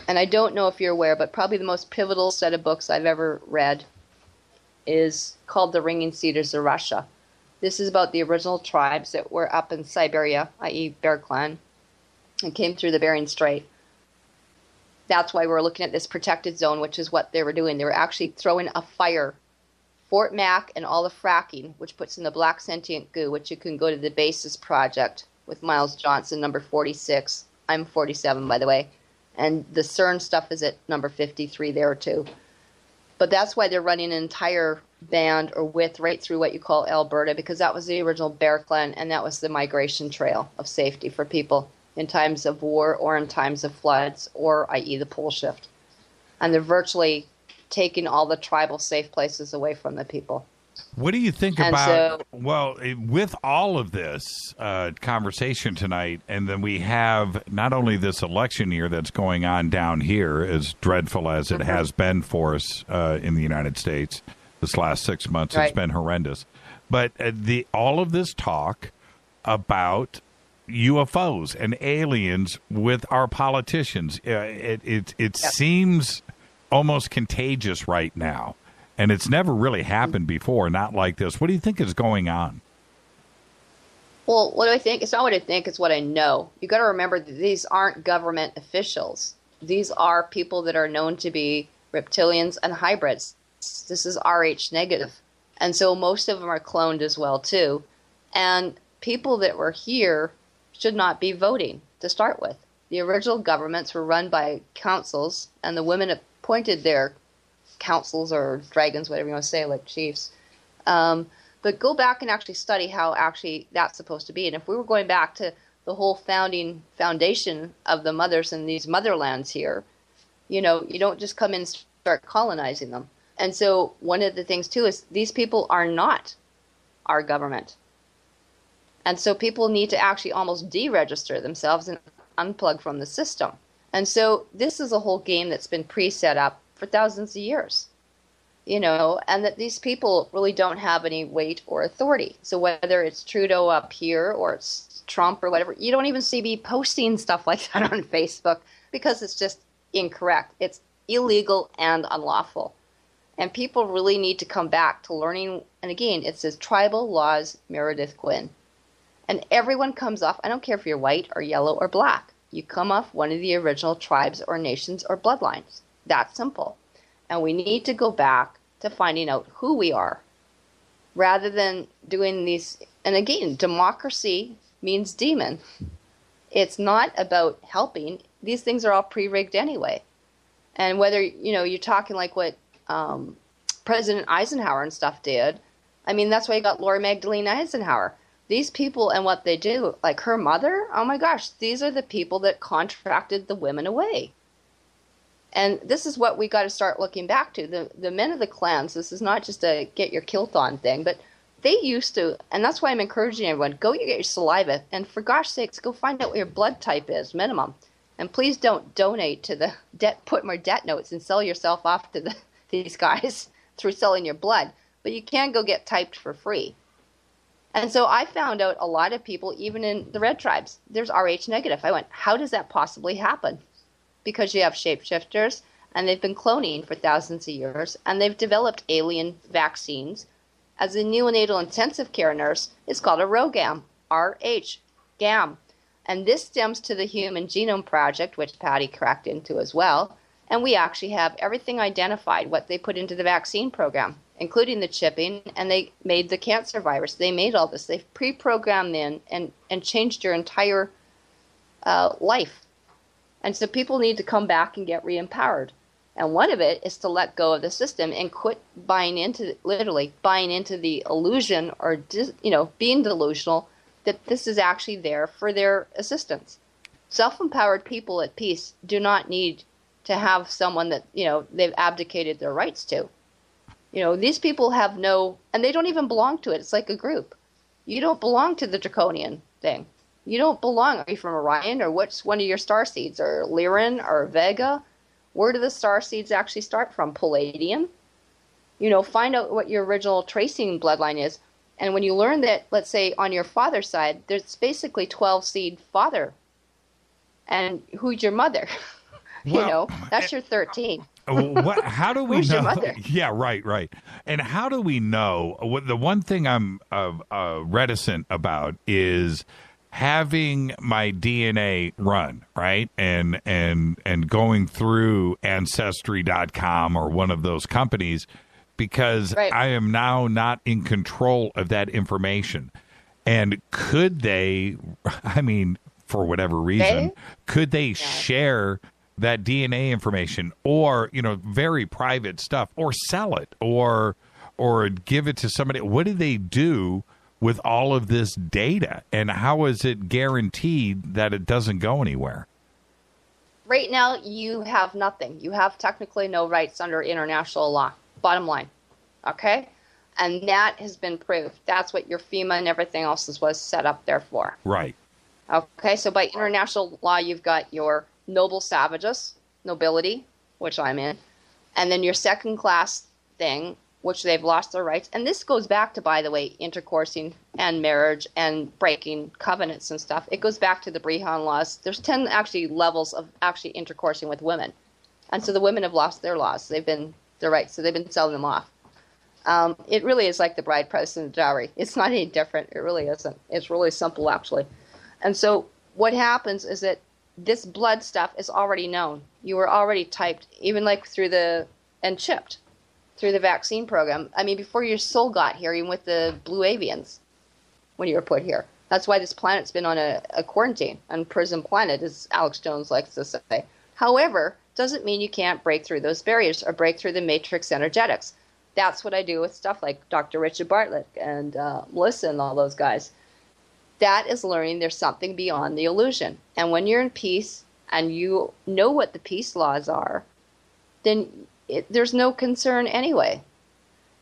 And I don't know if you're aware, but probably the most pivotal set of books I've ever read is called The Ringing Cedars of Russia. This is about the original tribes that were up in Siberia, i.e. Bear Clan, and came through the Bering Strait. That's why we're looking at this protected zone, which is what they were doing. They were actually throwing a fire. Fort Mac and all the fracking, which puts in the black sentient goo, which you can go to the Basis Project with Miles Johnson, number 46. I'm 47, by the way. And the CERN stuff is at number 53 there, too. But that's why they're running an entire band or width right through what you call Alberta, because that was the original Bear Clan, and that was the migration trail of safety for people in times of war or in times of floods or, i.e., the pole shift. And they're virtually taking all the tribal safe places away from the people. What do you think with all of this conversation tonight, and then we have not only this election year that's going on down here, as dreadful as it has been for us in the United States this last 6 months, It's been horrendous. But all of this talk about UFOs and aliens with our politicians, it seems almost contagious right now. And it's never really happened before, not like this. What do you think is going on? Well, what do I think? It's not what I think, it's what I know. You got to remember that these aren't government officials. These are people that are known to be reptilians and hybrids. This is Rh negative. And so most of them are cloned as well, too. And people that were here should not be voting to start with. The original governments were run by councils, and the women appointed their councils or dragons, whatever you want to say, like chiefs. But go back and actually study how actually that's supposed to be. And if we were going back to the whole foundation of the mothers in these motherlands here, you don't just come in and start colonizing them. And so one of the things, too, is these people are not our government. And so people need to actually almost deregister themselves and unplug from the system. And so this is a whole game that's been pre-set up for thousands of years, and that these people really don't have any weight or authority. So whether it's Trudeau up here or it's Trump or whatever, you don't even see me posting stuff like that on Facebook because it's just incorrect. It's illegal and unlawful. And people really need to come back to learning. And again, it says tribal laws, Meredith Quinn. And everyone comes off, I don't care if you're white or yellow or black. You come off one of the original tribes or nations or bloodlines. That simple. And we need to go back to finding out who we are rather than doing these. And again, democracy means demon. It's not about helping. These things are all pre-rigged anyway. And whether, you're talking like what President Eisenhower and stuff did, I mean, that's why you got Laura Magdalene Eisenhower. These people and what they do, like her mother, oh my gosh, these are the people that contracted the women away. And this is what we got to start looking back to. The men of the clans, this is not just a get your kilt on thing, but they used to, and that's why I'm encouraging everyone, go get your saliva, and for gosh sakes, go find out what your blood type is, minimum. And please don't donate to the put more debt notes and sell yourself off to these guys through selling your blood. But you can go get typed for free. And so I found out a lot of people, even in the red tribes, there's Rh negative. I went, how does that possibly happen? Because you have shapeshifters, and they've been cloning for thousands of years, and they've developed alien vaccines. As a neonatal intensive care nurse, it's called a ROGAM, R-H, GAM. And this stems to the Human Genome Project, which Patty cracked into as well. And we actually have everything identified, what they put into the vaccine program, including the chipping, and they made the cancer virus. They made all this. They've pre-programmed in and changed your entire life. And so people need to come back and get re-empowered. And one of it is to let go of the system and quit buying into the illusion or, being delusional that this is actually there for their assistance. Self-empowered people at peace do not need to have someone that, they've abdicated their rights to. These people have and they don't even belong to it. It's like a group. You don't belong to the draconian thing. You don't belong. Are you from Orion, or what's one of your star seeds, or Lyran or Vega? Where do the star seeds actually start from? Palladium? Find out what your original tracing bloodline is. And when you learn that, let's say on your father's side, there's basically 12 seed father. And who's your mother? That's your 13. How do we Who's know? Your mother? Yeah, right. And how do we know? The one thing I'm reticent about is having my DNA run, right? And going through Ancestry.com or one of those companies, because I am now not in control of that information. And could they, for whatever reason, could they share that DNA information, or, very private stuff, or sell it, or give it to somebody? What do they do with all of this data, and how is it guaranteed that it doesn't go anywhere? Right now, you have nothing. You have technically no rights under international law, bottom line, okay? And that has been proved. That's what your FEMA and everything else was set up there for. Right. Okay, so by international law, you've got your noble savages, nobility, which I'm in, and then your second class thing, which they've lost their rights. And this goes back to, by the way, intercoursing and marriage and breaking covenants and stuff. It goes back to the Brehon laws. There's 10 actually levels of actually intercoursing with women. And so the women have lost their laws. Their rights, so they've been selling them off. It really is like the bride price and the dowry. It's not any different. It really isn't. It's really simple, actually. And so what happens is that this blood stuff is already known. You were already typed, even like and chipped through the vaccine program. Before your soul got here, even with the blue avians, when you were put here. That's why this planet's been on a quarantine, on prison planet, as Alex Jones likes to say. However, doesn't mean you can't break through those barriers or break through the matrix energetics. That's what I do with stuff like Dr. Richard Bartlett and Melissa and all those guys. That is learning there's something beyond the illusion. And when you're in peace and you know what the peace laws are, then there's no concern anyway.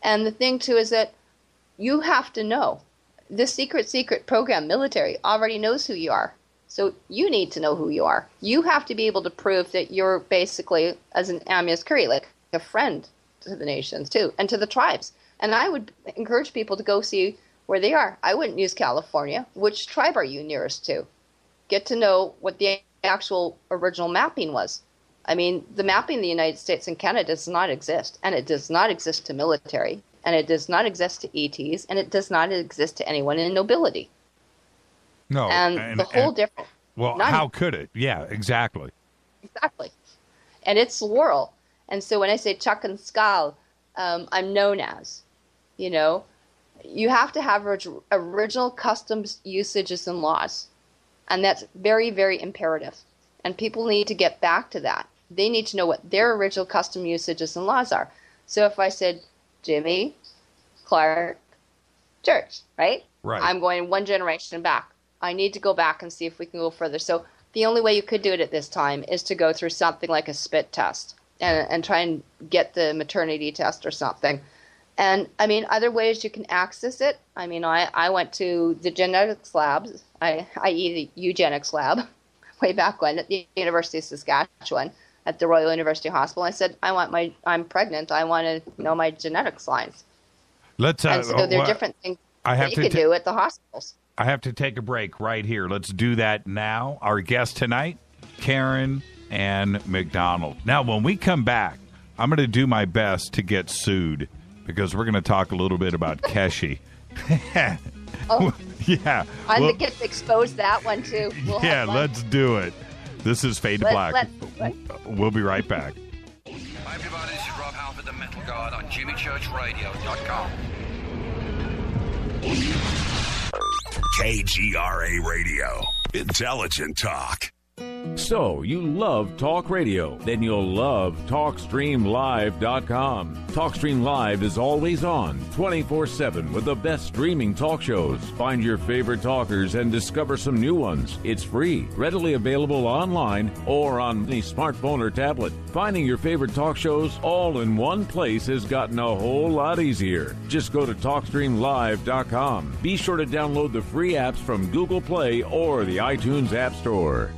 And the thing, too, is that you have to know. The secret program military already knows who you are. So you need to know who you are. You have to be able to prove that you're basically, as an Amias Curie, like a friend to the nations, too, and to the tribes. And I would encourage people to go see where they are. I wouldn't use California. Which tribe are you nearest to? Get to know what the actual original mapping was. The mapping in the United States and Canada does not exist, and it does not exist to military, and it does not exist to ETs, and it does not exist to anyone in nobility. No. And the whole difference. Well, how could it? Yeah, exactly. Exactly. And it's swirl. And so when I say Chuck and Skull, I'm known as, you have to have original customs, usages, and laws. And that's very, very imperative. And people need to get back to that. They need to know what their original custom, usages, and laws are. So if I said Jimmy, Clark, Church, right? Right. I'm going one generation back. I need to go back and see if we can go further. So the only way you could do it at this time is to go through something like a spit test and try and get the maternity test or something. And, other ways you can access it. I went to the genetics labs, i.e. the eugenics lab, way back when at the University of Saskatchewan, at the Royal University Hospital. I said, I'm pregnant. I want to know my genetics lines. And so there are different things that you can do at the hospitals. I have to take a break right here. Let's do that now. Our guest tonight, Karen Ann MacDonald. Now, when we come back, I'm going to do my best to get sued, because we're going to talk a little bit about Keshi. Oh, yeah. I'm going to get to expose that one, too. Let's do it. This is Fade to Black. We'll be right back. Hi, everybody. This is Rob Halford, the Metal Guard on JimmyChurchRadio.com. KGRA Radio. Intelligent talk. So, you love talk radio? Then you'll love TalkStreamLive.com. TalkStream Live is always on, 24/7, with the best streaming talk shows. Find your favorite talkers and discover some new ones. It's free, readily available online or on the smartphone or tablet. Finding your favorite talk shows all in one place has gotten a whole lot easier. Just go to TalkStreamLive.com. Be sure to download the free apps from Google Play or the iTunes App Store.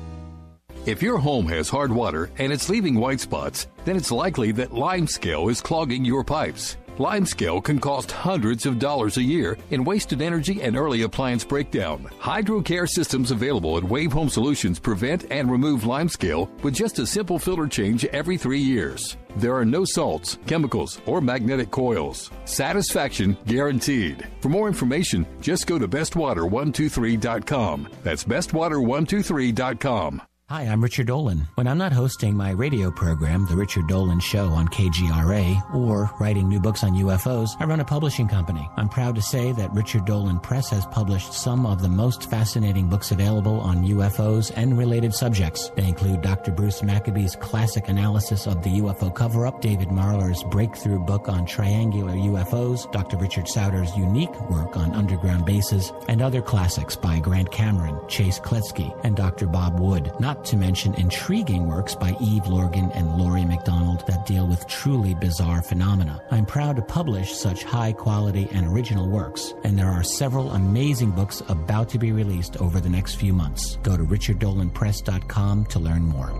If your home has hard water and it's leaving white spots, then it's likely that limescale is clogging your pipes. Limescale can cost hundreds of dollars a year in wasted energy and early appliance breakdown. HydroCare systems available at Wave Home Solutions prevent and remove limescale with just a simple filter change every 3 years. There are no salts, chemicals, or magnetic coils. Satisfaction guaranteed. For more information, just go to bestwater123.com. That's bestwater123.com. Hi, I'm Richard Dolan. When I'm not hosting my radio program, The Richard Dolan Show on KGRA, or writing new books on UFOs, I run a publishing company. I'm proud to say that Richard Dolan Press has published some of the most fascinating books available on UFOs and related subjects. They include Dr. Bruce Maccabee's classic analysis of the UFO cover-up, David Marler's breakthrough book on triangular UFOs, Dr. Richard Sauter's unique work on underground bases, and other classics by Grant Cameron, Chase Kletsky, and Dr. Bob Wood, not to mention intriguing works by Eve Lorgan and Laurie MacDonald that deal with truly bizarre phenomena. I'm proud to publish such high-quality and original works, and there are several amazing books about to be released over the next few months. Go to richarddolanpress.com to learn more.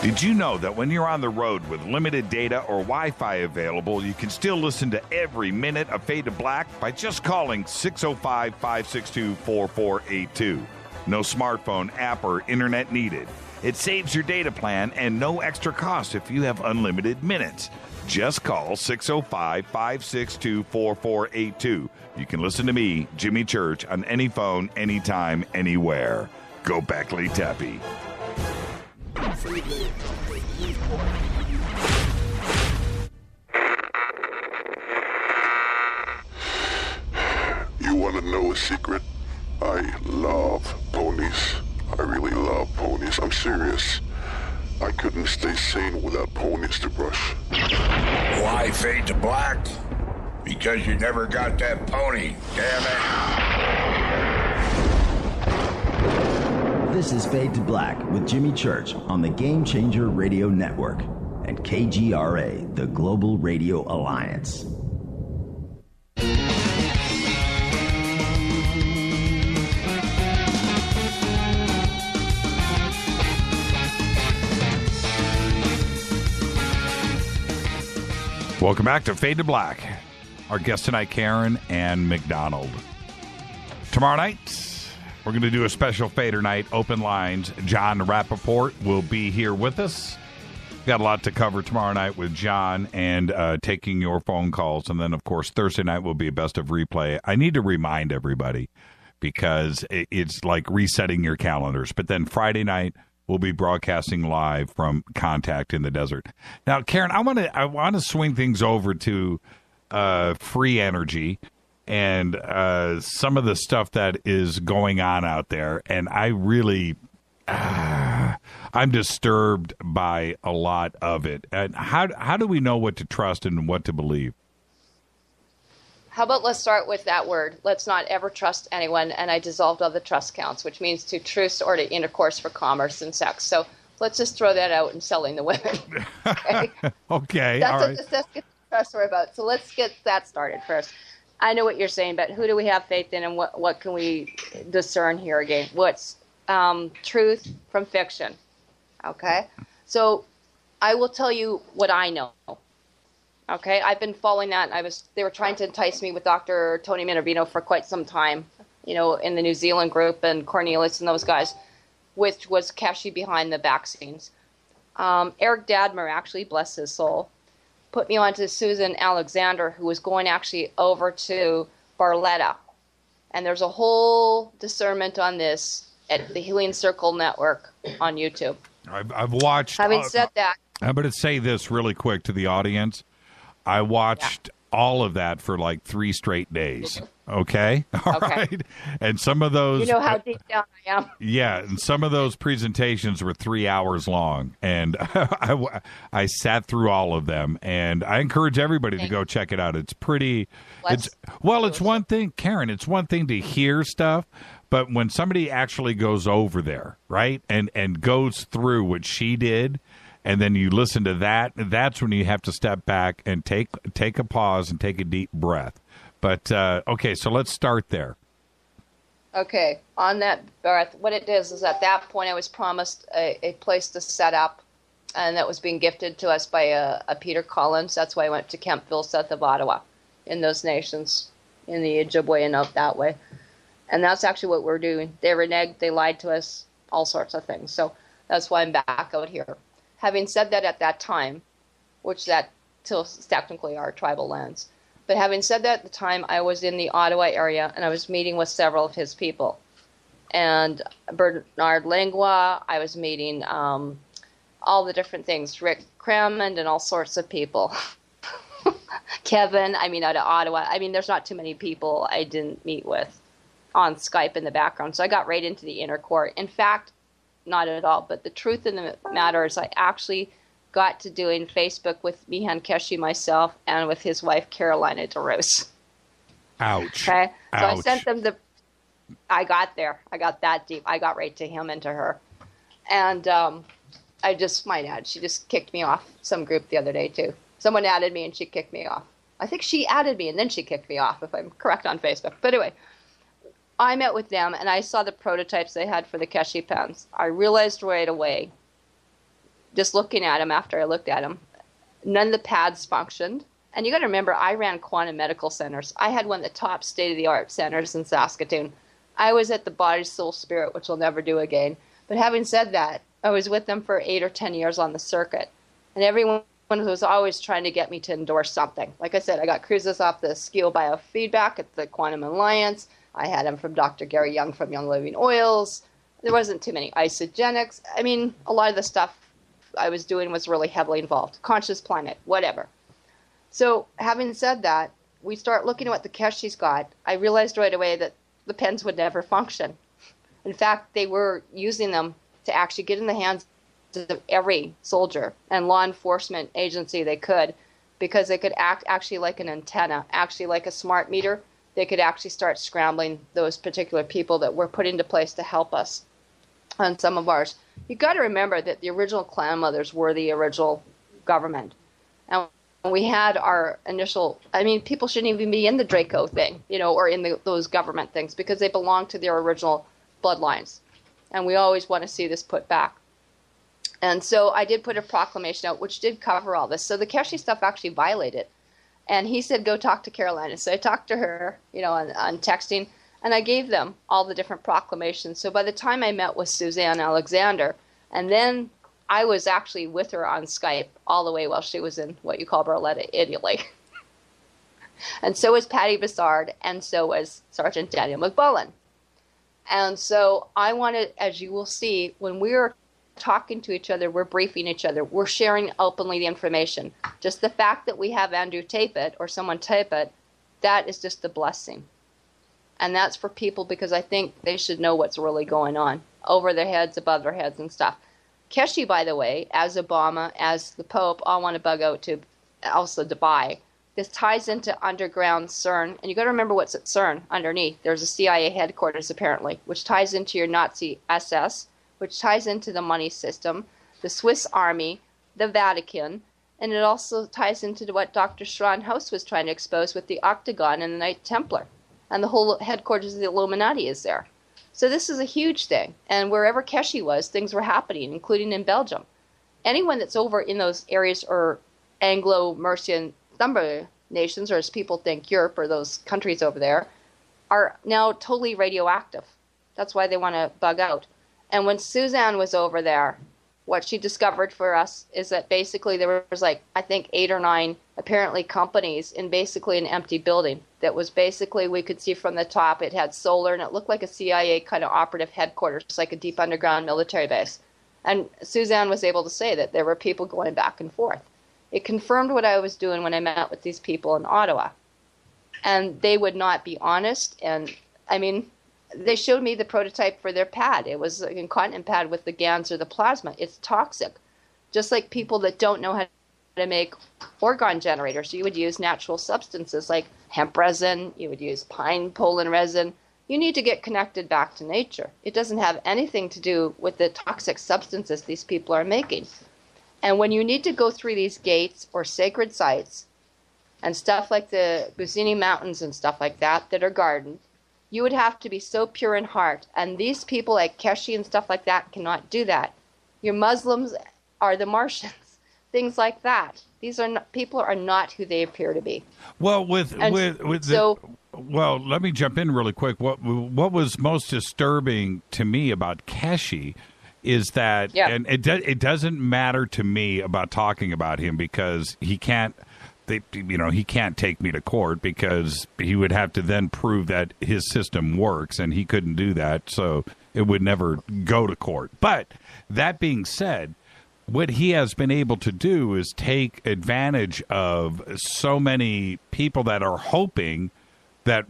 Did you know that when you're on the road with limited data or Wi-Fi available, you can still listen to every minute of Fade to Black by just calling 605-562-4482. No smartphone, app, or internet needed. It saves your data plan and no extra cost if you have unlimited minutes. Just call 605-562-4482. You can listen to me, Jimmy Church, on any phone, anytime, anywhere. Go Beckley Tappy. You want to know a secret? I love ponies. I really love ponies. I'm serious. I couldn't stay sane without ponies to brush. Why Fade to Black? Because you never got that pony, damn it. This is Fade to Black with Jimmy Church on the Game Changer Radio Network and KGRA, the Global Radio Alliance. Welcome back to Fade to Black. Our guest tonight, Karen Ann MacDonald. Tomorrow night, we're going to do a special Fader night, open lines. John Rappaport will be here with us. Got a lot to cover tomorrow night with John and taking your phone calls. And then, of course, Thursday night will be a best of replay. I need to remind everybody because it's like resetting your calendars. But then Friday night, we'll be broadcasting live from Contact in the Desert. Now, Karen, I want to swing things over to free energy and some of the stuff that is going on out there. And I really, I'm disturbed by a lot of it. And how do we know what to trust and what to believe? How about let's start with that word. Let's not ever trust anyone. And I dissolved all the trust counts, which means to truce or to intercourse for commerce and sex. So let's just throw that out and selling the women. Okay. Okay. That's all what right. the trust we're about. So let's get that started first. I know what you're saying, but who do we have faith in and what can we discern here again? What's truth from fiction? Okay. So I will tell you what I know. Okay, I've been following that. They were trying to entice me with Dr. Tony Minervino for quite some time, in the New Zealand group and Cornelius and those guys, which was Keshi behind the vaccines. Eric Dadmer, actually, bless his soul, put me on to Susan Alexander, who was going actually over to Barletta. And there's a whole discernment on this at the Healing Circle Network on YouTube. I've watched. Having said that, I'm going to say this really quick to the audience. I watched all of that for like 3 straight days. Okay? All right. And some of those... You know how deep down I am. Yeah, and some of those presentations were 3 hours long, and I sat through all of them, and I encourage everybody to go check it out. It's pretty... It's one thing, Karen, it's one thing to hear stuff, but when somebody actually goes over there, right, and goes through what she did, and then you listen to that, that's when you have to step back and take a pause and take a deep breath. But, okay, so let's start there. Okay, on that birth, what it is at that point I was promised a place to set up, and that was being gifted to us by a Peter Collins. That's why I went to Kempville, south of Ottawa, in those nations, in the Ojibwe and out that way. And that's actually what we're doing. They reneged, they lied to us, all sorts of things. So that's why I'm back out here. Having said that at that time, which that still technically are tribal lands, but having said that at the time, I was in the Ottawa area, and I was meeting with several of his people. And Bernard Langlois, I was meeting all the different things, Rick Crammond and all sorts of people. Kevin, out of Ottawa. There's not too many people I didn't meet with on Skype in the background. So I got right into the inner court. In fact, not at all. But the truth in the matter is I actually got to doing Facebook with Mihan Keshi myself and with his wife Carolina DeRose. Ouch. Okay? So Ouch. I sent them I got there. I got that deep. I got right to him and to her. And I just might add, she just kicked me off some group the other day too. Someone added me and she kicked me off. I think she added me and then she kicked me off, if I'm correct on Facebook. But anyway, I met with them and I saw the prototypes they had for the Keshi pens. I realized right away, just looking at them after I looked at them, none of the pads functioned. And you got to remember, I ran quantum medical centers. I had one of the top state-of-the-art centers in Saskatoon. I was at the Body, Soul, Spirit, which we'll never do again. But having said that, I was with them for 8 or 10 years on the circuit. And everyone was always trying to get me to endorse something. Like I said, I got cruises off the Skill Biofeedback at the Quantum Alliance. I had them from Dr. Gary Young from Young Living Oils. There wasn't too many isogenics. A lot of the stuff I was doing was really heavily involved. Conscious Planet, whatever. So having said that, we start looking at what the Keshi's got. I realized right away that the pens would never function. In fact, they were using them to actually get in the hands of every soldier and law enforcement agency they could, because they could act actually like an antenna, actually like a smart meter. They could actually start scrambling those particular people that were put into place to help us on some of ours. You got to remember that the original Klan Mothers were the original government. And we had our initial, people shouldn't even be in the Draco thing, or in those government things, because they belong to their original bloodlines. And we always want to see this put back. And so I did put a proclamation out, which did cover all this. So the Keshi stuff actually violated. And he said, go talk to Carolina. So I talked to her, on texting, and I gave them all the different proclamations. So by the time I met with Suzanne Alexander, and then I was actually with her on Skype all the way while she was in what you call Barletta, Italy. And so was Patty Bassard, and so was Sergeant Daniel McBullen. And so I wanted, as you will see, when we're talking to each other, we're briefing each other, we're sharing openly the information. Just the fact that we have Andrew tape it or someone tape it, that is just a blessing. And that's for people because I think they should know what's really going on over their heads, above their heads and stuff. Keshi, by the way, as Obama, as the Pope, all want to bug out to also Dubai. This ties into underground CERN. And you got to remember what's at CERN underneath. There's a CIA headquarters, apparently, which ties into your Nazi SS, which ties into the money system, the Swiss Army, the Vatican, and it also ties into what Dr. Strachan was trying to expose with the Octagon and the Knight Templar. And the whole headquarters of the Illuminati is there. So this is a huge thing. And wherever Keshi was, things were happening, including in Belgium. Anyone that's over in those areas or Anglo-Mercian Thumber nations, or as people think Europe or those countries over there, are now totally radioactive. That's why they want to bug out. And when Suzanne was over there, what she discovered for us is that basically there was I think 8 or 9 apparently companies in basically an empty building that was basically, we could see from the top, it had solar and it looked like a CIA kind of operative headquarters, like a deep underground military base. And Suzanne was able to say that there were people going back and forth. It confirmed what I was doing when I met with these people in Ottawa. And they would not be honest. And, I mean, they showed me the prototype for their pad. It was an incontinent pad with the GANs or the plasma. It's toxic. Just like people that don't know how to make organ generators. So you would use natural substances like hemp resin. You would use pine pollen resin. You need to get connected back to nature. It doesn't have anything to do with the toxic substances these people are making. And when you need to go through these gates or sacred sites and stuff like the Buzini Mountains and stuff like that that are garden, you would have to be so pure in heart. And these people like Keshi and stuff like that cannot do that. Your Muslims are the Martians. Things like that. These are not, people are not who they appear to be. Well, well, let me jump in really quick. What was most disturbing to me about Keshi is that, and it doesn't matter to me about talking about him because he can't. He can't take me to court because he would have to then prove that his system works, and he couldn't do that, so it would never go to court. But that being said, what he has been able to do is take advantage of so many people that are hoping that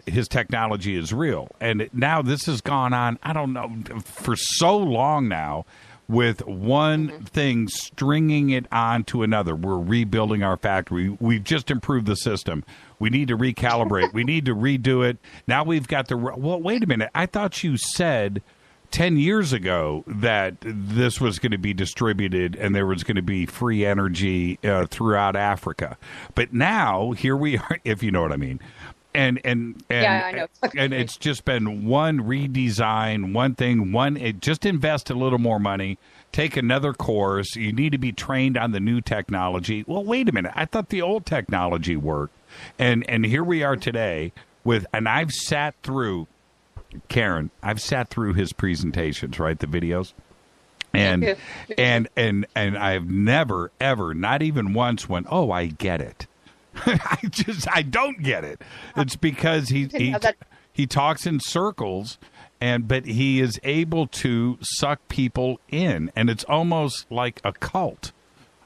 his technology is real. And now this has gone on, I don't know, for so long now, with one thing stringing it on to another. We're rebuilding our factory. We've just improved the system. We need to recalibrate. We need to redo it. Now we've got well, wait a minute. I thought you said 10 years ago that this was going to be distributed and there was going to be free energy throughout Africa. But now here we are, if you know what I mean. And yeah, I know. And it's just been one redesign, one thing, just invest a little more money, take another course. You need to be trained on the new technology. Well, wait a minute. I thought the old technology worked. And here we are today and I've sat through, Karen, I've sat through his presentations, right? The videos. And I've never, ever, not even once went, oh, I get it. I don't get it. It's because he talks in circles, but he is able to suck people in, and it's almost like a cult.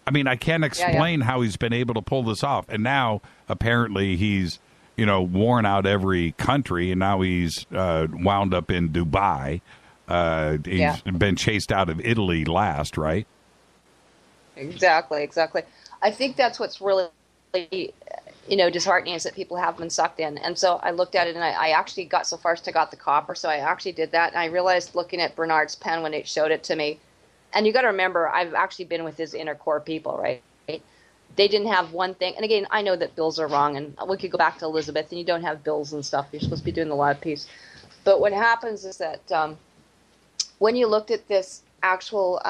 I mean, I can't explain how he's been able to pull this off. And now apparently he's, worn out every country, and now he's wound up in Dubai. He's been chased out of Italy last, right? Exactly. I think that's what's really disheartening is that people have been sucked in. And so I looked at it and I actually got so far as to got the copper. So I actually did that. And I realized looking at Bernard's pen when it showed it to me, and you got to remember, I've actually been with his inner core people, right? They didn't have one thing. And again, I know that bills are wrong, and we could go back to Elizabeth and you don't have bills and stuff. You're supposed to be doing the law of peace. But what happens is that when you looked at this actual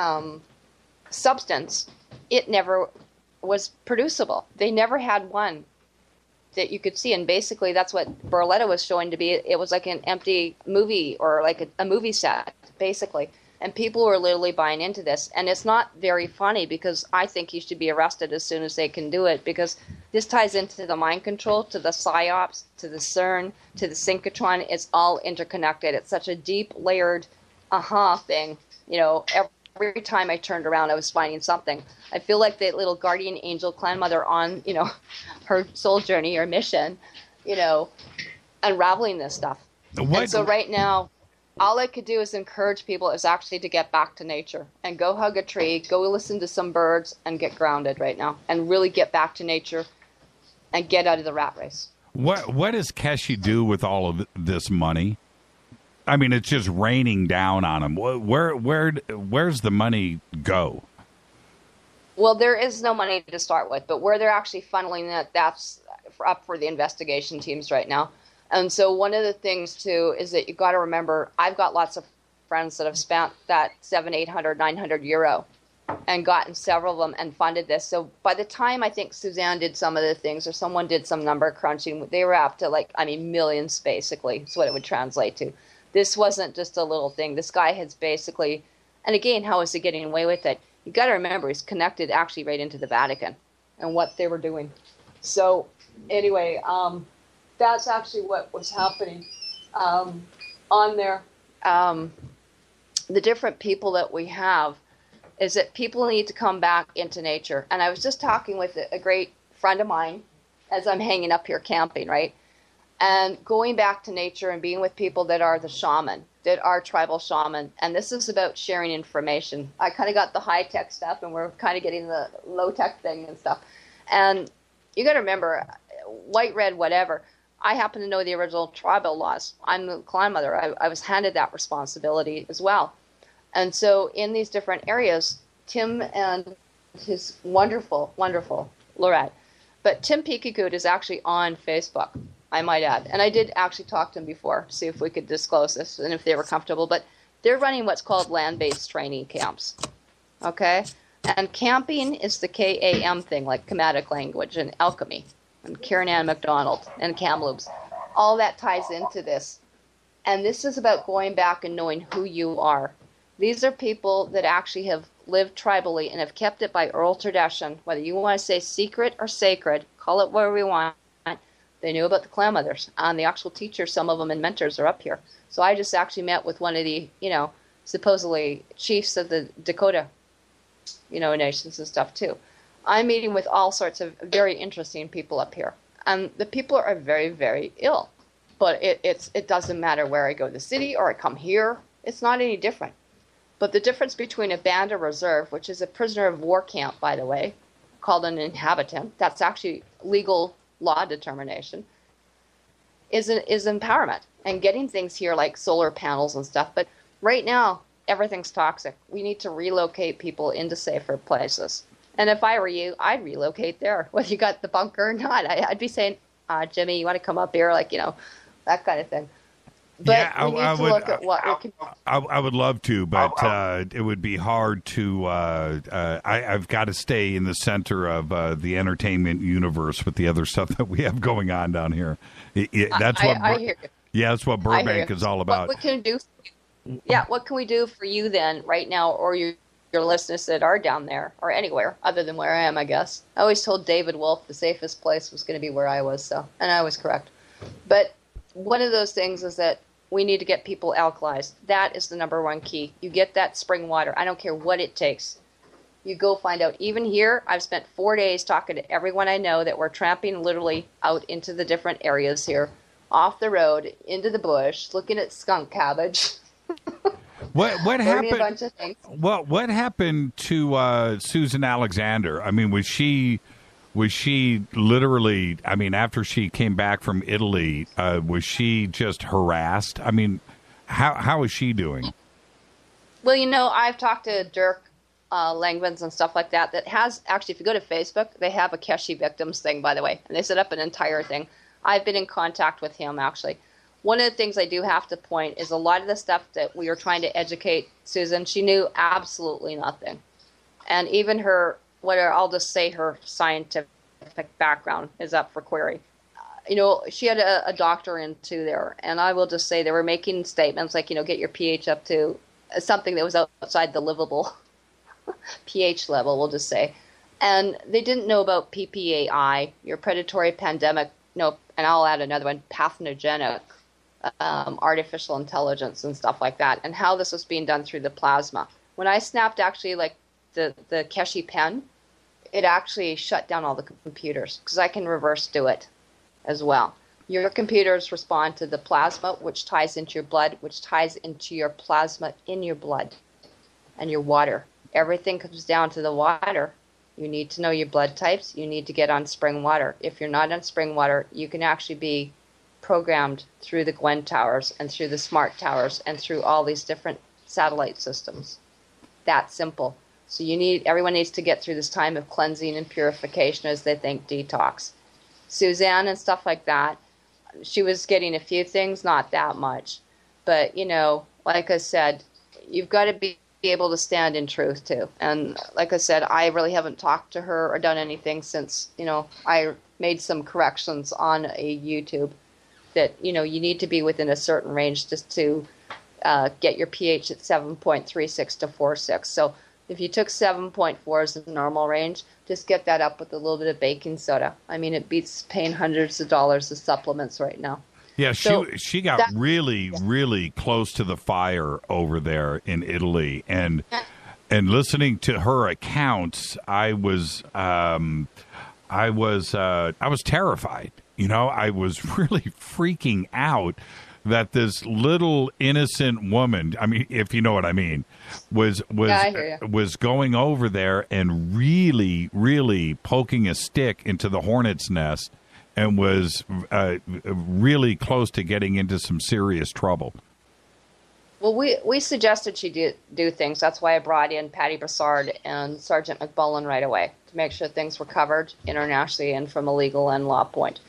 substance, it never was producible. They never had one that you could see, and basically that's what Barletta was showing to be. It was like an empty movie or like a movie set, basically, and people were literally buying into this. And it's not very funny because I think he should be arrested as soon as they can do it, because this ties into the mind control, to the PSYOPs, to the CERN, to the synchrotron. It's all interconnected. It's such a deep layered thing. Every time I turned around, I was finding something. I feel like the little guardian angel clan mother on, her soul journey or mission, unraveling this stuff. And so right now, all I could do is encourage people is actually to get back to nature and go hug a tree, go listen to some birds and get grounded right now and really get back to nature and get out of the rat race. What does Keshi do with all of this money? I mean, it's just raining down on him. Where's the money go? Well, there is no money to start with, but where they're actually funneling that's up for the investigation teams right now. And so one of the things, too, is that you got to remember, I've got lots of friends that have spent that 700, 800, 900 euro and gotten several of them and funded this. So by the time I think Suzanne did some of the things or someone did some number crunching, they were up to millions, basically, is what it would translate to. This wasn't just a little thing. This guy has basically, and again, how is he getting away with it? You got to remember, he's connected actually right into the Vatican and what they were doing. So anyway, that's actually what was happening on there. The different people that we have is that people need to come back into nature. And I was just talking with a great friend of mine as I'm hanging up here camping, right? And going back to nature and being with people that are the shaman, that are tribal shaman. And this is about sharing information. I kind of got the high-tech stuff, and we're kind of getting the low-tech thing and stuff. And you got to remember, white, red, whatever, I happen to know the original tribal laws. I'm the clan mother. I was handed that responsibility as well. And so in these different areas, Tim and his wonderful, wonderful Lorette, but Tim Peekagoot is actually on Facebook, I might add. And I did actually talk to him before, see if we could disclose this and if they were comfortable. But they're running what's called land-based training camps, okay? And camping is the KAM thing, like Chamatic language and alchemy, and Ann MacDonald and Kamloops. All that ties into this. And this is about going back and knowing who you are. These are people that actually have lived tribally and have kept it by oral tradition, whether you want to say secret or sacred, call it whatever we want. They knew about the Klan Mothers. And the actual teachers, some of them and mentors are up here. So I just actually met with one of the, supposedly chiefs of the Dakota, nations and stuff too. I'm meeting with all sorts of very interesting people up here. And the people are very, very ill. But it doesn't matter where I go to the city or I come here. It's not any different. But the difference between a band or reserve, which is a prisoner of war camp, by the way, called an inhabitant, that's actually legal law determination, is empowerment and getting things here like solar panels and stuff. But right now, everything's toxic. We need to relocate people into safer places. And if I were you, I'd relocate there, whether you got the bunker or not. I'd be saying, Jimmy, you want to come up here? That kind of thing. But yeah, we need to look at what we can. I would love to, but it would be hard to. I've got to stay in the center of the entertainment universe with the other stuff that we have going on down here. That's what. I hear you. Yeah, that's what Burbank is all about. What can we do? What can we do for you then, right now, or your listeners that are down there or anywhere other than where I am? I guess I always told David Wolf the safest place was going to be where I was, and I was correct. But one of those things is that we need to get people alkalized. That is the number one key. You get that spring water. I don't care what it takes. You go find out. Even here, I've spent 4 days talking to everyone I know that we're tramping literally out into the different areas here, off the road, into the bush, looking at skunk cabbage. What happened? A bunch of things. What happened to Susan Alexander? I mean, was she literally, after she came back from Italy, was she just harassed? I mean, how is she doing? Well, I've talked to Dirk Langmans and stuff like that has, actually, if you go to Facebook, they have a Keshi victims thing, by the way, and they set up an entire thing. I've been in contact with him, actually. One of the things I do have to point is a lot of the stuff that we were trying to educate Susan, she knew absolutely nothing. And even I'll just say her scientific background is up for query. She had a doctor into there, and I will just say they were making statements like, get your pH up to something that was outside the livable pH level, we'll just say. And they didn't know about PPAI, your predatory pandemic, and I'll add another one, pathogenous artificial intelligence and stuff like that, and how this was being done through the plasma. When I snapped actually the Keshi pen, it actually shut down all the computers because I can reverse do it as well. Your computers respond to the plasma, which ties into your blood, which ties into your plasma in your blood and your water. Everything comes down to the water. You need to know your blood types. You need to get on spring water. If you're not on spring water, you can actually be programmed through the Gwen towers and through the smart towers and through all these different satellite systems. That simple. So everyone needs to get through this time of cleansing and purification as they think detox. Suzanne and stuff like that, she was getting a few things, not that much. But, like I said, you've got to be able to stand in truth too. And like I said, I really haven't talked to her or done anything since, I made some corrections on a YouTube that, you need to be within a certain range just to get your pH at 7.36 to 4.6. So if you took 7.4 as the normal range, just get that up with a little bit of baking soda. It beats paying hundreds of dollars of supplements right now. Yeah, she got really close to the fire over there in Italy. And And listening to her accounts, I was terrified. You know, I was really freaking out that this little innocent woman, I mean, if you know what I mean, was going over there and really poking a stick into the hornet's nest, and was really close to getting into some serious trouble. Well, we suggested she do things. That's why I brought in Patty Brassard and Sergeant McMullen right away to make sure things were covered internationally and from a legal and law point.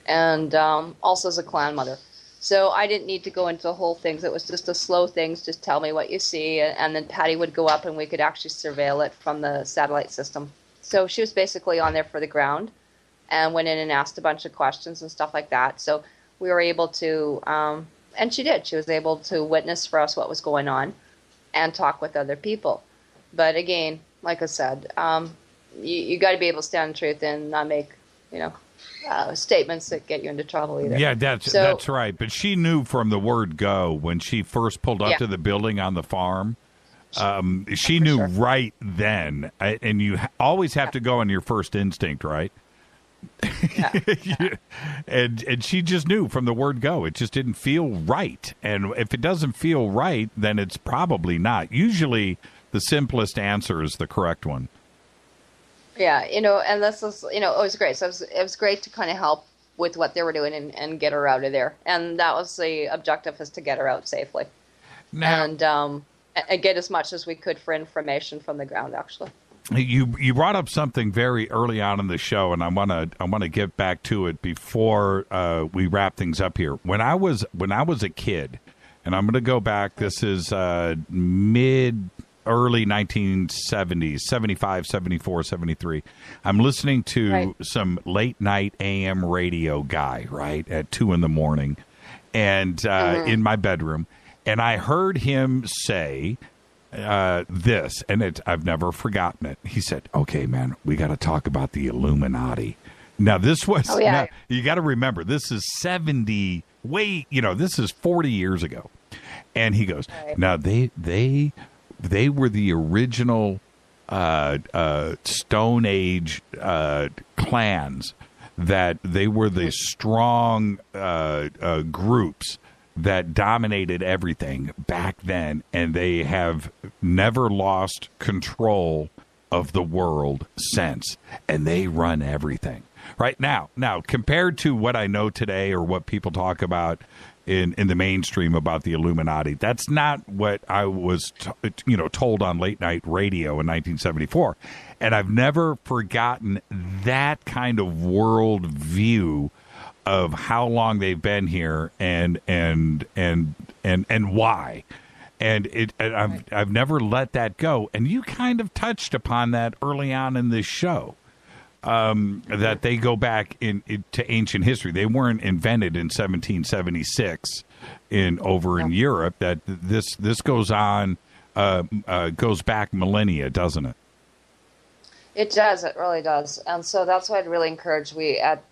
And also as a Klan mother. So I didn't need to go into the whole things. It was just a slow things. Just tell me what you see. And then Patty would go up and we could actually surveil it from the satellite system. So she was basically on there for the ground and went in and asked a bunch of questions and stuff like that. So we were able to, and she did. She was able to witness for us what was going on and talk with other people. But again, like I said, you got to be able to stand the truth and not make, statements that get you into trouble either. Yeah, that's right. But she knew from the word go when she first pulled up to the building on the farm. She knew right then, and you always have to go on your first instinct, right? Yeah. And she just knew from the word go. It just didn't feel right. And if it doesn't feel right, then it's probably not. Usually the simplest answer is the correct one. Yeah, and this was, it was great. So it was great to kind of help with what they were doing and get her out of there. And that was the objective, is to get her out safely. Now, and get as much as we could for information from the ground, actually. You brought up something very early on in the show, and I want to get back to it before we wrap things up here. When I was a kid, and I'm going to go back. This is early 1970s, 75, 74, 73. I'm listening to some late night AM radio guy, right, at 2 a.m, and in my bedroom, and I heard him say this, and I've never forgotten it. He said, "Okay, man, we got to talk about the Illuminati." Now, this was, now, you got to remember, this is 70, this is 40 years ago. And he goes, now they were the original Stone Age clans, that they were the strong groups that dominated everything back then, and they have never lost control of the world since, and they run everything. Right now, compared to what I know today or what people talk about in the mainstream about the Illuminati, that's not what I was told on late night radio in 1974. And I've never forgotten that kind of world view of how long they've been here and why. And I've never let that go. And you kind of touched upon that early on in this show. That they go back to ancient history. They weren't invented in 1776 in Europe. That this goes on, goes back millennia, doesn't it? It does. It really does. And so that's why I'd really encourage we at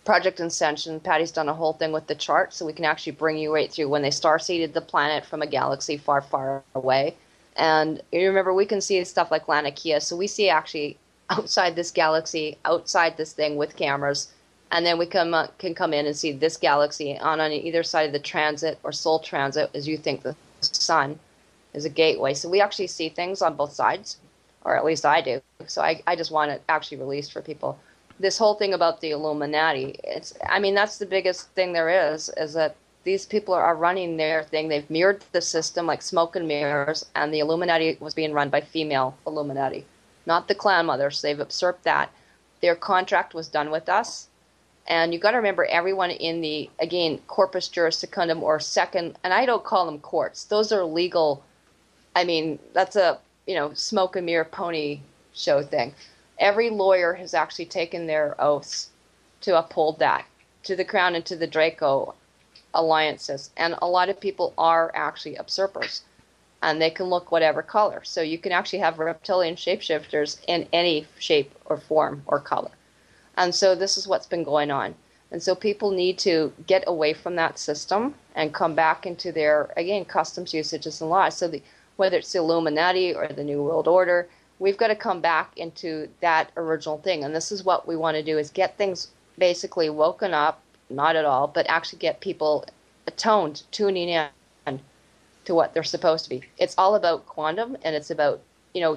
Project Ascension. Patty's done a whole thing with the chart, so we can actually bring you right through when they star-seeded the planet from a galaxy far, far away. And you remember, we can see stuff like Laniakea, so we see actually outside this galaxy, outside this thing with cameras, and then we can come in and see this galaxy on either side of the transit or soul transit, as you think the sun is a gateway. So we actually see things on both sides, or at least I do. So I just want it actually released for people. This whole thing about the Illuminati, that's the biggest thing there is that these people are running their thing. They've mirrored the system like smoke and mirrors, and the Illuminati was being run by female Illuminati, not the Klan Mothers. They've usurped that. Their contract was done with us. And you got to remember, everyone in the, again, corpus juris secundum or second, and I don't call them courts. Those are legal. That's a, smoke and mirror pony show thing. Every lawyer has actually taken their oaths to uphold that, to the Crown and to the Draco alliances. And a lot of people are actually usurpers. And they can look whatever color. So you can actually have reptilian shapeshifters in any shape or form or color. And so this is what's been going on. And so people need to get away from that system and come back into their, again, customs, usages, and laws. So whether it's the Illuminati or the New World Order. We've got to come back into that original thing. And this is what we want to do, is get things basically woken up, not at all, but actually get people attuned, tuning in to what they're supposed to be. It's all about quantum, and it's about,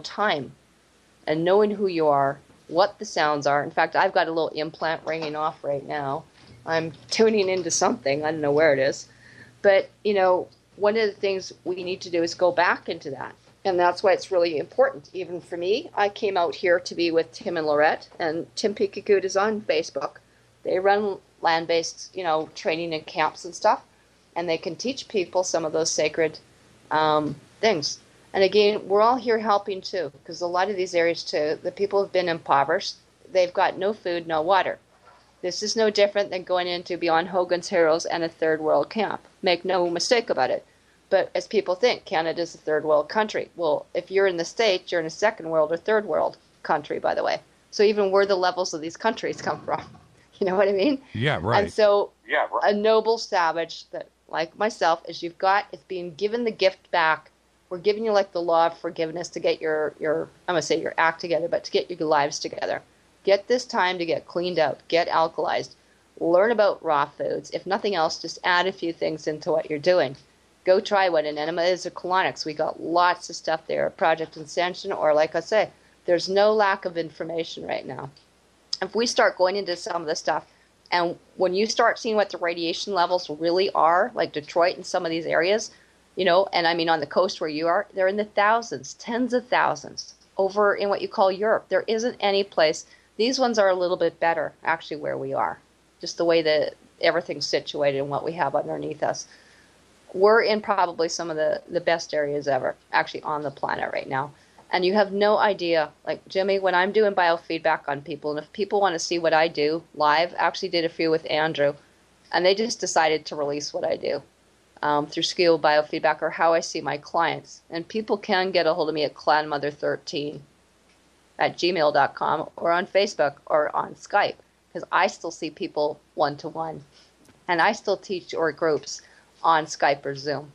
time and knowing who you are, what the sounds are. In fact, I've got a little implant ringing off right now. I'm tuning into something. I don't know where it is. But, one of the things we need to do is go back into that. And that's why it's really important. Even for me, I came out here to be with Tim and Lorette, and Tim Picacoot is on Facebook. They run land-based, training and camps and stuff, and they can teach people some of those sacred things. And again, we're all here helping too, because a lot of these areas too, the people have been impoverished. They've got no food, no water. This is no different than going into Beyond Hogan's Heroes and a third world camp. Make no mistake about it. But as people think, Canada's a third world country. Well, if you're in the States, you're in a second world or third world country, by the way. So even where the levels of these countries come from. You know what I mean? Yeah, right. And so a noble savage that, like myself, is being given the gift back. We're giving you like the law of forgiveness to get your I'm going to say your act together, but to get your lives together. Get this time to get cleaned out, get alkalized, learn about raw foods. If nothing else, just add a few things into what you're doing. Go try what an enema is or colonics. We got lots of stuff there. Project Ascension, or like I say, there's no lack of information right now. If we start going into some of this stuff, and when you start seeing what the radiation levels really are, like Detroit and some of these areas, and I mean on the coast where you are, they're in the thousands, tens of thousands. Over in what you call Europe, there isn't any place. These ones are a little bit better, actually, where we are, just the way that everything's situated and what we have underneath us. We're in probably some of the best areas ever, actually, on the planet right now. And you have no idea, like Jimmy, when I'm doing biofeedback on people, and if people want to see what I do live, I actually did a few with Andrew, and they just decided to release what I do through skill biofeedback or how I see my clients. And people can get a hold of me at clanmother13@gmail.com or on Facebook or on Skype, because I still see people one-to-one, and I still teach or groups on Skype or Zoom.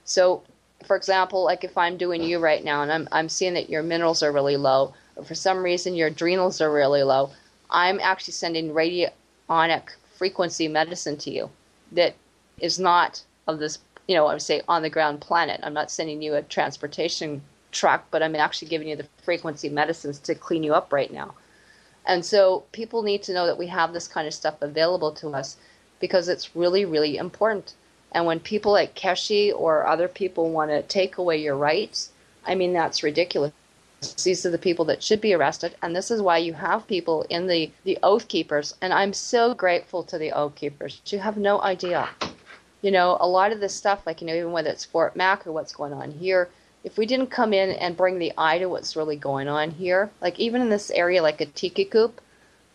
So, for example, like if I'm doing you right now and I'm seeing that your minerals are really low, or for some reason your adrenals are really low, I'm actually sending radionic frequency medicine to you that is not of this, I would say on the ground planet. I'm not sending you a transportation truck, but I'm actually giving you the frequency medicines to clean you up right now. And so people need to know that we have this kind of stuff available to us, because it's really, really important. And when people like Keshi or other people want to take away your rights, I mean, that's ridiculous. These are the people that should be arrested. And this is why you have people in the Oath Keepers. And I'm so grateful to the Oath Keepers. You have no idea. A lot of this stuff, like, even whether it's Fort Mac or what's going on here, if we didn't come in and bring the eye to what's really going on here, like even in this area, like a tiki coop,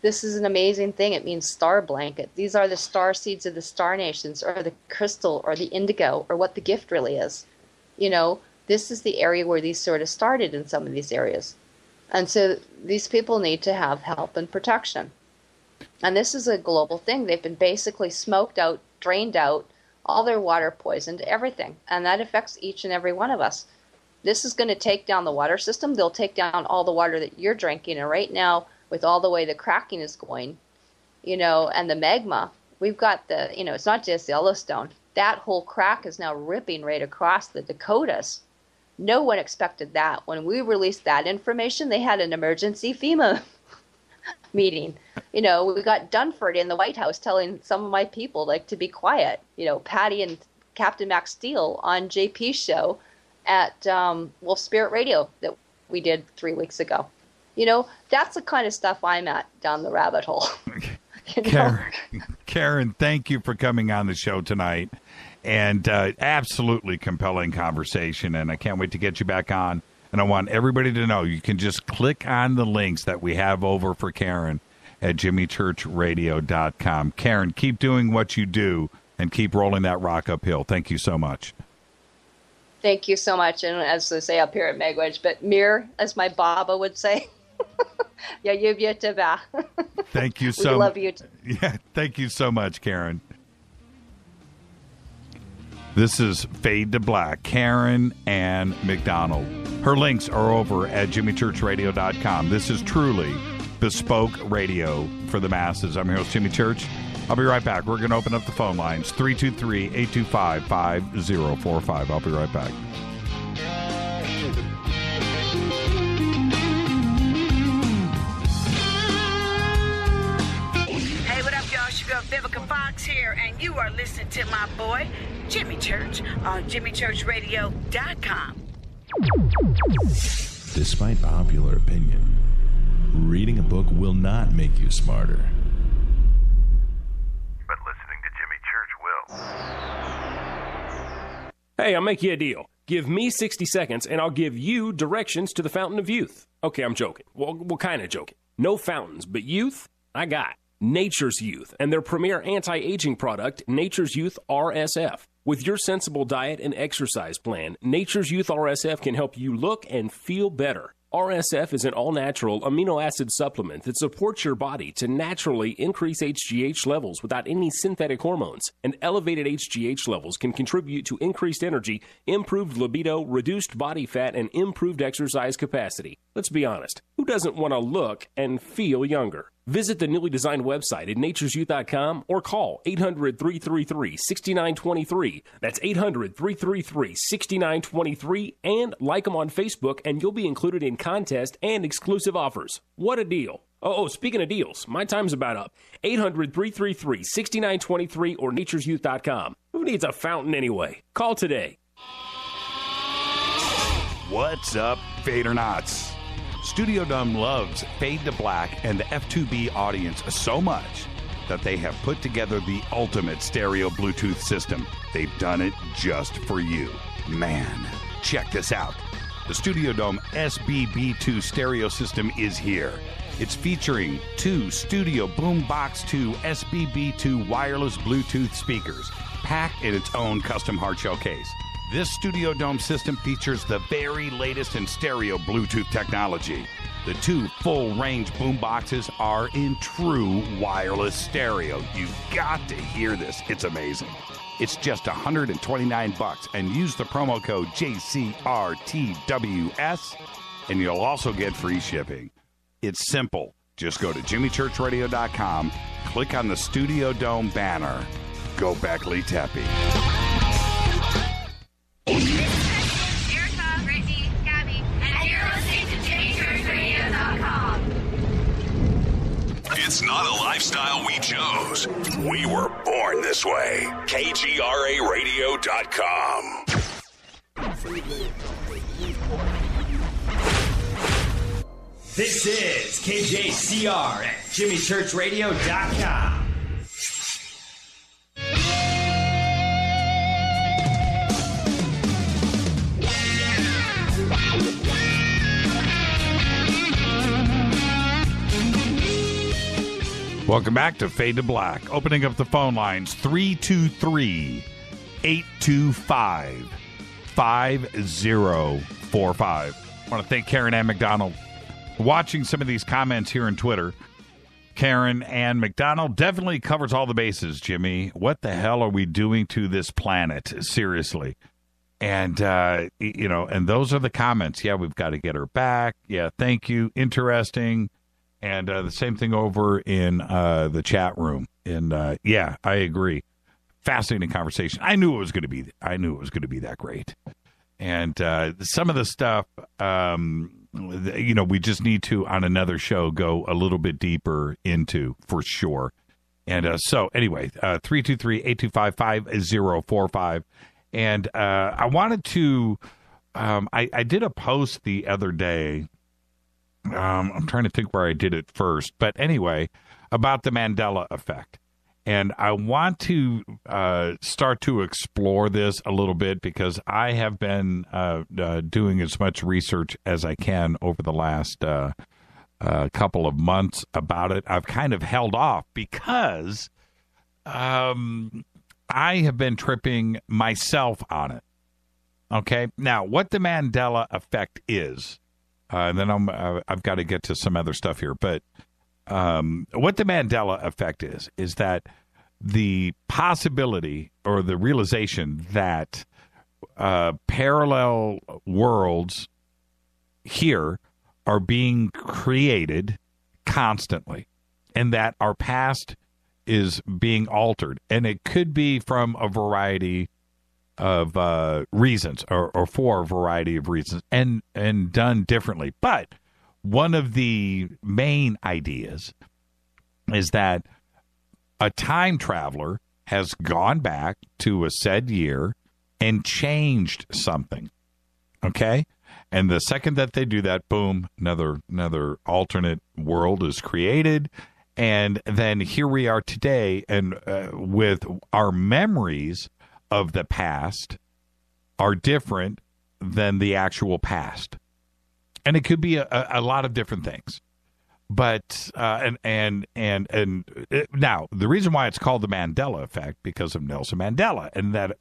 this is an amazing thing. It means star blanket. These are the star seeds of the star nations, or the crystal, or the indigo, or what the gift really is. This is the area where these sort of started in some of these areas. And so these people need to have help and protection. And this is a global thing. They've been basically smoked out, drained out, all their water poisoned, everything. And that affects each and every one of us. This is going to take down the water system. They'll take down all the water that you're drinking. And right now, with all the way the cracking is going, and the magma, we've got it's not just Yellowstone. That whole crack is now ripping right across the Dakotas. No one expected that. When we released that information, they had an emergency FEMA meeting. We got Dunford in the White House telling some of my people, to be quiet. Patty and Captain Max Steele on JP's show at Wolf Spirit Radio that we did 3 weeks ago. That's the kind of stuff I'm at down the rabbit hole. Karen, thank you for coming on the show tonight. And absolutely compelling conversation. And I can't wait to get you back on. And I want everybody to know you can just click on the links that we have over for Karen at jimmychurchradio.com. Karen, keep doing what you do and keep rolling that rock uphill. Thank you so much. Thank you so much. And as they say up here at Megwedge, but Mir, as my Baba would say, yeah, you too. Thank you so much. We love you. Yeah, thank you so much, Karen. This is Fade to Black. Karen Ann MacDonald. Her links are over at jimmychurchradio.com. This is truly bespoke radio for the masses. I'm your host, Jimmy Church. I'll be right back. We're going to open up the phone lines, 323-825-5045. I'll be right back. Hey, what up, y'all? Sugar Vivica Fox here, and you are listening to my boy, Jimmy Church, on jimmychurchradio.com. Despite popular opinion, reading a book will not make you smarter. But listening to Jimmy Church will. Hey, I'll make you a deal. Give me 60 seconds, and I'll give you directions to the Fountain of Youth. Okay, I'm joking. Well, kind of joking. No fountains, but youth, I got. Nature's Youth, and their premier anti-aging product, Nature's Youth RSF. With your sensible diet and exercise plan, Nature's Youth RSF can help you look and feel better. RSF is an all-natural amino acid supplement that supports your body to naturally increase HGH levels without any synthetic hormones. And elevated HGH levels can contribute to increased energy, improved libido, reduced body fat, and improved exercise capacity. Let's be honest, who doesn't want to look and feel younger? Visit the newly designed website at naturesyouth.com or call 800-333-6923. That's 800-333-6923, and like them on Facebook, and you'll be included in contest and exclusive offers. What a deal. Oh, speaking of deals, my time's about up. 800-333-6923 or naturesyouth.com. Who needs a fountain anyway? Call today. What's up, Fadernauts? Studio Dome loves Fade to Black and the F2B audience so much that they have put together the ultimate stereo Bluetooth system. They've done it just for you. Man, check this out. The Studio Dome SBB2 stereo system is here. It's featuring two Studio Boombox 2 SBB2 wireless Bluetooth speakers, packed in its own custom hardshell case. This Studio Dome system features the very latest in stereo Bluetooth technology. The two full-range boomboxes are in true wireless stereo. You've got to hear this. It's amazing. It's just $129, and use the promo code JCRTWS, and you'll also get free shipping. It's simple. Just go to jimmychurchradio.com, click on the Studio Dome banner. Go Beckley Teppy. Erica, Brittany, Gabby, and you're listening to JimmyChurchRadio.com. It's not a lifestyle we chose. We were born this way. KGRARadio.com. This is KJCR at JimmyChurchRadio.com. Welcome back to Fade to Black. Opening up the phone lines, 323-825-5045. I want to thank Karen Ann MacDonald for watching some of these comments here on Twitter. Karen Ann MacDonald definitely covers all the bases, Jimmy. What the hell are we doing to this planet? Seriously. And, and those are the comments. Yeah, we've got to get her back. Yeah, thank you. Interesting. And the same thing over in the chat room. And yeah, I agree. Fascinating conversation. I knew it was going to be that great. And some of the stuff, we just need to on another show go a little bit deeper into for sure. And so anyway, 323-825-5045. And I wanted to. I did a post the other day. I'm trying to think where I did it first. But anyway, about the Mandela effect. And I want to start to explore this a little bit because I have been doing as much research as I can over the last couple of months about it. I've kind of held off because I have been tripping myself on it. Okay? Now, what the Mandela effect is, and then I've got to get to some other stuff here. But what the Mandela effect is that the possibility or the realization that parallel worlds here are being created constantly, and that our past is being altered, and it could be from a variety of reasons, or for a variety of reasons, and done differently. But one of the main ideas is that a time traveler has gone back to a said year and changed something. Okay? And the second that they do that, boom, another alternate world is created. And then here we are today, and with our memories of the past are different than the actual past. And it could be a lot of different things. But now the reason why it's called the Mandela effect, because of Nelson Mandela, and that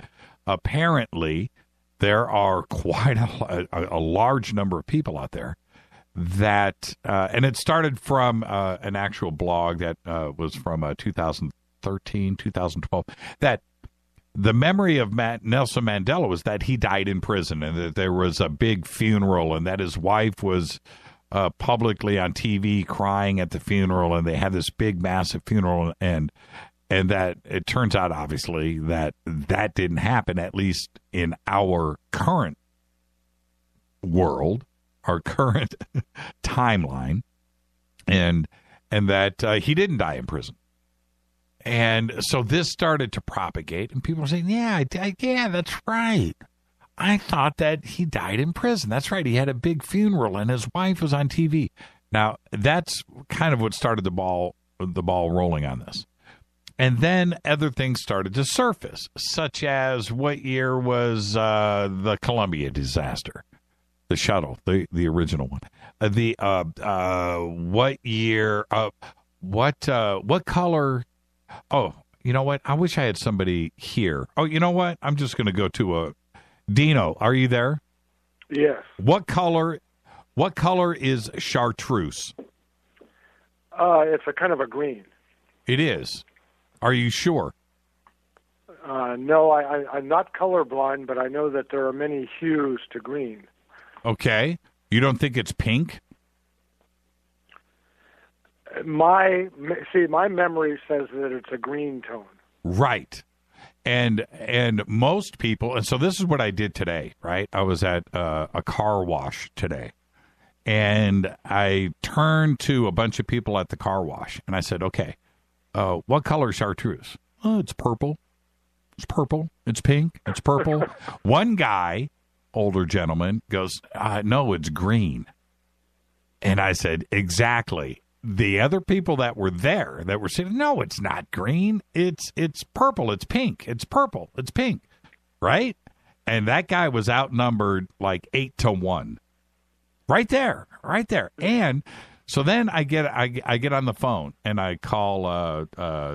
apparently there are quite a large number of people out there that, and it started from an actual blog that was from 2013, 2012, that the memory of Nelson Mandela was that he died in prison, and that there was a big funeral, and that his wife was publicly on TV crying at the funeral, and they had this big, massive funeral, and that it turns out, obviously, that didn't happen, at least in our current world, our current timeline, and that he didn't die in prison. And so this started to propagate, and people were saying, yeah, that's right. I thought that he died in prison. That's right. He had a big funeral, and his wife was on TV. Now, that's kind of what started the ball rolling on this. And then other things started to surface, such as what year was the Columbia disaster, the shuttle, the original one. What year? What color? Oh, you know what? I wish I had somebody here. Oh, you know what? I'm just going to go to Dino, are you there? Yes. What color is chartreuse? It's a kind of a green. It is. Are you sure? No, I'm not colorblind, but I know that there are many hues to green. Okay. You don't think it's pink? My memory says that it's a green tone. Right. And most people, and so this is what I did today, right? I was at a car wash today, and I turned to a bunch of people at the car wash, and I said, okay, what color is chartreuse? Oh, it's purple. It's purple. It's pink. It's purple. One guy, older gentleman, goes, no, it's green. And I said, exactly. The other people that were there that were saying, no, it's not green. It's purple. It's pink. It's purple. It's pink. Right? And that guy was outnumbered like 8-1. Right there. Right there. And so then I get on the phone and I call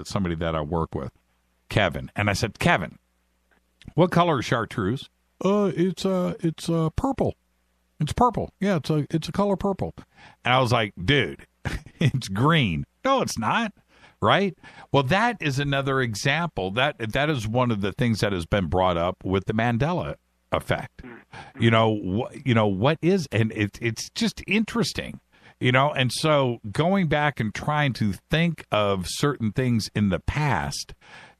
somebody that I work with, Kevin. And I said, Kevin, what color is chartreuse? It's purple. It's purple. Yeah, it's a color purple. And I was like, dude, it's green. No, it's not. Right? Well, that is another example. That is one of the things that has been brought up with the Mandela effect. You know what is, and it's just interesting. And so going back and trying to think of certain things in the past,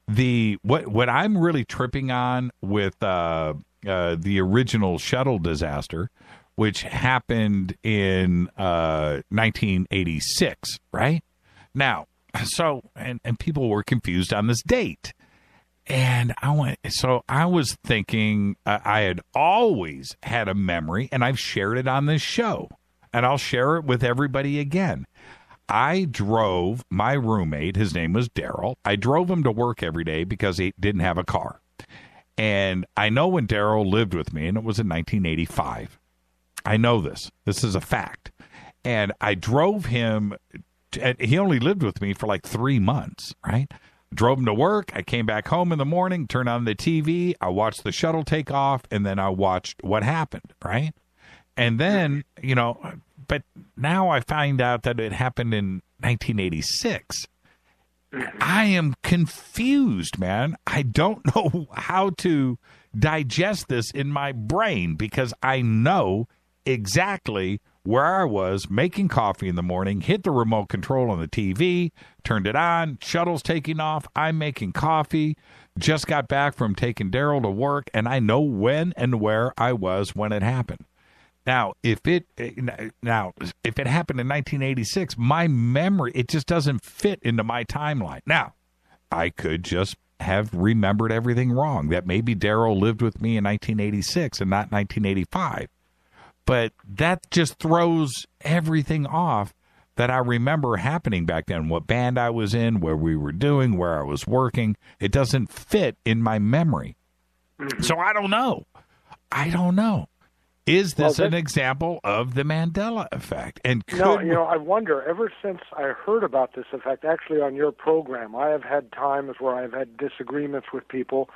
what I'm really tripping on with the original shuttle disaster, which happened in 1986, right? Now, so, and people were confused on this date. And I was thinking, I had always had a memory, and I've shared it on this show, and I'll share it with everybody again. I drove my roommate, his name was Daryl. I drove him to work every day because he didn't have a car. And I know when Daryl lived with me, and it was in 1985. I know this. This is a fact. And I drove him, he only lived with me for like 3 months, right? Drove him to work. I came back home in the morning, turned on the TV. I watched the shuttle take off, and then I watched what happened, right? And then, but now I find out that it happened in 1986. I am confused, man. I don't know how to digest this in my brain because I know exactly where I was making coffee in the morning, hit the remote control on the TV, turned it on, shuttle's taking off, I'm making coffee, just got back from taking Daryl to work, and I know when and where I was when it happened. Now, if it happened in 1986, my memory, it just doesn't fit into my timeline. Now, I could just have remembered everything wrong, that maybe Daryl lived with me in 1986 and not 1985. But that just throws everything off that I remember happening back then, what band I was in, where we were doing, where I was working. It doesn't fit in my memory. So I don't know. Is this an example of the Mandela effect? And I wonder, ever since I heard about this effect, actually on your program, I have had times where I've had disagreements with people.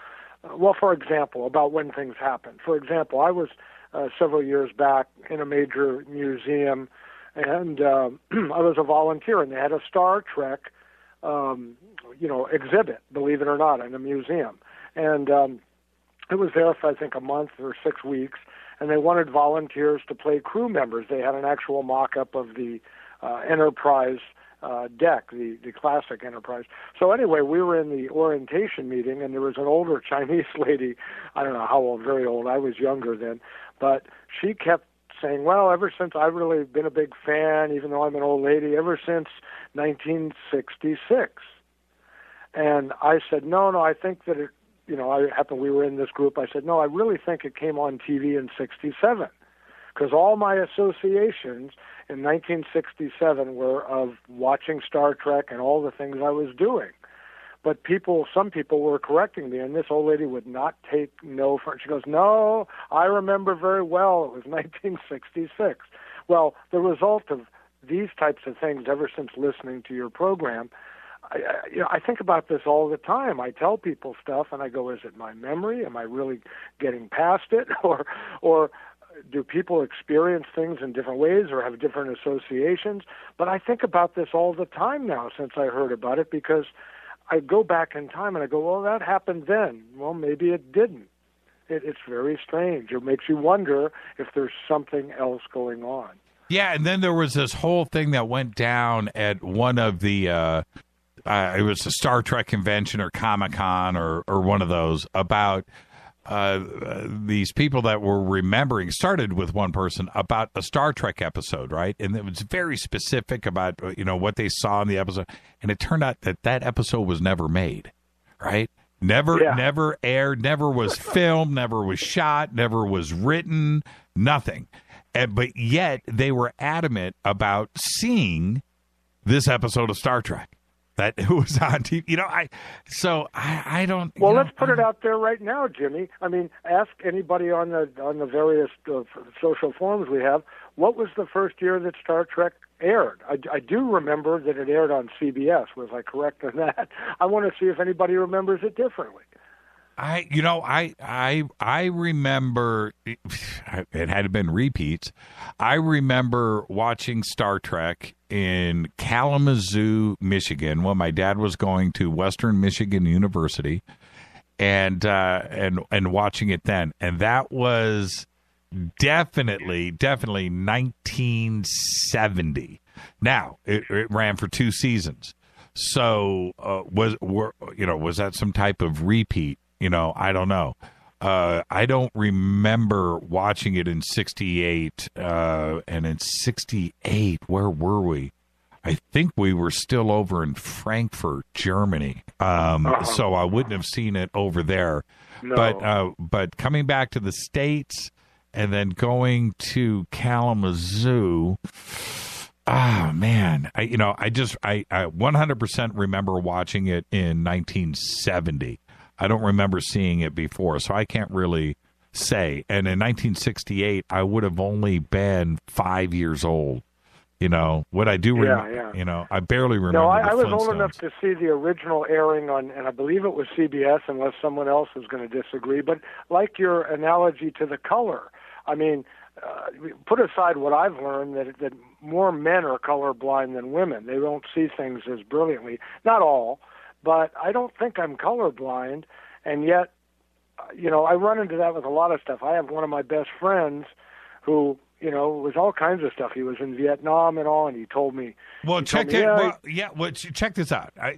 Well, for example, about when things happen. For example, I was several years back in a major museum, and I was a volunteer, and they had a Star Trek, exhibit, believe it or not, in a museum. And it was there for, I think, a month or 6 weeks, and they wanted volunteers to play crew members. They had an actual mock-up of the Enterprise deck, the classic Enterprise. So anyway, we were in the orientation meeting, and there was an older Chinese lady, I don't know how old, very old, I was younger then, but she kept saying, well, ever since I've really been a big fan, even though I'm an old lady, ever since 1966. And I said, no, I think that it, we were in this group, I said, no, I really think it came on TV in 67. Because all my associations in 1967 were of watching Star Trek and all the things I was doing. But some people were correcting me, and this old lady would not take no for it. She goes, no, I remember very well, it was 1966. Well, the result of these types of things, ever since listening to your program, I think about this all the time. I tell people stuff, and I go, is it my memory? Am I really getting past it? Or do people experience things in different ways or have different associations? But I think about this all the time now since I heard about it, because I go back in time and I go, well, that happened then. Well, maybe it didn't. It's very strange. It makes you wonder if there's something else going on. Yeah, and then there was this whole thing that went down at one of the, it was a Star Trek convention or Comic-Con or one of those, about these people that were remembering, started with one person about a Star Trek episode, right? And it was very specific about, what they saw in the episode. And it turned out that episode was never made, right? Never aired, never was filmed, never was shot, never was written, nothing. But yet they were adamant about seeing this episode of Star Trek that was on TV. I don't. Well, let's put it out there right now, Jimmy. I mean, ask anybody on the various social forums we have. What was the first year that Star Trek aired? I do remember that it aired on CBS. Was I correct on that? I want to see if anybody remembers it differently. I remember it had been repeats. I remember watching Star Trek in Kalamazoo, Michigan, when my dad was going to Western Michigan University, and watching it then, and that was definitely 1970. Now it ran for 2 seasons. So was that some type of repeat? I don't know. I don't remember watching it in 68. And in 68, where were we? I think we were still over in Frankfurt, Germany. So I wouldn't have seen it over there. No. But coming back to the States and then going to Kalamazoo. Oh, man. I 100% remember watching it in 1970. I don't remember seeing it before, so I can't really say. And in 1968, I would have only been 5 years old. What I do remember, I barely remember. No, I was old enough to see the original airing on, and I believe it was CBS, unless someone else was going to disagree. But like your analogy to the color, I mean, put aside what I've learned, that more men are colorblind than women. They don't see things as brilliantly. Not all, but I don't think I'm colorblind. And yet, I run into that with a lot of stuff. I have one of my best friends who, was all kinds of stuff. He was in Vietnam and all, and he told me. Well, check this out.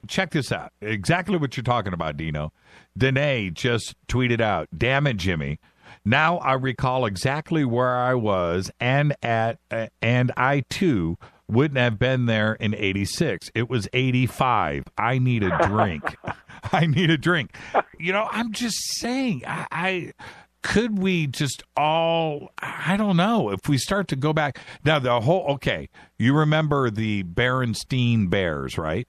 Check this out. Exactly what you're talking about, Dino. Danae just tweeted out, "Damn it, Jimmy. Now I recall exactly where I was and I too wouldn't have been there in 86. It was 85. I need a drink." I need a drink. I'm just saying, could we just all, I don't know, if we start to go back. Now, you remember the Berenstein Bears, right?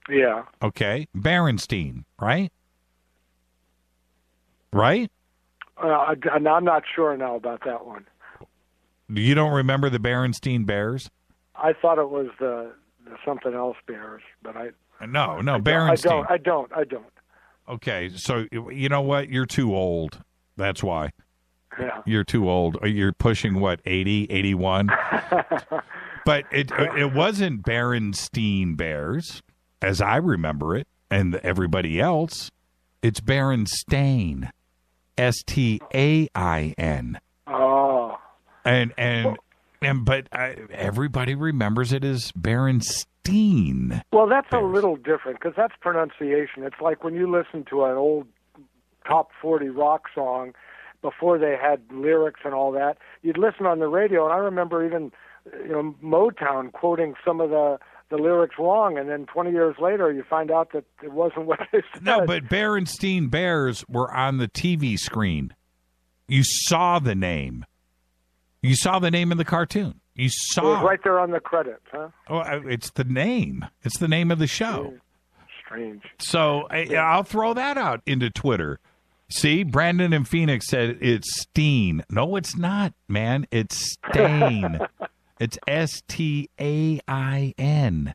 Yeah. Okay, Berenstein, right? Right? I'm not sure now about that one. You don't remember the Berenstein Bears? I thought it was the something else Bears, but No, Berenstein. I don't. Okay, so you know what? You're too old. That's why. Yeah. You're too old. You're pushing, 80, 81? But it wasn't Berenstein Bears, as I remember it, and everybody else. It's Berenstain. Stain. Oh. But everybody remembers it as Berenstein. Well, that's a little different because that's pronunciation. It's like when you listen to an old top 40 rock song before they had lyrics and all that. You'd listen on the radio, and I remember even Motown quoting some of the lyrics wrong, and then 20 years later you find out that it wasn't what they said. No, but Berenstein Bears were on the TV screen. You saw the name. You saw the name in the cartoon. You saw it was right there on the credits, huh? Oh, it's the name. It's the name of the show. Strange. So I'll throw that out into Twitter. See, Brandon in Phoenix said it's Steen. No, it's not, man. It's Stain. It's Stain. And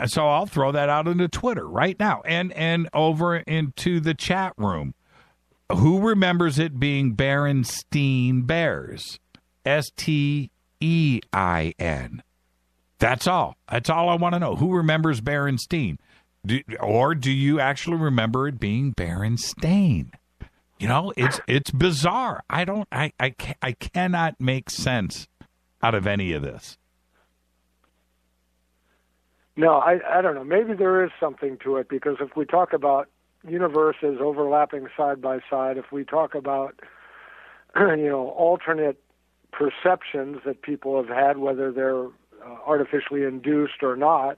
so I'll throw that out into Twitter right now and over into the chat room. Who remembers it being Berenstein Bears? Stein. That's all. That's all I want to know. Who remembers Berenstein? Or do you actually remember it being Berenstain? It's bizarre. I cannot make sense out of any of this. No, I don't know. Maybe there is something to it, because if we talk about universes overlapping side by side, if we talk about alternate perceptions that people have had, whether they're artificially induced or not,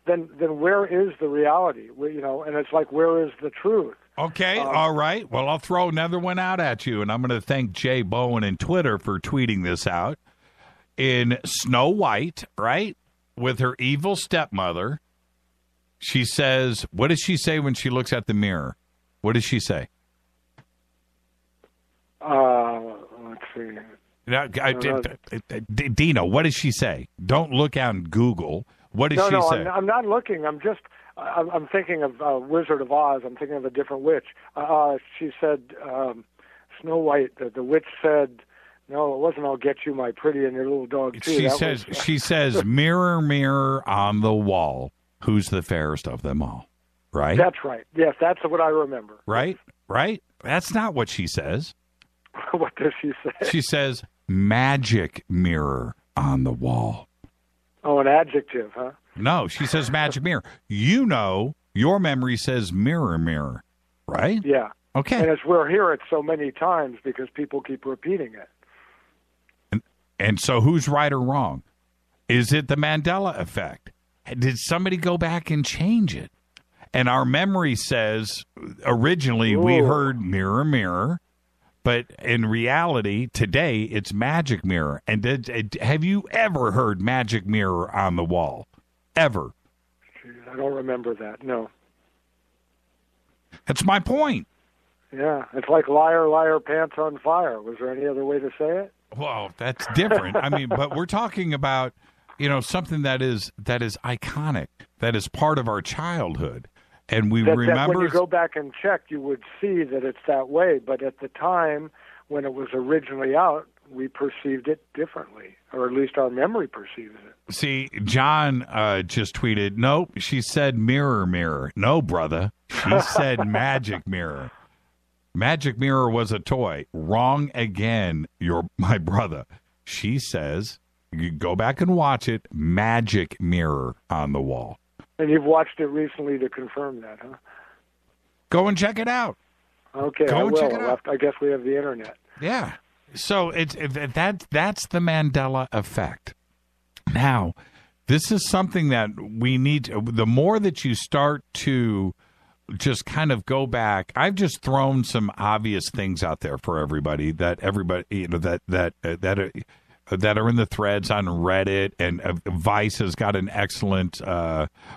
then where is the reality? And it's like, where is the truth? Okay, all right. Well, I'll throw another one out at you, and I'm going to thank Jay Bowen in Twitter for tweeting this out. In Snow White, right, with her evil stepmother, she says, what does she say when she looks at the mirror? What does she say? Let's see. Now, Dino, what does she say? Don't look on Google. What does she say? I'm not looking. I'm thinking of Wizard of Oz. I'm thinking of a different witch. She said, Snow White, the witch said, no, it wasn't, I'll get you, my pretty, and your little dog, too. She says, mirror, mirror on the wall, who's the fairest of them all, right? That's right. Yes, that's what I remember. Right? That's not what she says. What does she say? She says, magic mirror on the wall. Oh, an adjective, huh? No, she says magic mirror. Your memory says mirror, mirror, right? Yeah. Okay. And we'll hear it so many times because people keep repeating it. And so who's right or wrong? Is it the Mandela effect? Did somebody go back and change it? And our memory says originally we heard mirror, mirror, but in reality today it's magic mirror. And have you ever heard magic mirror on the wall? Ever? I don't remember that, no. That's my point. Yeah, it's like liar, liar, pants on fire. Was there any other way to say it? Well, that's different. I mean, but we're talking about, something that is iconic, that is part of our childhood. And we remember... That when you go back and check, you would see that it's that way. But at the time, when it was originally out, we perceived it differently, or at least our memory perceives it. See, John just tweeted, nope, she said mirror, mirror. No, brother. She said magic mirror. Magic mirror was a toy. Wrong again, my brother. She says, you go back and watch it, magic mirror on the wall. And you've watched it recently to confirm that, huh? Go and check it out. Okay, I will. Check it out. I guess we have the internet. Yeah. So that's the Mandela effect. Now, this is something that we need. The more that you start to just kind of go back, I've just thrown some obvious things out there for everybody that are in the threads on Reddit, and Vice has got an excellent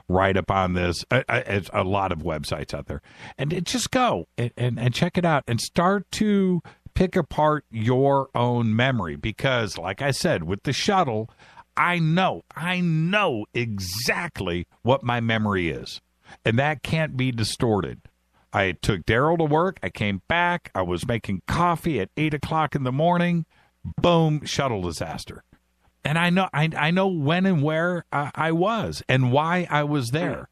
write-up on this. It's a lot of websites out there. And just go and check it out and start to pick apart your own memory. Because, like I said, with the shuttle, I know exactly what my memory is. And that can't be distorted. I took Daryl to work. I came back. I was making coffee at 8 o'clock in the morning. Boom, shuttle disaster. And I know when and where I was and why I was there.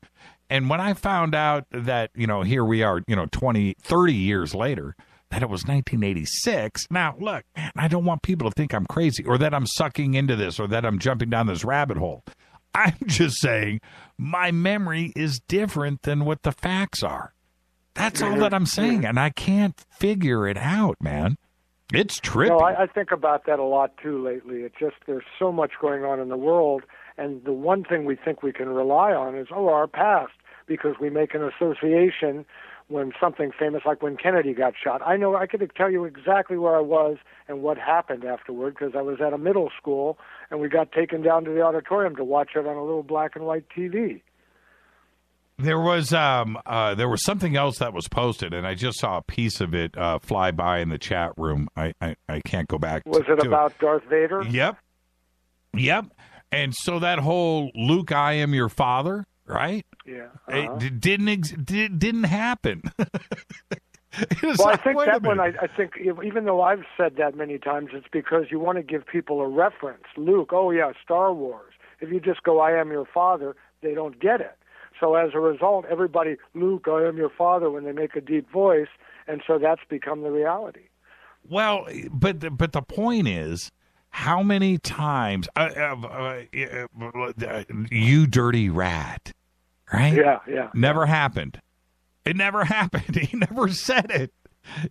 And when I found out that, here we are, 20, 30 years later, that it was 1986. Now, look, man, I don't want people to think I'm crazy or that I'm sucking into this or that I'm jumping down this rabbit hole. I'm just saying my memory is different than what the facts are. That's all that I'm saying. And I can't figure it out, man. It's trippy. No, I think about that a lot, too, lately. It's just there's so much going on in the world, and the one thing we think we can rely on is, our past, because we make an association when something famous, like when Kennedy got shot. I know I could tell you exactly where I was and what happened afterward, because I was at a middle school, and we got taken down to the auditorium to watch it on a little black and white TV. There was something else that was posted, and I just saw a piece of it fly by in the chat room. I can't go back. Was it about Darth Vader? Yep. And so that whole Luke, I am your father, right? Yeah. It didn't happen. Well, I think that one, I think, even though I've said that many times, it's because you want to give people a reference. Luke, Star Wars. If you just go, I am your father, they don't get it. So as a result, everybody, Luke, I am your father, when they make a deep voice, and so that's become the reality. Well, but the point is, how many times, you dirty rat, right? Yeah. Never happened. It never happened. He never said it.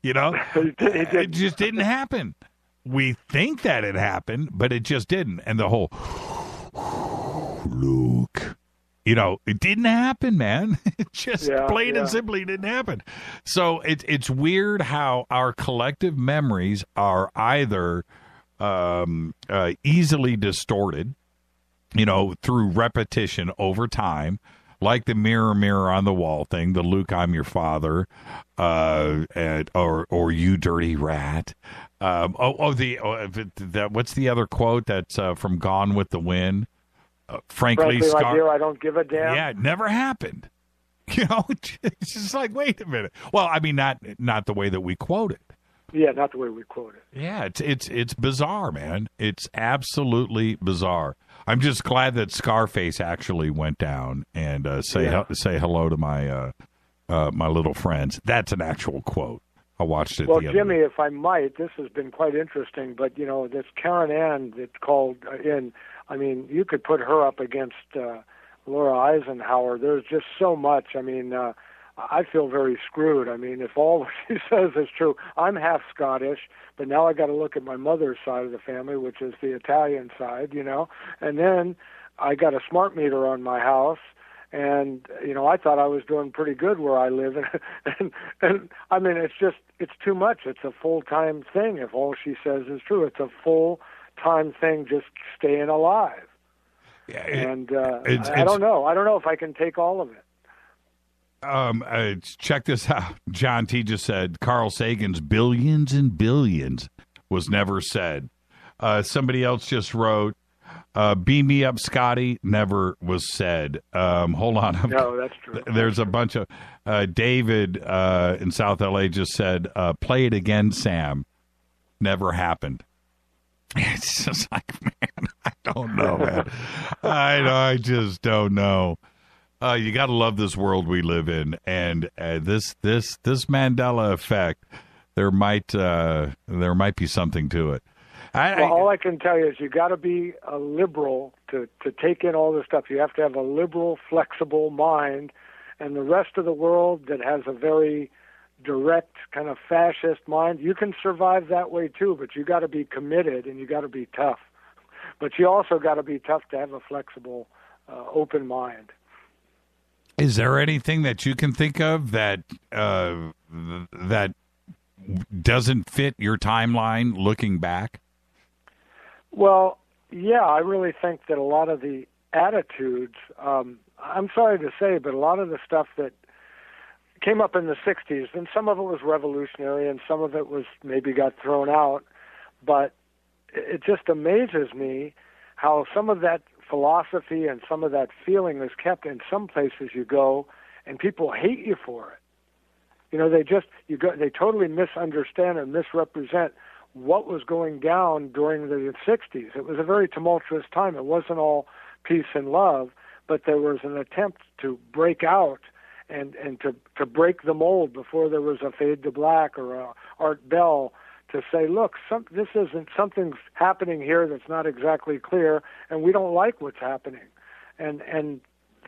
It just didn't happen. We think that it happened, but it just didn't. And the whole, Luke. It didn't happen, man. It just plain and simply didn't happen. So it's weird how our collective memories are either easily distorted, through repetition over time, like the mirror, mirror on the wall thing, the Luke, I'm your father, or you dirty rat. What's the other quote that's from Gone with the Wind? Frankly, my dear, I don't give a damn. Yeah, it never happened. It's just like, wait a minute. Well, I mean, not the way that we quote it. Yeah, not the way we quote it. Yeah, it's bizarre, man. It's absolutely bizarre. I'm just glad that Scarface actually went down and say hello to my my little friends. That's an actual quote. I watched it. Well, the other Jimmy, day. if I might, this has been quite interesting. But this Karen Ann that's called in. I mean, you could put her up against Laura Eisenhower. There's just so much. I mean, I feel very screwed. I mean, if all she says is true, I'm half Scottish, but now I got to look at my mother's side of the family, which is the Italian side, and then I got a smart meter on my house. And, I thought I was doing pretty good where I live. And I mean, it's too much. It's a full-time thing. If all she says is true, it's a full-time thing, just staying alive. Yeah, I don't know. I don't know if I can take all of it. Check this out. John T. just said Carl Sagan's billions and billions was never said. Somebody else just wrote, beam me up, Scotty, never was said. Hold on. No, that's true. There's a bunch of David in South LA just said, play it again, Sam. never happened. It's just like, man, I don't know, man. I just don't know. You got to love this world we live in, and this Mandela effect. There might be something to it. All I can tell you is you got to be a liberal to take in all this stuff. You have to have a liberal, flexible mind, and the rest of the world that has a very direct kind of fascist mind, you can survive that way too, but you got to be committed and you got to be tough. But you also got to be tough to have a flexible, open mind. Is there anything that you can think of that that doesn't fit your timeline looking back? Well, yeah, I really think that a lot of the attitudes, I'm sorry to say, but a lot of the stuff that came up in the 60s, and some of it was revolutionary and some of it was maybe got thrown out, but it just amazes me how some of that philosophy and some of that feeling is kept in some places you go, and people hate you for it. You know, they totally misunderstand and misrepresent what was going down during the 60s. It was a very tumultuous time. It wasn't all peace and love, but there was an attempt to break out and to break the mold before there was a Fade to Black or a Art Bell, to say, look, something's happening here that's not exactly clear, and we don't like what's happening. And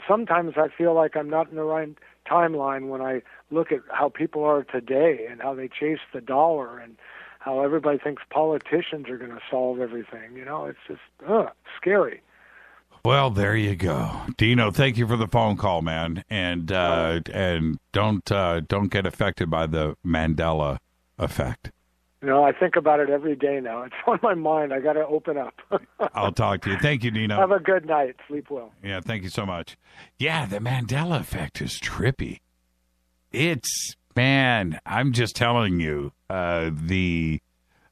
sometimes I feel like I'm not in the right timeline when I look at how people are today and how they chase the dollar and how everybody thinks politicians are going to solve everything. You know, it's just scary. Well, there you go, Dino. Thank you for the phone call, man, and don't get affected by the Mandela effect. You know, I think about it every day now. It's on my mind. I got to open up. I'll talk to you. Thank you, Dino. Have a good night. Sleep well. Yeah, thank you so much. Yeah, the Mandela effect is trippy. Man, I'm just telling you, the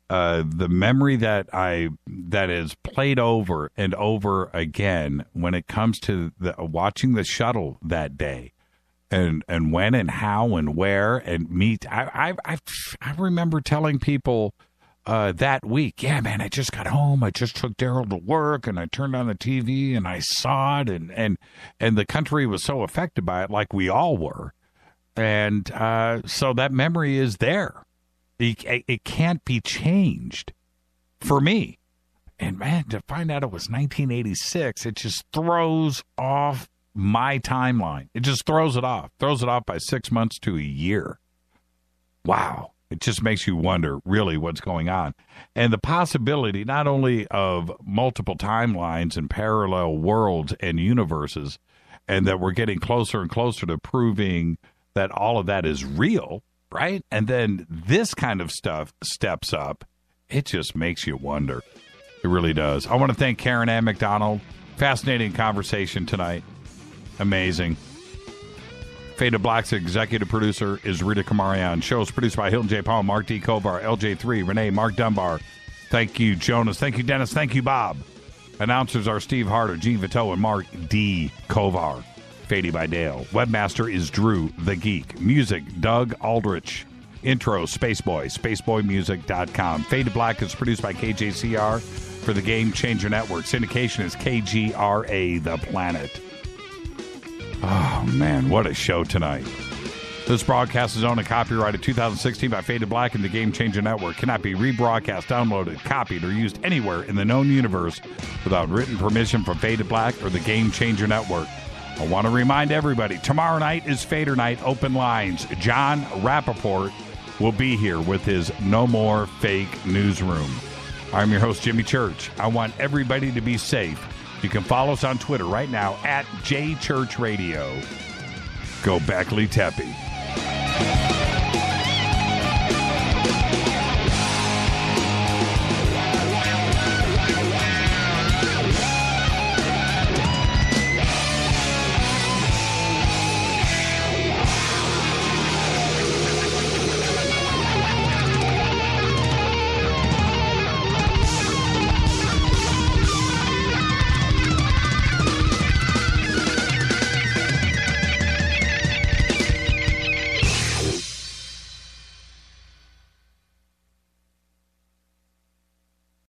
memory that is played over and over again when it comes to watching the shuttle that day, and when and how and where and meet. I remember telling people that week, yeah, man, I just got home. I just took Daryl to work, and I turned on the TV and I saw it, and the country was so affected by it, like we all were, and so that memory is there. It can't be changed for me. And, man, to find out it was 1986, it just throws off my timeline. It just throws it off by 6 months to a year. Wow. It just makes you wonder really what's going on. And the possibility not only of multiple timelines and parallel worlds and universes, and that we're getting closer and closer to proving that all of that is real, right? And then this kind of stuff steps up. It just makes you wonder. It really does. I want to thank Karen Ann MacDonald. Fascinating conversation tonight. Amazing. Fade to Black's executive producer is Rita Kamarian. Show is produced by Hilton J. Paul, Mark D. Kovar, LJ3, Renee, Mark Dunbar. Thank you, Jonas. Thank you, Dennis. Thank you, Bob. Announcers are Steve Harder, Gene Vito, and Mark D. Kovar. Fady by Dale. Webmaster is Drew the Geek. Music, Doug Aldrich. Intro, Spaceboy, spaceboymusic.com. Fade to Black is produced by KJCR for the Game Changer Network. Syndication is KGRA The Planet. Oh, man, what a show tonight. This broadcast is owned and copyrighted 2016 by Fade to Black and the Game Changer Network. Cannot be rebroadcast, downloaded, copied, or used anywhere in the known universe without written permission from Fade to Black or the Game Changer Network. I want to remind everybody, tomorrow night is Fader Night, open lines. John Rappaport will be here with his No More Fake Newsroom. I'm your host, Jimmy Church. I want everybody to be safe. You can follow us on Twitter right now at JChurchRadio. Go Beckley Tepe.